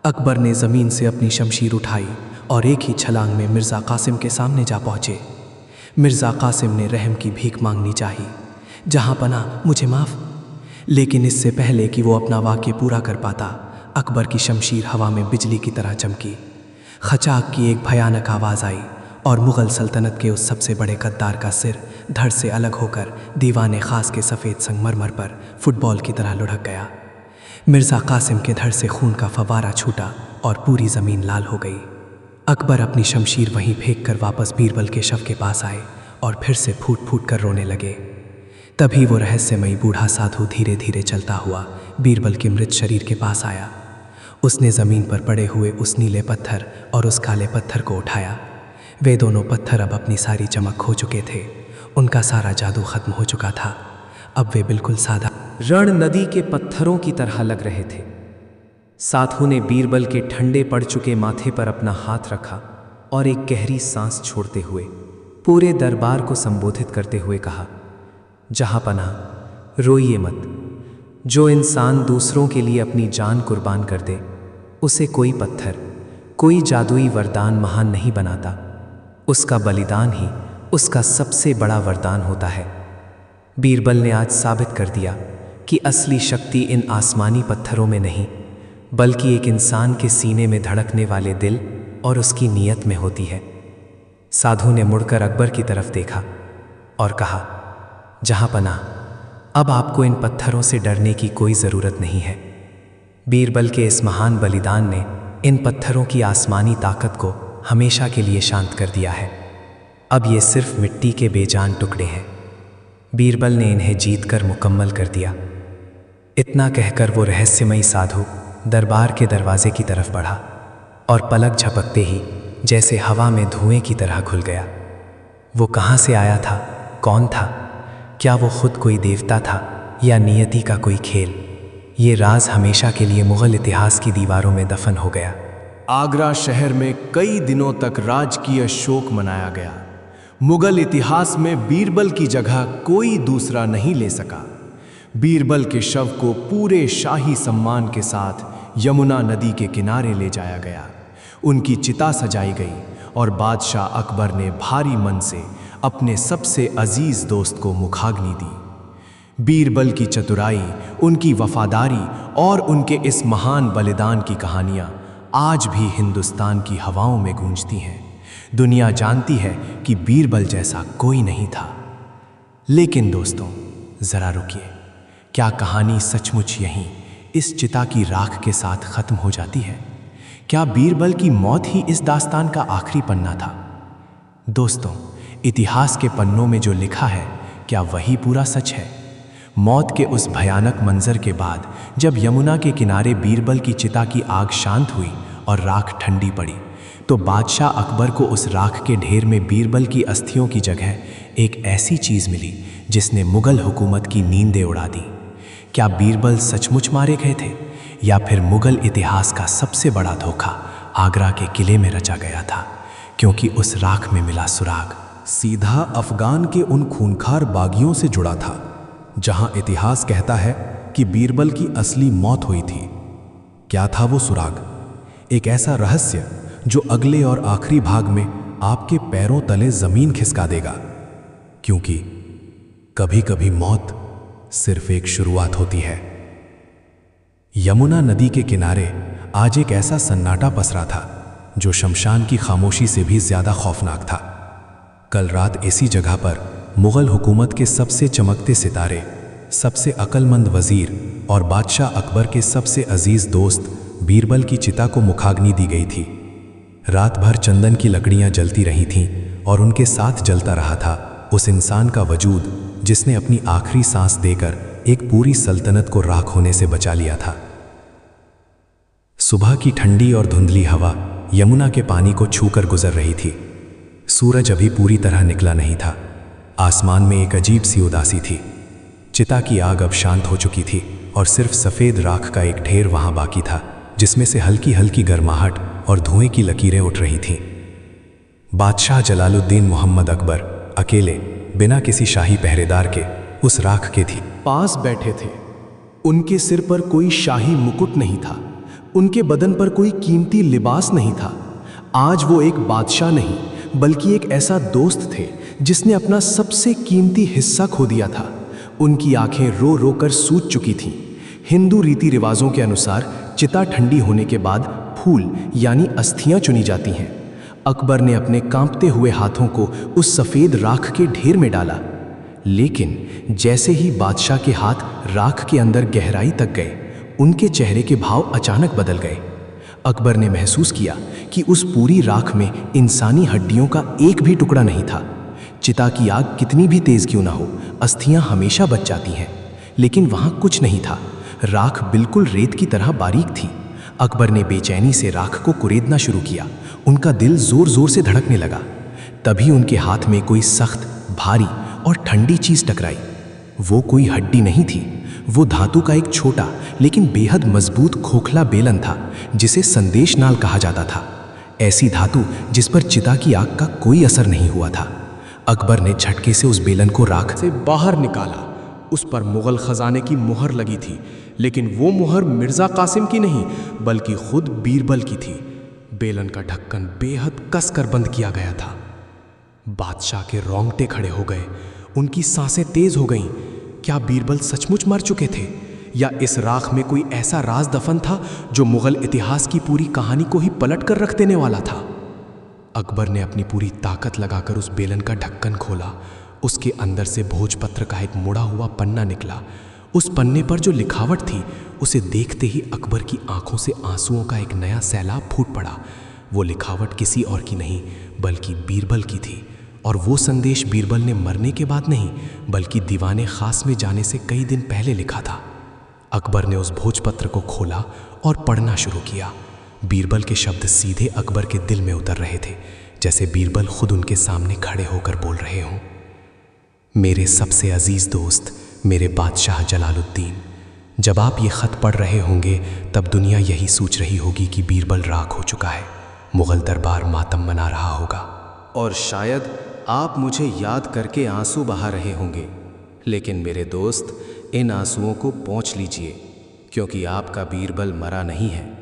अकबर ने ज़मीन से अपनी शमशीर उठाई और एक ही छलांग में मिर्ज़ा कासिम के सामने जा पहुँचे। मिर्ज़ा कासिम ने रहम की भीख मांगनी चाहिए, जहाँ पना मुझे माफ़। लेकिन इससे पहले कि वो अपना वाक्य पूरा कर पाता, अकबर की शमशीर हवा में बिजली की तरह चमकी। खचाक की एक भयानक आवाज़ आई और मुग़ल सल्तनत के उस सबसे बड़े गद्दार का सिर धड़ से अलग होकर दीवाने ख़ास के सफ़ेद संगमरमर पर फुटबॉल की तरह लुढ़क गया। मिर्ज़ा कासिम के धड़ से खून का फवारा छूटा और पूरी ज़मीन लाल हो गई। अकबर अपनी शमशीर वहीं फेंक कर वापस बीरबल के शव के पास आए और फिर से फूट फूट कर रोने लगे। तभी वो रहस्यमयी बूढ़ा साधु धीरे धीरे चलता हुआ बीरबल के मृत शरीर के पास आया। उसने ज़मीन पर पड़े हुए उस नीले पत्थर और उस काले पत्थर को उठाया। वे दोनों पत्थर अब अपनी सारी चमक खो चुके थे। उनका सारा जादू खत्म हो चुका था। अब वे बिल्कुल सादा रण नदी के पत्थरों की तरह लग रहे थे। साधु ने बीरबल के ठंडे पड़ चुके माथे पर अपना हाथ रखा और एक गहरी सांस छोड़ते हुए पूरे दरबार को संबोधित करते हुए कहा, जहांपना, रोइए मत। जो इंसान दूसरों के लिए अपनी जान कुर्बान कर दे, उसे कोई पत्थर, कोई जादुई वरदान महान नहीं बनाता। उसका बलिदान ही उसका सबसे बड़ा वरदान होता है। बीरबल ने आज साबित कर दिया कि असली शक्ति इन आसमानी पत्थरों में नहीं, बल्कि एक इंसान के सीने में धड़कने वाले दिल और उसकी नीयत में होती है। साधु ने मुड़कर अकबर की तरफ देखा और कहा, जहांपना, अब आपको इन पत्थरों से डरने की कोई ज़रूरत नहीं है। बीरबल के इस महान बलिदान ने इन पत्थरों की आसमानी ताकत को हमेशा के लिए शांत कर दिया है। अब ये सिर्फ मिट्टी के बेजान टुकड़े हैं। बीरबल ने इन्हें जीत कर मुकम्मल कर दिया। इतना कहकर वो रहस्यमयी साधु दरबार के दरवाजे की तरफ बढ़ा और पलक झपकते ही जैसे हवा में धुएं की तरह घुल गया। वो कहाँ से आया था, कौन था? क्या वो खुद कोई देवता था या नियति का कोई खेल? ये राज हमेशा के लिए मुग़ल इतिहास की दीवारों में दफन हो गया। आगरा शहर में कई दिनों तक राजकीय शोक मनाया गया। मुगल इतिहास में बीरबल की जगह कोई दूसरा नहीं ले सका। बीरबल के शव को पूरे शाही सम्मान के साथ यमुना नदी के किनारे ले जाया गया। उनकी चिता सजाई गई और बादशाह अकबर ने भारी मन से अपने सबसे अजीज दोस्त को मुखाग्नि दी। बीरबल की चतुराई, उनकी वफादारी और उनके इस महान बलिदान की कहानियां आज भी हिंदुस्तान की हवाओं में गूंजती हैं। दुनिया जानती है कि बीरबल जैसा कोई नहीं था। लेकिन दोस्तों, जरा रुकिए, क्या कहानी सचमुच यहीं इस चिता की राख के साथ खत्म हो जाती है? क्या बीरबल की मौत ही इस दास्तान का आखिरी पन्ना था? दोस्तों, इतिहास के पन्नों में जो लिखा है, क्या वही पूरा सच है? मौत के उस भयानक मंजर के बाद जब यमुना के किनारे बीरबल की चिता की आग शांत हुई और राख ठंडी पड़ी, तो बादशाह अकबर को उस राख के ढेर में बीरबल की अस्थियों की जगह एक ऐसी चीज़ मिली जिसने मुग़ल हुकूमत की नींदें उड़ा दी। क्या बीरबल सचमुच मारे गए थे या फिर मुग़ल इतिहास का सबसे बड़ा धोखा आगरा के किले में रचा गया था? क्योंकि उस राख में मिला सुराग सीधा अफगान के उन खूंखार बागियों से जुड़ा था, जहां इतिहास कहता है कि बीरबल की असली मौत हुई थी। क्या था वो सुराग? एक ऐसा रहस्य जो अगले और आखिरी भाग में आपके पैरों तले जमीन खिसका देगा, क्योंकि कभी कभी मौत सिर्फ एक शुरुआत होती है। यमुना नदी के किनारे आज एक ऐसा सन्नाटा पसरा था जो शमशान की खामोशी से भी ज्यादा खौफनाक था। कल रात इसी जगह पर मुग़ल हुकूमत के सबसे चमकते सितारे, सबसे अक्लमंद वजीर और बादशाह अकबर के सबसे अजीज दोस्त बीरबल की चिता को मुखाग्नि दी गई थी। रात भर चंदन की लकड़ियां जलती रही थीं और उनके साथ जलता रहा था उस इंसान का वजूद जिसने अपनी आखिरी सांस देकर एक पूरी सल्तनत को राख होने से बचा लिया था। सुबह की ठंडी और धुंधली हवा यमुना के पानी को छूकर गुजर रही थी। सूरज अभी पूरी तरह निकला नहीं था। आसमान में एक अजीब सी उदासी थी। चिता की आग अब शांत हो चुकी थी और सिर्फ सफ़ेद राख का एक ढेर वहां बाकी था, जिसमें से हल्की हल्की गर्माहट और धुएं की लकीरें उठ रही थीं। बादशाह जलालुद्दीन मोहम्मद अकबर अकेले, बिना किसी शाही पहरेदार के, उस राख के थी पास बैठे थे। उनके सिर पर कोई शाही मुकुट नहीं था, उनके बदन पर कोई कीमती लिबास नहीं था। आज वो एक बादशाह नहीं बल्कि एक ऐसा दोस्त थे जिसने अपना सबसे कीमती हिस्सा खो दिया था। उनकी आंखें रो रो कर सूज चुकी थीं। हिंदू रीति रिवाजों के अनुसार चिता ठंडी होने के बाद फूल यानी अस्थियां चुनी जाती हैं। अकबर ने अपने कांपते हुए हाथों को उस सफ़ेद राख के ढेर में डाला, लेकिन जैसे ही बादशाह के हाथ राख के अंदर गहराई तक गए, उनके चेहरे के भाव अचानक बदल गए। अकबर ने महसूस किया कि उस पूरी राख में इंसानी हड्डियों का एक भी टुकड़ा नहीं था। चिता की आग कितनी भी तेज क्यों ना हो, अस्थियां हमेशा बच जाती हैं, लेकिन वहां कुछ नहीं था। राख बिल्कुल रेत की तरह बारीक थी। अकबर ने बेचैनी से राख को कुरेदना शुरू किया। उनका दिल जोर जोर से धड़कने लगा। तभी उनके हाथ में कोई सख्त, भारी और ठंडी चीज टकराई। वो कोई हड्डी नहीं थी, वो धातु का एक छोटा लेकिन बेहद मजबूत खोखला बेलन था, जिसे संदेश नाल कहा जाता था। ऐसी धातु जिस पर चिता की आग का कोई असर नहीं हुआ था। अकबर ने झटके से उस बेलन को राख से बाहर निकाला। उस पर मुगल खजाने की मुहर लगी थी, लेकिन वो मुहर मिर्जा कासिम की नहीं बल्कि खुद बीरबल की थी। बेलन का ढक्कन बेहद कसकर बंद किया गया था। बादशाह के रोंगटे खड़े हो गए, उनकी सांसें तेज हो गईं। क्या बीरबल सचमुच मर चुके थे, या इस राख में कोई ऐसा राज दफन था जो मुगल इतिहास की पूरी कहानी को ही पलट कर रख देने वाला था? अकबर ने अपनी पूरी ताकत लगाकर उस बेलन का ढक्कन खोला। उसके अंदर से भोजपत्र का एक मुड़ा हुआ पन्ना निकला। उस पन्ने पर जो लिखावट थी, उसे देखते ही अकबर की आंखों से आंसुओं का एक नया सैलाब फूट पड़ा। वो लिखावट किसी और की नहीं बल्कि बीरबल की थी, और वो संदेश बीरबल ने मरने के बाद नहीं बल्कि दीवाने खास में जाने से कई दिन पहले लिखा था। अकबर ने उस भोजपत्र को खोला और पढ़ना शुरू किया। बीरबल के शब्द सीधे अकबर के दिल में उतर रहे थे, जैसे बीरबल खुद उनके सामने खड़े होकर बोल रहे हों। मेरे सबसे अजीज दोस्त, मेरे बादशाह जलालुद्दीन, जब आप ये खत पढ़ रहे होंगे तब दुनिया यही सोच रही होगी कि बीरबल राख हो चुका है, मुगल दरबार मातम मना रहा होगा, और शायद आप मुझे याद करके आंसू बहा रहे होंगे। लेकिन मेरे दोस्त, इन आंसुओं को पोंछ लीजिए, क्योंकि आपका बीरबल मरा नहीं है,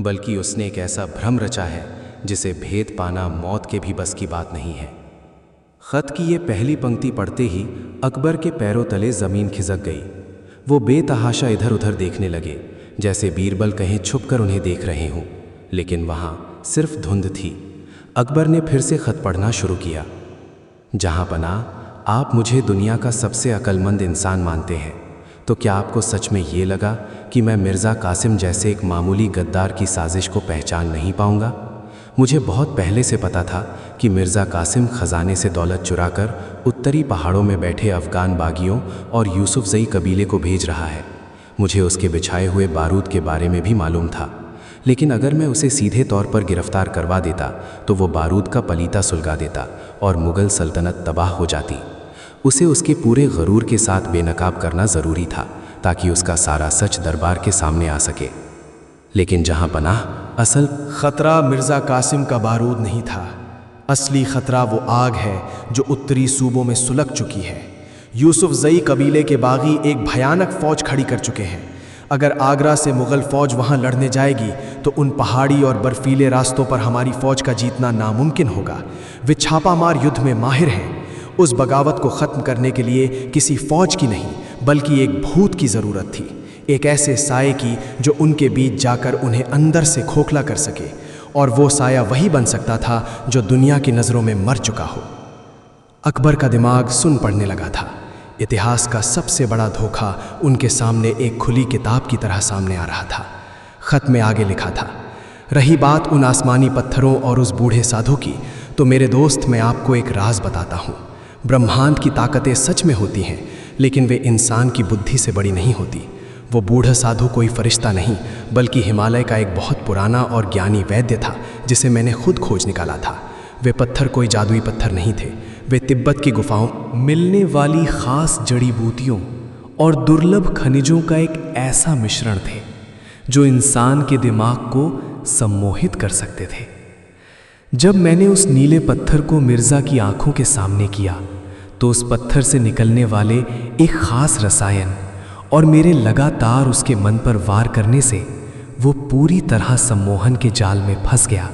बल्कि उसने एक ऐसा भ्रम रचा है जिसे भेद पाना मौत के भी बस की बात नहीं है। खत की ये पहली पंक्ति पढ़ते ही अकबर के पैरों तले ज़मीन खिसक गई। वो बेतहाशा इधर उधर देखने लगे, जैसे बीरबल कहीं छुपकर उन्हें देख रहे हों, लेकिन वहाँ सिर्फ धुंध थी। अकबर ने फिर से खत पढ़ना शुरू किया। जहाँ पनाह, आप मुझे दुनिया का सबसे अक्लमंद इंसान मानते हैं, तो क्या आपको सच में ये लगा कि मैं मिर्ज़ा कासिम जैसे एक मामूली गद्दार की साजिश को पहचान नहीं पाऊंगा? मुझे बहुत पहले से पता था कि मिर्ज़ा कासिम ख़जाने से दौलत चुराकर उत्तरी पहाड़ों में बैठे अफ़गान बागियों और यूसुफ़ज़ई कबीले को भेज रहा है। मुझे उसके बिछाए हुए बारूद के बारे में भी मालूम था, लेकिन अगर मैं उसे सीधे तौर पर गिरफ्तार करवा देता तो वो बारूद का पलीता सुलगा देता और मुग़ल सल्तनत तबाह हो जाती। उसे उसके पूरे गरूर के साथ बेनकाब करना ज़रूरी था, ताकि उसका सारा सच दरबार के सामने आ सके। लेकिन जहाँ पनाह, असल खतरा मिर्ज़ा कासिम का बारूद नहीं था। असली खतरा वो आग है जो उत्तरी सूबों में सुलग चुकी है। यूसुफ़ज़ई कबीले के बागी एक भयानक फ़ौज खड़ी कर चुके हैं। अगर आगरा से मुग़ल फ़ौज वहाँ लड़ने जाएगी तो उन पहाड़ी और बर्फीले रास्तों पर हमारी फ़ौज का जीतना नामुमकिन होगा। वे छापामार युद्ध में माहिर हैं। उस बगावत को ख़त्म करने के लिए किसी फ़ौज की नहीं बल्कि एक भूत की ज़रूरत थी, एक ऐसे साये की जो उनके बीच जाकर उन्हें अंदर से खोखला कर सके, और वो साया वही बन सकता था जो दुनिया की नज़रों में मर चुका हो। अकबर का दिमाग सुन पड़ने लगा था। इतिहास का सबसे बड़ा धोखा उनके सामने एक खुली किताब की तरह सामने आ रहा था। ख़त में आगे लिखा था, रही बात उन आसमानी पत्थरों और उस बूढ़े साधु की, तो मेरे दोस्त, मैं आपको एक राज बताता हूँ। ब्रह्मांड की ताकतें सच में होती हैं, लेकिन वे इंसान की बुद्धि से बड़ी नहीं होती। वो बूढ़ा साधु कोई फरिश्ता नहीं बल्कि हिमालय का एक बहुत पुराना और ज्ञानी वैद्य था, जिसे मैंने खुद खोज निकाला था। वे पत्थर कोई जादुई पत्थर नहीं थे, वे तिब्बत की गुफाओं मिलने वाली ख़ास जड़ी बूटियों और दुर्लभ खनिजों का एक ऐसा मिश्रण थे जो इंसान के दिमाग को सम्मोहित कर सकते थे। जब मैंने उस नीले पत्थर को मिर्ज़ा की आंखों के सामने किया तो उस पत्थर से निकलने वाले एक ख़ास रसायन और मेरे लगातार उसके मन पर वार करने से वो पूरी तरह सम्मोहन के जाल में फंस गया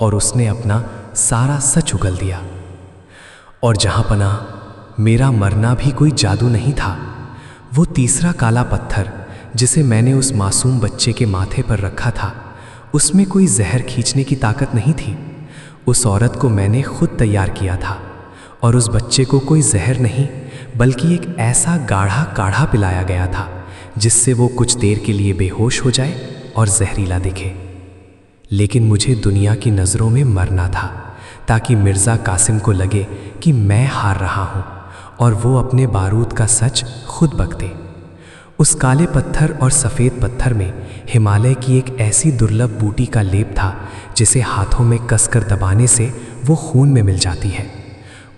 और उसने अपना सारा सच उगल दिया। और जहांपना मेरा मरना भी कोई जादू नहीं था। वो तीसरा काला पत्थर जिसे मैंने उस मासूम बच्चे के माथे पर रखा था, उसमें कोई जहर खींचने की ताकत नहीं थी। उस औरत को मैंने खुद तैयार किया था और उस बच्चे को कोई जहर नहीं बल्कि एक ऐसा गाढ़ा काढ़ा पिलाया गया था जिससे वो कुछ देर के लिए बेहोश हो जाए और जहरीला दिखे। लेकिन मुझे दुनिया की नज़रों में मरना था ताकि मिर्ज़ा कासिम को लगे कि मैं हार रहा हूँ और वो अपने बारूद का सच खुद बक दे। उस काले पत्थर और सफ़ेद पत्थर में हिमालय की एक ऐसी दुर्लभ बूटी का लेप था जिसे हाथों में कसकर दबाने से वो खून में मिल जाती है।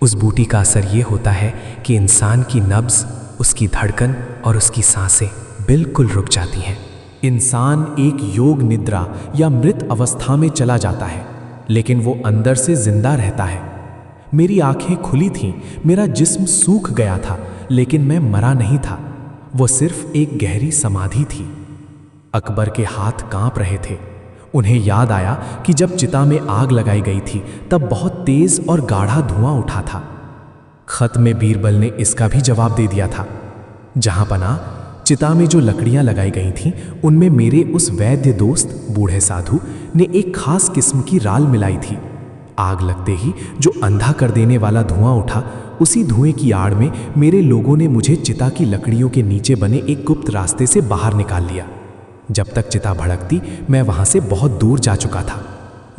उस बूटी का असर ये होता है कि इंसान की नब्ज़, उसकी धड़कन और उसकी सांसें बिल्कुल रुक जाती हैं। इंसान एक योग निद्रा या मृत अवस्था में चला जाता है, लेकिन वो अंदर से जिंदा रहता है। मेरी आंखें खुली थीं, मेरा जिस्म सूख गया था, लेकिन मैं मरा नहीं था। वो सिर्फ एक गहरी समाधि थी। अकबर के हाथ कांप रहे थे। उन्हें याद आया कि जब चिता में आग लगाई गई थी तब बहुत तेज और गाढ़ा धुआं उठा था। खत में बीरबल ने इसका भी जवाब दे दिया था। जहांपना चिता में जो लकड़ियां लगाई गई थीं उनमें मेरे उस वैद्य दोस्त बूढ़े साधु ने एक खास किस्म की राल मिलाई थी। आग लगते ही जो अंधा कर देने वाला धुआं उठा, उसी धुएं की आड़ में मेरे लोगों ने मुझे चिता की लकड़ियों के नीचे बने एक गुप्त रास्ते से बाहर निकाल लिया। जब तक चिता भड़कती मैं वहां से बहुत दूर जा चुका था।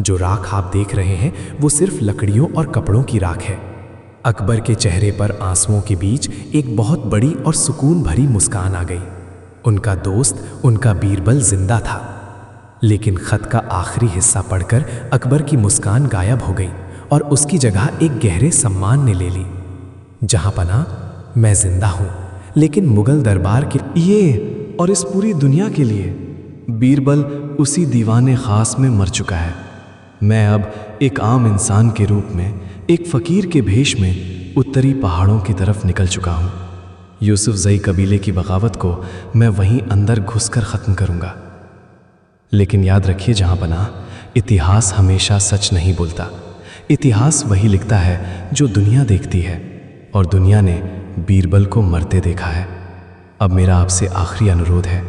जो राख आप देख रहे हैं वो सिर्फ लकड़ियों और कपड़ों की राख है। अकबर के चेहरे पर आंसुओं के बीच एक बहुत बड़ी और सुकून भरी मुस्कान आ गई। उनका दोस्त, उनका बीरबल जिंदा था। लेकिन खत का आखिरी हिस्सा पढ़कर अकबर की मुस्कान गायब हो गई और उसकी जगह एक गहरे सम्मान ने ले ली। जहांपना मैं जिंदा हूं, लेकिन मुगल दरबार के लिए और इस पूरी दुनिया के लिए बीरबल उसी दीवाने खास में मर चुका है। मैं अब एक आम इंसान के रूप में एक फ़कीर के भेष में उत्तरी पहाड़ों की तरफ निकल चुका हूँ। यूसुफजई कबीले की बगावत को मैं वहीं अंदर घुसकर ख़त्म करूँगा। लेकिन याद रखिए जहांपना, इतिहास हमेशा सच नहीं बोलता। इतिहास वही लिखता है जो दुनिया देखती है, और दुनिया ने बीरबल को मरते देखा है। अब मेरा आपसे आखिरी अनुरोध है,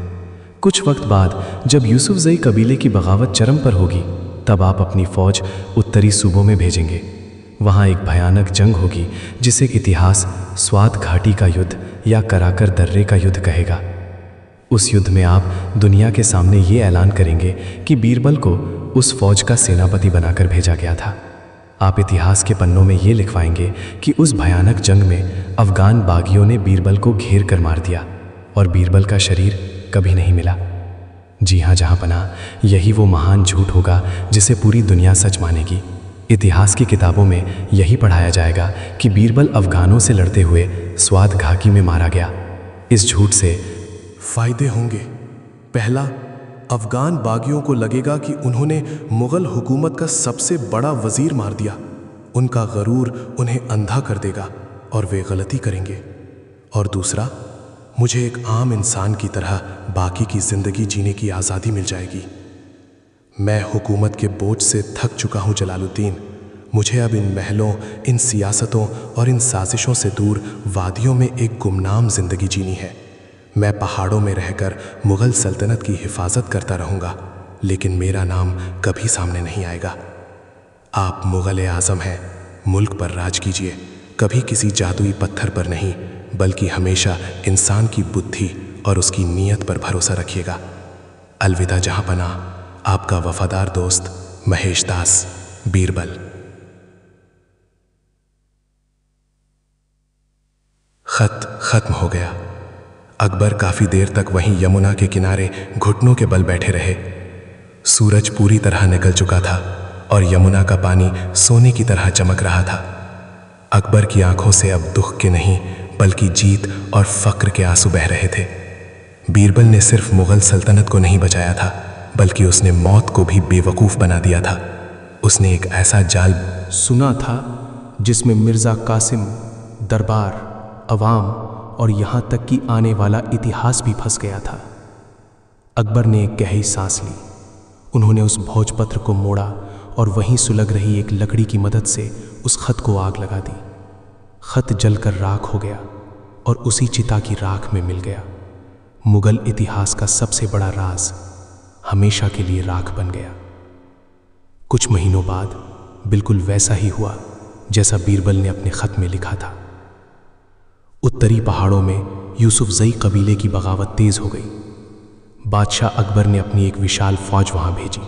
कुछ वक्त बाद जब यूसुफजई कबीले की बगावत चरम पर होगी तब आप अपनी फ़ौज उत्तरी सूबों में भेजेंगे। वहाँ एक भयानक जंग होगी जिसे इतिहास स्वात घाटी का युद्ध या कराकर दर्रे का युद्ध कहेगा। उस युद्ध में आप दुनिया के सामने ये ऐलान करेंगे कि बीरबल को उस फौज का सेनापति बनाकर भेजा गया था। आप इतिहास के पन्नों में ये लिखवाएंगे कि उस भयानक जंग में अफगान बागियों ने बीरबल को घेर कर मार दिया और बीरबल का शरीर कभी नहीं मिला। जी हाँ जहांपना, यही वो महान झूठ होगा जिसे पूरी दुनिया सच मानेगी। इतिहास की किताबों में यही पढ़ाया जाएगा कि बीरबल अफगानों से लड़ते हुए स्वात घाटी में मारा गया। इस झूठ से फायदे होंगे। पहला, अफगान बागियों को लगेगा कि उन्होंने मुग़ल हुकूमत का सबसे बड़ा वज़ीर मार दिया। उनका गरूर उन्हें अंधा कर देगा और वे गलती करेंगे। और दूसरा, मुझे एक आम इंसान की तरह बाकी की ज़िंदगी जीने की आज़ादी मिल जाएगी। मैं हुकूमत के बोझ से थक चुका हूँ जलालुद्दीन। मुझे अब इन महलों, इन सियासतों और इन साजिशों से दूर वादियों में एक गुमनाम ज़िंदगी जीनी है। मैं पहाड़ों में रहकर मुग़ल सल्तनत की हिफाजत करता रहूँगा, लेकिन मेरा नाम कभी सामने नहीं आएगा। आप मुग़ल आज़म हैं, मुल्क पर राज कीजिए, कभी किसी जादुई पत्थर पर नहीं, बल्कि हमेशा इंसान की बुद्धि और उसकी नीयत पर भरोसा रखिएगा। अलविदा जहांपना, आपका वफादार दोस्त महेश दास, बीरबल। खत खत्म हो गया। अकबर काफ़ी देर तक वहीं यमुना के किनारे घुटनों के बल बैठे रहे। सूरज पूरी तरह निकल चुका था और यमुना का पानी सोने की तरह चमक रहा था। अकबर की आंखों से अब दुख के नहीं बल्कि जीत और फ़क्र के आंसू बह रहे थे। बीरबल ने सिर्फ मुग़ल सल्तनत को नहीं बचाया था, बल्कि उसने मौत को भी बेवकूफ़ बना दिया था। उसने एक ऐसा जाल सुना था जिसमें मिर्ज़ा कासिम, दरबार, अवाम और यहाँ तक कि आने वाला इतिहास भी फंस गया था। अकबर ने एक गहरी सांस ली। उन्होंने उस भोजपत्र को मोड़ा और वहीं सुलग रही एक लकड़ी की मदद से उस खत को आग लगा दी। खत जलकर राख हो गया और उसी चिता की राख में मिल गया। मुगल इतिहास का सबसे बड़ा राज हमेशा के लिए राख बन गया। कुछ महीनों बाद बिल्कुल वैसा ही हुआ जैसा बीरबल ने अपने खत में लिखा था। उत्तरी पहाड़ों में यूसुफजई कबीले की बगावत तेज हो गई। बादशाह अकबर ने अपनी एक विशाल फौज वहां भेजी।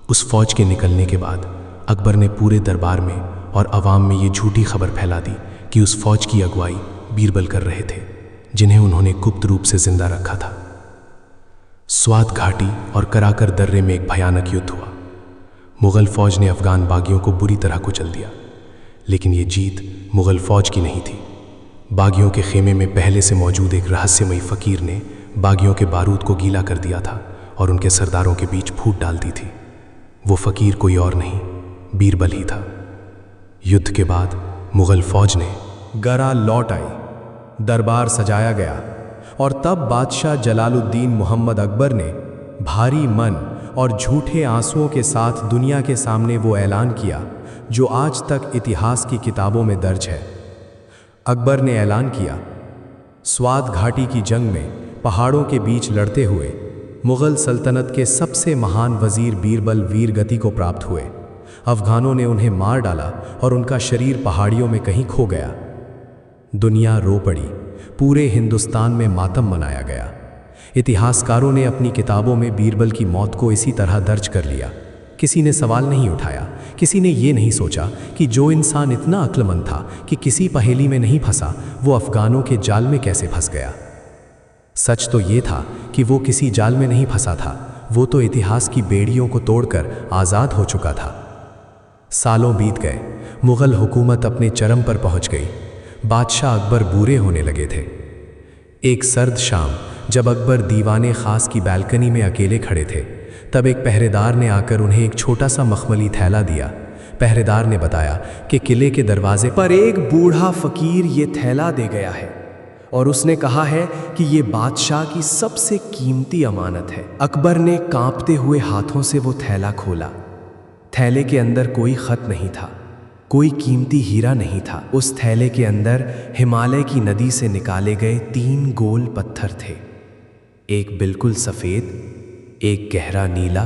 उस फौज के निकलने के बाद अकबर ने पूरे दरबार में और अवाम में ये झूठी खबर फैला दी कि उस फौज की अगुवाई बीरबल कर रहे थे, जिन्हें उन्होंने गुप्त रूप से जिंदा रखा था। स्वात घाटी और कराकर दर्रे में एक भयानक युद्ध हुआ। मुगल फौज ने अफगान बागियों को बुरी तरह कुचल दिया, लेकिन ये जीत मुगल फौज की नहीं थी। बागियों के खेमे में पहले से मौजूद एक रहस्यमयी फकीर ने बागियों के बारूद को गीला कर दिया था और उनके सरदारों के बीच फूट डाल दी थी। वो फकीर कोई और नहीं, बीरबल ही था। युद्ध के बाद मुगल फौज ने गरा लौट आई, दरबार सजाया गया और तब बादशाह जलालुद्दीन मोहम्मद अकबर ने भारी मन और झूठे आंसुओं के साथ दुनिया के सामने वो ऐलान किया जो आज तक इतिहास की किताबों में दर्ज है। अकबर ने ऐलान किया, स्वात घाटी की जंग में पहाड़ों के बीच लड़ते हुए मुगल सल्तनत के सबसे महान वजीर बीरबल वीर गति को प्राप्त हुए। अफगानों ने उन्हें मार डाला और उनका शरीर पहाड़ियों में कहीं खो गया। दुनिया रो पड़ी, पूरे हिंदुस्तान में मातम मनाया गया। इतिहासकारों ने अपनी किताबों में बीरबल की मौत को इसी तरह दर्ज कर लिया। किसी ने सवाल नहीं उठाया, किसी ने ये नहीं सोचा कि जो इंसान इतना अक्लमंद था कि किसी पहेली में नहीं फंसा, वो अफगानों के जाल में कैसे फंस गया। सच तो ये था कि वो किसी जाल में नहीं फंसा था, वो तो इतिहास की बेड़ियों को तोड़कर आज़ाद हो चुका था। सालों बीत गए, मुगल हुकूमत अपने चरम पर पहुंच गई। बादशाह अकबर बूरे होने लगे थे। एक सर्द शाम जब अकबर दीवाने खास की बालकनी में अकेले खड़े थे, तब एक पहरेदार ने आकर उन्हें एक छोटा सा मखमली थैला दिया। पहरेदार ने बताया कि किले के दरवाजे पर एक बूढ़ा फकीर ये थैला दे गया है और उसने कहा है कि ये बादशाह की सबसे कीमती अमानत है। अकबर ने कांपते हुए हाथों से वो थैला खोला। थैले के अंदर कोई खत नहीं था, कोई कीमती हीरा नहीं था। उस थैले के अंदर हिमालय की नदी से निकाले गए 3 गोल पत्थर थे, एक बिल्कुल सफ़ेद, एक गहरा नीला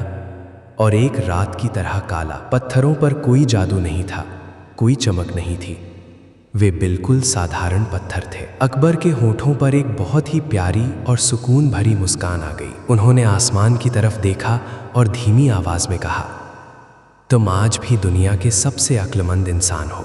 और एक रात की तरह काला। पत्थरों पर कोई जादू नहीं था, कोई चमक नहीं थी, वे बिल्कुल साधारण पत्थर थे। अकबर के होठों पर एक बहुत ही प्यारी और सुकून भरी मुस्कान आ गई। उन्होंने आसमान की तरफ देखा और धीमी आवाज में कहा, तुम आज भी दुनिया के सबसे अक्लमंद इंसान हो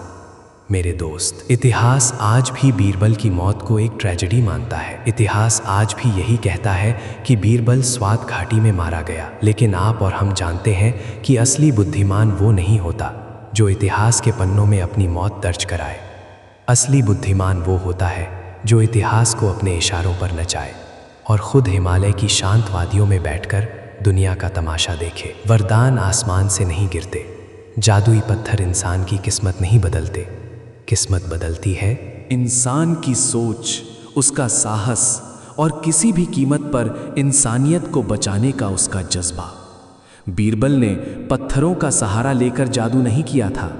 मेरे दोस्त। इतिहास आज भी बीरबल की मौत को एक ट्रेजेडी मानता है। इतिहास आज भी यही कहता है कि बीरबल स्वात घाटी में मारा गया, लेकिन आप और हम जानते हैं कि असली बुद्धिमान वो नहीं होता जो इतिहास के पन्नों में अपनी मौत दर्ज कराए। असली बुद्धिमान वो होता है जो इतिहास को अपने इशारों पर नचाए और खुद हिमालय की शांत वादियों में बैठकर दुनिया का तमाशा देखे। वरदान आसमान से नहीं गिरते, जादुई पत्थर इंसान की किस्मत नहीं बदलते, किस्मत बदलती है इंसान की सोच, उसका साहस और किसी भी कीमत पर इंसानियत को बचाने का उसका जज्बा। बीरबल ने पत्थरों का सहारा लेकर जादू नहीं किया था,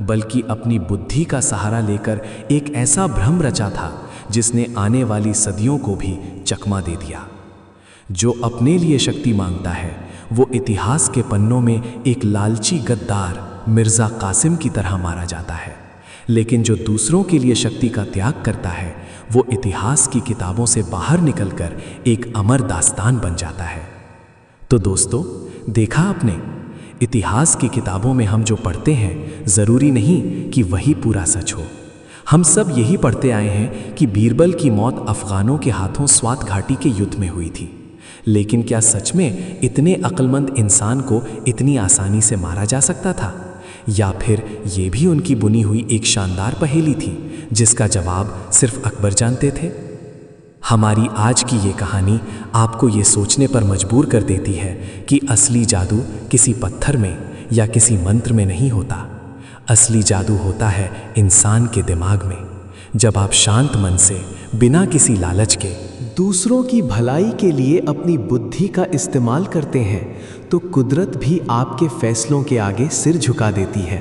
बल्कि अपनी बुद्धि का सहारा लेकर एक ऐसा भ्रम रचा था जिसने आने वाली सदियों को भी चकमा दे दिया। जो अपने लिए शक्ति मांगता है वो इतिहास के पन्नों में एक लालची गद्दार मिर्ज़ा कासिम की तरह मारा जाता है, लेकिन जो दूसरों के लिए शक्ति का त्याग करता है वो इतिहास की किताबों से बाहर निकलकर एक अमर दास्तान बन जाता है। तो दोस्तों, देखा आपने, इतिहास की किताबों में हम जो पढ़ते हैं ज़रूरी नहीं कि वही पूरा सच हो। हम सब यही पढ़ते आए हैं कि बीरबल की मौत अफगानों के हाथों स्वात घाटी के युद्ध में हुई थी, लेकिन क्या सच में इतने अक्लमंद इंसान को इतनी आसानी से मारा जा सकता था, या फिर ये भी उनकी बुनी हुई एक शानदार पहेली थी जिसका जवाब सिर्फ अकबर जानते थे? हमारी आज की ये कहानी आपको ये सोचने पर मजबूर कर देती है कि असली जादू किसी पत्थर में या किसी मंत्र में नहीं होता। असली जादू होता है इंसान के दिमाग में, जब आप शांत मन से बिना किसी लालच के दूसरों की भलाई के लिए अपनी बुद्धि का इस्तेमाल करते हैं तो कुदरत भी आपके फैसलों के आगे सिर झुका देती है।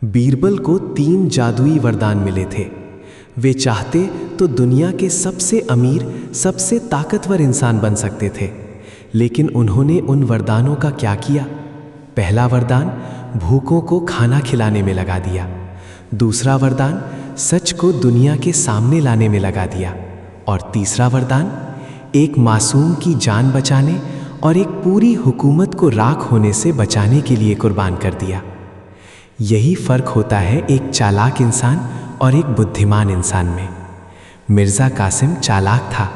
बीरबल को 3 जादुई वरदान मिले थे। वे चाहते तो दुनिया के सबसे अमीर, सबसे ताकतवर इंसान बन सकते थे, लेकिन उन्होंने उन वरदानों का क्या किया? पहला वरदान भूखों को खाना खिलाने में लगा दिया। दूसरा वरदान सच को दुनिया के सामने लाने में लगा दिया। और तीसरा वरदान एक मासूम की जान बचाने और एक पूरी हुकूमत को राख होने से बचाने के लिए कुर्बान कर दिया। यही फर्क होता है एक चालाक इंसान और एक बुद्धिमान इंसान में। मिर्ज़ा कासिम चालाक था,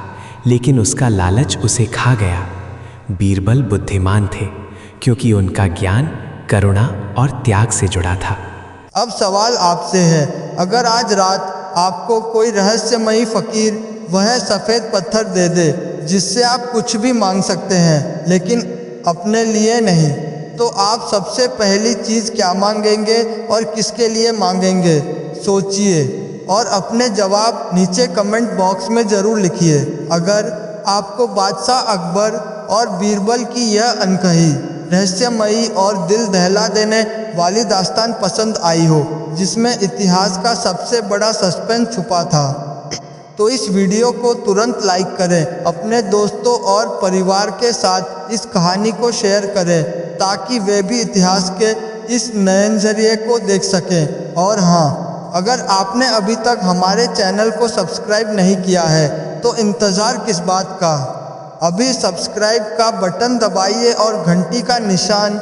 लेकिन उसका लालच उसे खा गया। बीरबल बुद्धिमान थे, क्योंकि उनका ज्ञान करुणा और त्याग से जुड़ा था। अब सवाल आपसे है, अगर आज रात आपको कोई रहस्यमयी फकीर वह सफ़ेद पत्थर दे दे जिससे आप कुछ भी मांग सकते हैं, लेकिन अपने लिए नहीं, तो आप सबसे पहली चीज़ क्या मांगेंगे और किसके लिए मांगेंगे? सोचिए और अपने जवाब नीचे कमेंट बॉक्स में ज़रूर लिखिए। अगर आपको बादशाह अकबर और बीरबल की यह अनकही, रहस्यमयी और दिल दहला देने वाली दास्तान पसंद आई हो, जिसमें इतिहास का सबसे बड़ा सस्पेंस छुपा था, तो इस वीडियो को तुरंत लाइक करें। अपने दोस्तों और परिवार के साथ इस कहानी को शेयर करें ताकि वे भी इतिहास के इस नए नज़रिए को देख सकें। और हाँ, अगर आपने अभी तक हमारे चैनल को सब्सक्राइब नहीं किया है तो इंतज़ार किस बात का? अभी सब्सक्राइब का बटन दबाइए और घंटी का निशान,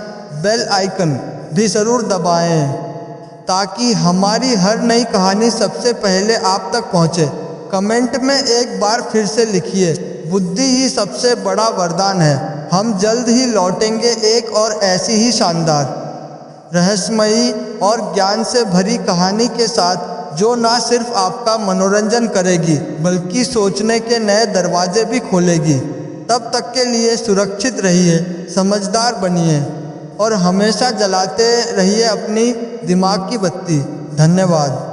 बेल आइकन भी ज़रूर दबाएं ताकि हमारी हर नई कहानी सबसे पहले आप तक पहुंचे। कमेंट में एक बार फिर से लिखिए, बुद्धि ही सबसे बड़ा वरदान है। हम जल्द ही लौटेंगे एक और ऐसी ही शानदार, रहस्यमयी और ज्ञान से भरी कहानी के साथ, जो ना सिर्फ आपका मनोरंजन करेगी बल्कि सोचने के नए दरवाजे भी खोलेगी। तब तक के लिए सुरक्षित रहिए, समझदार बनिए और हमेशा जलाते रहिए अपनी दिमाग की बत्ती। धन्यवाद।